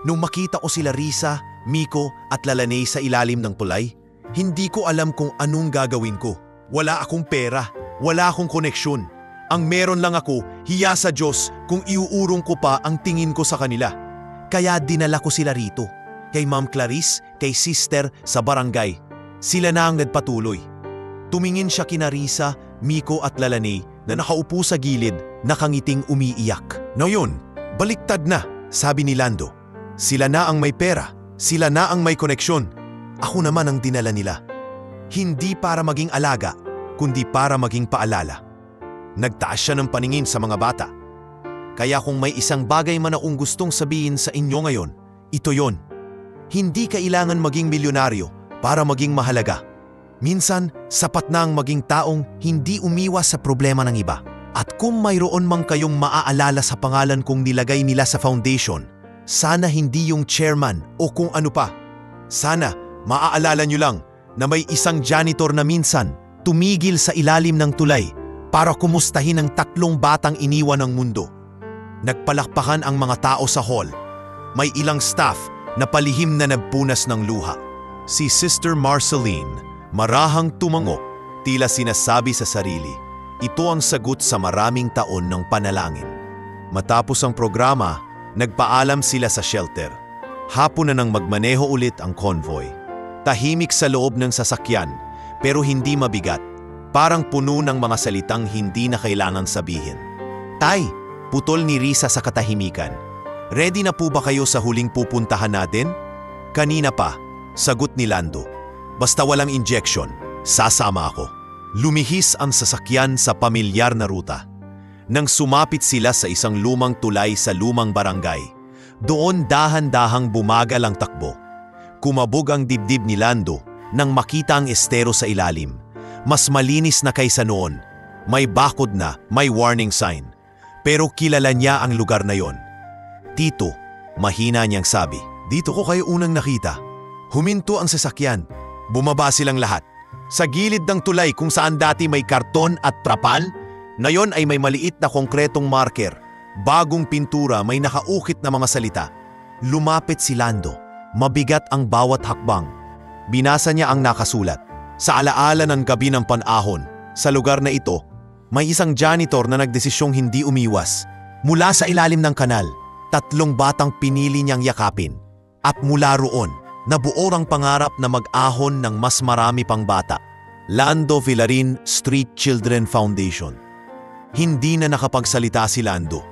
Nung makita ko sila Risa, Miko at Lalaine sa ilalim ng tulay, hindi ko alam kung anong gagawin ko. Wala akong pera, wala akong koneksyon. Ang meron lang ako, hiya sa Diyos kung iuurong ko pa ang tingin ko sa kanila. Kaya dinala ko sila rito, kay Ma'am Clarice, kay Sister sa barangay. Sila na ang nagpatuloy. Tumingin siya kina Risa, Miko at Lalaine na nakaupo sa gilid, nakangiting umiiyak. "Ngayon, baliktad na," sabi ni Lando. "Sila na ang may pera, sila na ang may koneksyon. Ako naman ang dinala nila. Hindi para maging alaga, kundi para maging paalala." Nagtaas siya ng paningin sa mga bata. "Kaya kung may isang bagay man akong gustong sabihin sa inyo ngayon, ito yon. Hindi kailangan maging milyonaryo para maging mahalaga. Minsan, sapat na ang maging taong hindi umiwas sa problema ng iba. At kung mayroon mang kayong maaalala sa pangalan kong nilagay nila sa foundation, sana hindi yung chairman o kung ano pa. Sana maaalala nyo lang na may isang janitor na minsan tumigil sa ilalim ng tulay para kumustahin ang 3 batang iniwan ng mundo." Nagpalakpakan ang mga tao sa hall. May ilang staff na palihim na nagpunas ng luha. Si Sister Marceline, marahang tumango, tila sinasabi sa sarili, ito ang sagot sa maraming taon ng panalangin. Matapos ang programa, nagpaalam sila sa shelter. Hapon na nang magmaneho ulit ang convoy. Tahimik sa loob ng sasakyan, pero hindi mabigat. Parang puno ng mga salitang hindi na kailangan sabihin. "Tay," putol ni Risa sa katahimikan. "Ready na po ba kayo sa huling pupuntahan natin?" "Kanina pa," sagot ni Lando. "Basta walang injection, sasama ako." Lumihis ang sasakyan sa pamilyar na ruta. Nang sumapit sila sa isang lumang tulay sa lumang barangay, doon dahan-dahang bumagal ang takbo. Kumabog ang dibdib ni Lando nang makita ang estero sa ilalim. Mas malinis na kaysa noon. May bakod na, may warning sign. Pero kilala niya ang lugar na yon. "Tito," mahina niyang sabi, "dito ko kayo unang nakita." Huminto ang sasakyan. Bumaba silang lahat. Sa gilid ng tulay kung saan dati may karton at trapal, ngayon ay may maliit na konkretong marker. Bagong pintura, may nakaukit na mga salita. Lumapit si Lando. Mabigat ang bawat hakbang. Binasa niya ang nakasulat. Sa alaala ng gabi ng panahon, sa lugar na ito, may isang janitor na nagdesisyong hindi umiwas. Mula sa ilalim ng kanal, 3 batang pinili niyang yakapin. At mula roon, nabuo ang pangarap na mag-ahon ng mas marami pang bata. Lando Villarin Street Children Foundation. Hindi na nakapagsalita si Lando.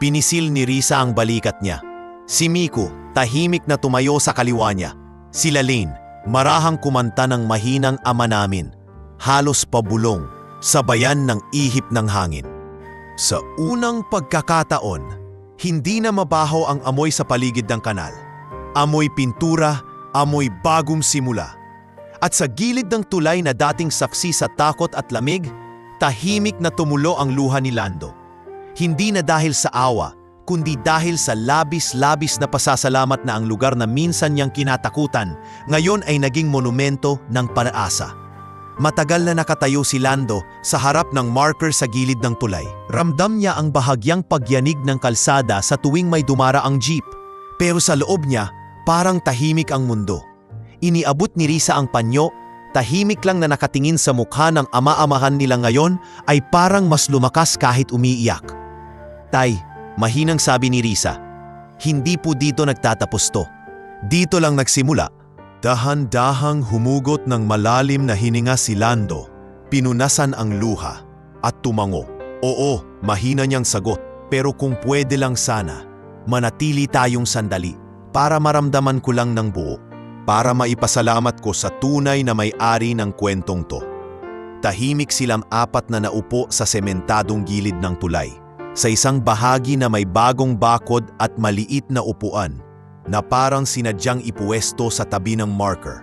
Pinisil ni Risa ang balikat niya. Si Miko, tahimik na tumayo sa kaliwa niya. Si Lalaine, marahang kumanta ng mahinang ama namin. Halos pabulong, sabayan ng ihip ng hangin. Sa unang pagkakataon, hindi na mabaho ang amoy sa paligid ng kanal. Amoy pintura, amoy bagong simula. At sa gilid ng tulay na dating saksi sa takot at lamig, tahimik na tumulo ang luha ni Lando. Hindi na dahil sa awa, kundi dahil sa labis-labis na pasasalamat na ang lugar na minsan niyang kinatakutan, ngayon ay naging monumento ng pag-asa. Matagal na nakatayo si Lando sa harap ng marker sa gilid ng tulay. Ramdam niya ang bahagyang pagyanig ng kalsada sa tuwing may dumaraang jeep. Pero sa loob niya, parang tahimik ang mundo. Iniabot ni Risa ang panyo, tahimik lang na nakatingin sa mukha ng ama-amahan nila ngayon ay parang mas lumakas kahit umiiyak. Tay, mahinang sabi ni Risa, hindi po dito nagtatapos to. Dito lang nagsimula. Dahan-dahang humugot ng malalim na hininga si Lando, pinunasan ang luha at tumango. Oo, mahina niyang sagot, pero kung pwede lang sana, manatili tayong sandali para maramdaman ko lang ng buo, para maipasalamat ko sa tunay na may-ari ng kwentong to. Tahimik silang 4 na naupo sa sementadong gilid ng tulay, sa isang bahagi na may bagong bakod at maliit na upuan, na parang sinadyang ipuwesto sa tabi ng marker.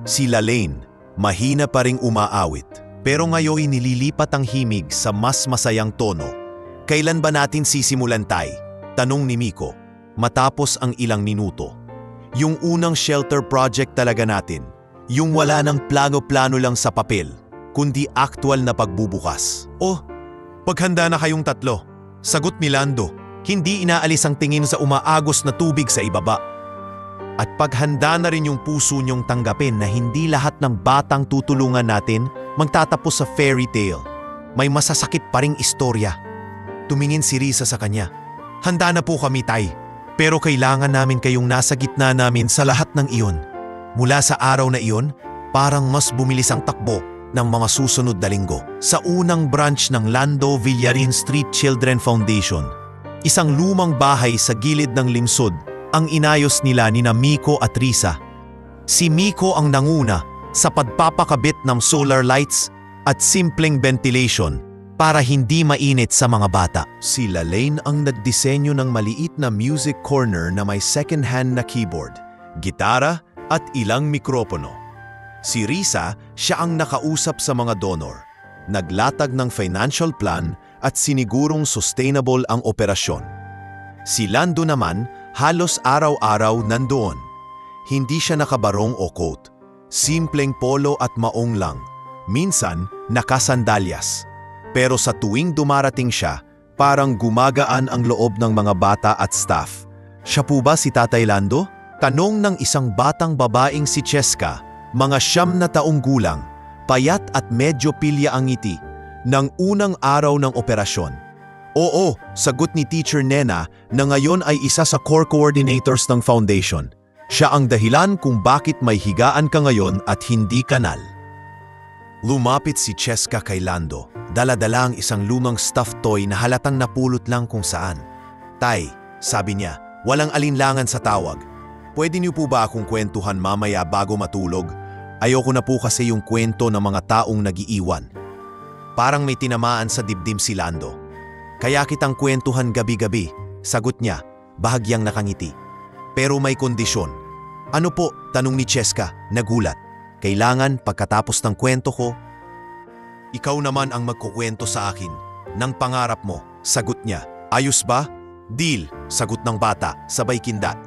Si Lalaine, mahina pa ring umaawit, pero ngayon nililipat ang himig sa mas masayang tono. Kailan ba natin sisimulan, Tay? Tanong ni Miko, matapos ang ilang minuto. Yung unang shelter project talaga natin, yung wala ng plano-plano lang sa papel, kundi aktwal na pagbubukas. Oh, paghanda na kayong 3, sagot ni Lando. Hindi inaalis ang tingin sa umaagos na tubig sa ibaba. At paghanda na rin yung puso niyong tanggapin na hindi lahat ng batang tutulungan natin magtatapos sa fairy tale. May masasakit pa ring istorya. Tumingin si Risa sa kanya. Handa na po kami, Tay. Pero kailangan namin kayong nasa gitna namin sa lahat ng iyon. Mula sa araw na iyon, parang mas bumilis ang takbo ng mga susunod na linggo. Sa unang branch ng Lando Villarin Street Children Foundation, isang lumang bahay sa gilid ng lungsod ang inayos nila ni Miko at Risa. Si Miko ang nanguna sa pagpapakabit ng solar lights at simpleng ventilation para hindi mainit sa mga bata. Si Lalaine ang nagdisenyo ng maliit na music corner na may second-hand na keyboard, gitara at ilang mikropono. Si Risa, siya ang nakausap sa mga donor, naglatag ng financial plan at sinigurong sustainable ang operasyon. Si Lando naman, halos araw-araw nandoon. Hindi siya nakabarong o coat. Simpleng polo at maong lang. Minsan, nakasandalyas. Pero sa tuwing dumarating siya, parang gumagaan ang loob ng mga bata at staff. Siya po ba si Tatay Lando? Tanong ng isang batang babaeng si Cheska, mga 9 na taong gulang, payat at medyo pilya ang ngiti, ng unang araw ng operasyon. Oo, sagot ni Teacher Nena na ngayon ay isa sa core coordinators ng foundation. Siya ang dahilan kung bakit may higaan ka ngayon at hindi kanal. Lumapit si Cheska kay Lando, dala-dala ang isang lumang stuffed toy na halatang napulot lang kung saan. Tay, sabi niya, walang alinlangan sa tawag. Pwede niyo po ba akong kwentuhan mamaya bago matulog? Ayoko na po kasi yung kwento ng mga taong nag-iiwan. Parang may tinamaan sa dibdim si Lando. Kaya kitang kwentuhan gabi-gabi, sagot niya, bahagyang nakangiti. Pero may kondisyon. Ano po? Tanong ni Cheska, nagulat. Kailangan pagkatapos ng kwento ko, ikaw naman ang magkukwento sa akin ng pangarap mo, sagot niya. Ayos ba? Deal, sagot ng bata, sabay kindat.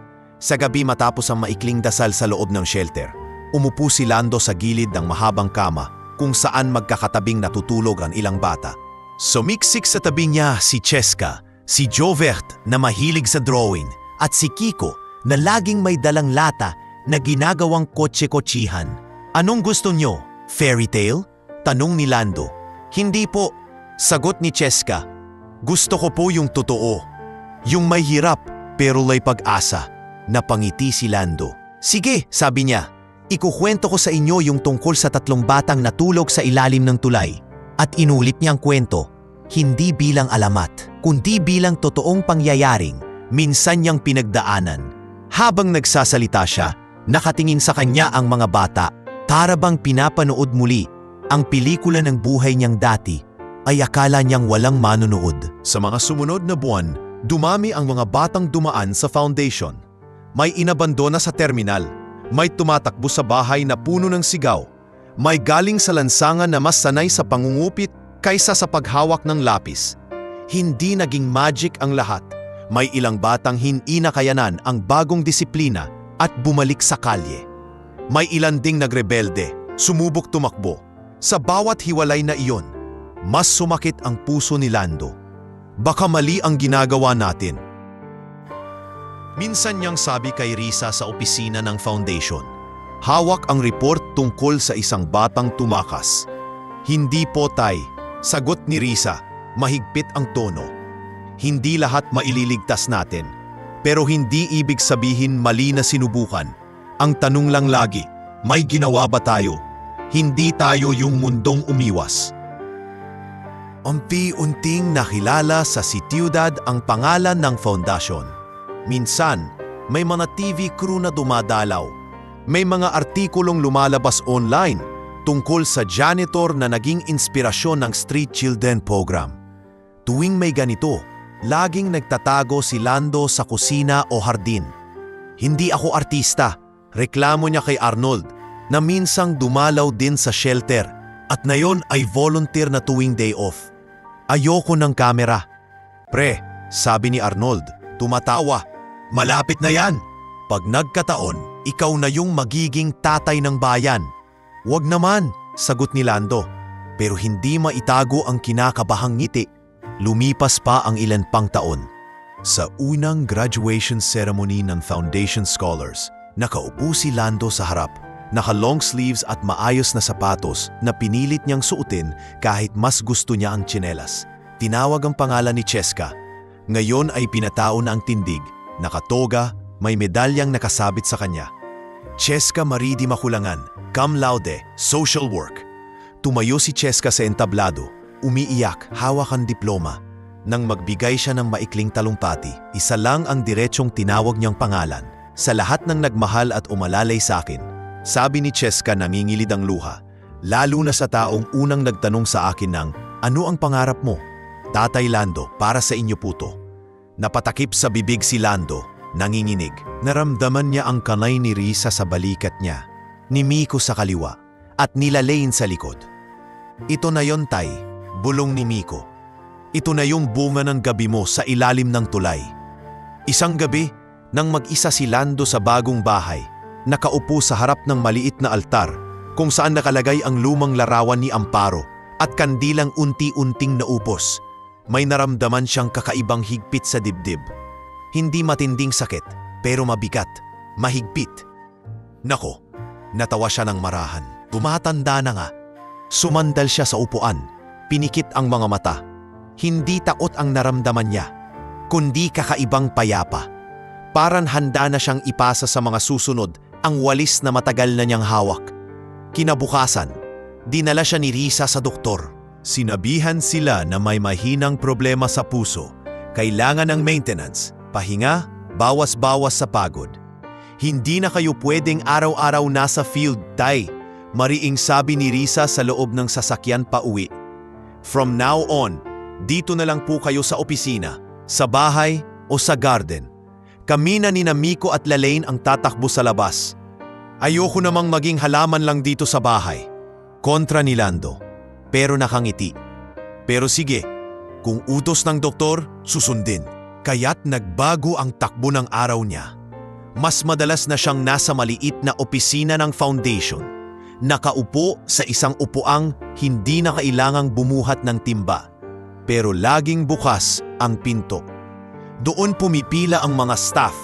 Sa gabi matapos ang maikling dasal sa loob ng shelter, umupo si Lando sa gilid ng mahabang kama, kung saan magkakatabing natutulog ang ilang bata. Sumiksik sa tabi niya si Cheska, si Jovert na mahilig sa drawing, at si Kiko na laging may dalang lata na ginagawang kotse-kotsihan. Anong gusto nyo? Fairy tale? Tanong ni Lando. Hindi po, sagot ni Cheska. Gusto ko po yung totoo. Yung may hirap pero may pag-asa. Napangiti si Lando. Sige, sabi niya. Ikukwento ko sa inyo yung tungkol sa 3 batang natulog sa ilalim ng tulay. At inulit niyang kwento, hindi bilang alamat, kundi bilang totoong pangyayaring minsan niyang pinagdaanan. Habang nagsasalita siya, nakatingin sa kanya ang mga bata. Para bang pinapanood muli ang pelikula ng buhay niyang dati, ay akala niyang walang manonood. Sa mga sumunod na buwan, dumami ang mga batang dumaan sa foundation. May inabandona sa terminal. May tumatakbo sa bahay na puno ng sigaw. May galing sa lansangan na mas sanay sa pangungupit kaysa sa paghawak ng lapis. Hindi naging magic ang lahat. May ilang batang hindi nakayanan ang bagong disiplina at bumalik sa kalye. May ilan ding nagrebelde, sumubok tumakbo. Sa bawat hiwalay na iyon, mas sumakit ang puso ni Lando. Baka mali ang ginagawa natin. Minsan niyang sabi kay Risa sa opisina ng foundation. Hawak ang report tungkol sa isang batang tumakas. Hindi po tay, sagot ni Risa, mahigpit ang tono. Hindi lahat maililigtas natin, pero hindi ibig sabihin mali na sinubukan. Ang tanong lang lagi, may ginawa ba tayo? Hindi tayo yung mundong umiwas. Unti-unting nakilala sa sitiyudad ang pangalan ng foundation. Minsan, may mga TV crew na dumadalaw. May mga artikulong lumalabas online tungkol sa janitor na naging inspirasyon ng Street Children Program. Tuwing may ganito, laging nagtatago si Lando sa kusina o hardin. Hindi ako artista, reklamo niya kay Arnold na minsang dumalaw din sa shelter at ngayon ay volunteer na tuwing day off. Ayoko ng kamera. Pre, sabi ni Arnold, tumatawa. Malapit na yan. Pag nagkataon, ikaw na yung magiging tatay ng bayan. Wag naman, sagot ni Lando. Pero hindi maitago ang kinakabahang ngiti. Lumipas pa ang ilan pang taon. Sa unang graduation ceremony ng Foundation Scholars, nakaupo si Lando sa harap. Naka-long sleeves at maayos na sapatos na pinilit niyang suotin kahit mas gusto niya ang tsinelas. Tinawag ang pangalan ni Cheska. Ngayon ay pinatao na ang tindig. Nakatoga, may medalyang nakasabit sa kanya. Cheska Maridi Makulangan, cum laude, social work. Tumayo si Cheska sa entablado, umiiyak, hawak ang diploma. Nang magbigay siya ng maikling talumpati, isa lang ang diretsong tinawag niyang pangalan. Sa lahat ng nagmahal at umalalay sa akin, sabi ni Cheska nangingilid ang luha, lalo na sa taong unang nagtanong sa akin ng, ano ang pangarap mo? Tatay Lando, para sa inyo puto. Napatakip sa bibig si Lando, nanginginig. Naramdaman niya ang kanay ni Risa sa balikat niya, ni Miko sa kaliwa, at nila Lane sa likod. Ito na yon tay, bulong ni Miko. Ito na yung bunga ng gabi mo sa ilalim ng tulay. Isang gabi, nang mag-isa si Lando sa bagong bahay, nakaupo sa harap ng maliit na altar kung saan nakalagay ang lumang larawan ni Amparo at kandilang unti-unting naupos. May naramdaman siyang kakaibang higpit sa dibdib. Hindi matinding sakit, pero mabigat, mahigpit. Nako, natawa siya ng marahan. Tumatanda na nga. Sumandal siya sa upuan, pinikit ang mga mata. Hindi takot ang naramdaman niya, kundi kakaibang payapa. Parang handa na siyang ipasa sa mga susunod ang walis na matagal na niyang hawak. Kinabukasan, dinala siya ni Risa sa doktor. Sinabihan sila na may mahinang problema sa puso, kailangan ng maintenance, pahinga, bawas-bawas sa pagod. Hindi na kayo pwedeng araw-araw nasa field, tay, mariing sabi ni Risa sa loob ng sasakyan pa uwi. From now on, dito na lang po kayo sa opisina, sa bahay o sa garden. Kami na ni Miko at Lalaine ang tatakbo sa labas. Ayoko namang maging halaman lang dito sa bahay. Kontra ni Lando. Pero nakangiti. Pero sige, kung utos ng doktor, susundin. Kaya't nagbago ang takbo ng araw niya. Mas madalas na siyang nasa maliit na opisina ng foundation. nakaupo sa isang upuang hindi na kailangang bumuhat ng timba. Pero laging bukas ang pinto. Doon pumipila ang mga staff,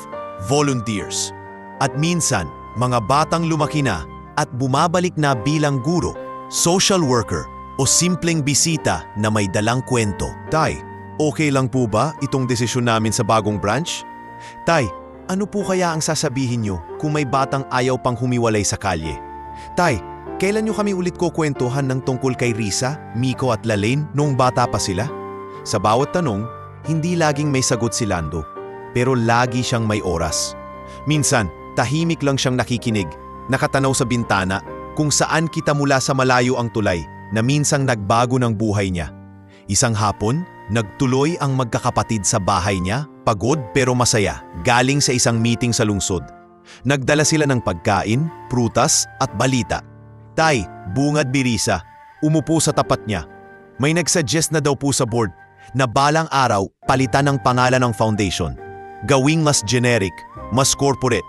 volunteers, at minsan mga batang lumaki na at bumabalik na bilang guro, social worker o simpleng bisita na may dalang kwento. Tay, okay lang po ba itong desisyon namin sa bagong branch? Tay, ano po kaya ang sasabihin nyo kung may batang ayaw pang humiwalay sa kalye? Tay, kailan nyo kami ulit kukwentuhan ng tungkol kay Risa, Miko at Lalaine noong bata pa sila? Sa bawat tanong, hindi laging may sagot si Lando, pero lagi siyang may oras. Minsan, tahimik lang siyang nakikinig, nakatanaw sa bintana kung saan kita mula sa malayo ang tulay na minsang nagbago ng buhay niya. Isang hapon, nagtuloy ang magkakapatid sa bahay niya, pagod pero masaya, galing sa isang meeting sa lungsod. Nagdala sila ng pagkain, prutas at balita. Tay, bungad birisa, umupo sa tapat niya. May nagsuggest na daw po sa board na balang araw palitan ang pangalan ng foundation. Gawing mas generic, mas corporate.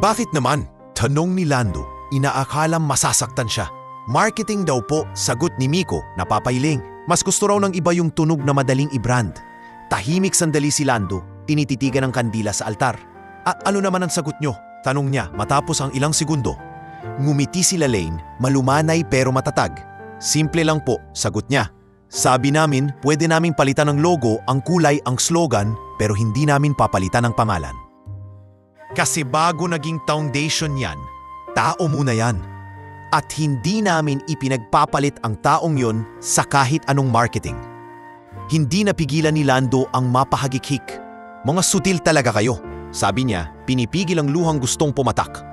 Bakit naman? Tanong ni Lando, inaakalang masasaktan siya. Marketing daw po, sagot ni Miko, napapailing. Mas gusto raw ng iba yung tunog na madaling i-brand. Tahimik sandali si Lando, tinititigan ng kandila sa altar. At ano naman ang sagot nyo? Tanong niya matapos ang ilang segundo. Ngumiti si Lalaine, malumanay pero matatag. Simple lang po, sagot niya. Sabi namin, pwede naming palitan ng logo, ang kulay, ang slogan, pero hindi namin papalitan ang pangalan. Kasi bago naging foundation yan, tao muna yan. At hindi namin ipinagpapalit ang taong yon sa kahit anong marketing. Hindi napigilan ni Lando ang mapahagikik. Mga sutil talaga kayo, sabi niya, pinipigil ang luhang gustong pumatak.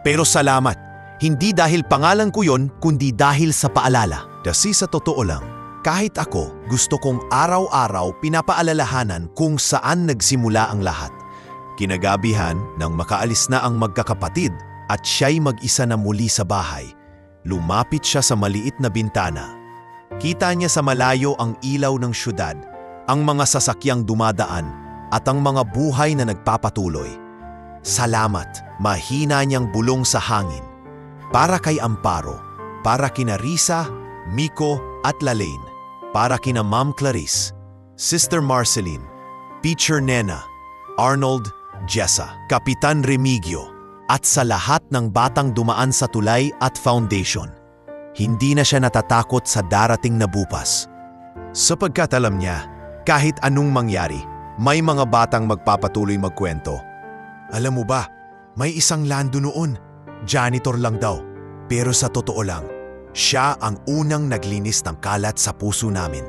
Pero salamat, hindi dahil pangalan ko yon kundi dahil sa paalala. Kasi sa totoo lang, kahit ako gusto kong araw-araw pinapaalalahanan kung saan nagsimula ang lahat. Kinagabihan nang makaalis na ang magkakapatid at siya'y mag-isa na muli sa bahay, lumapit siya sa maliit na bintana. Kita niya sa malayo ang ilaw ng syudad, ang mga sasakyang dumadaan at ang mga buhay na nagpapatuloy. Salamat, mahina niyang bulong sa hangin. Para kay Amparo, para kina Risa, Miko at Lalaine, para kina Ma'am Clarice, Sister Marceline, Teacher Nena, Arnold, Jessa, Kapitan Remigio, at sa lahat ng batang dumaan sa tulay at foundation. Hindi na siya natatakot sa darating na bukas. Sapagkat alam niya, kahit anong mangyari, may mga batang magpapatuloy magkwento. Alam mo ba, may isang Lando noon, janitor lang daw. Pero sa totoo lang, siya ang unang naglinis ng kalat sa puso namin.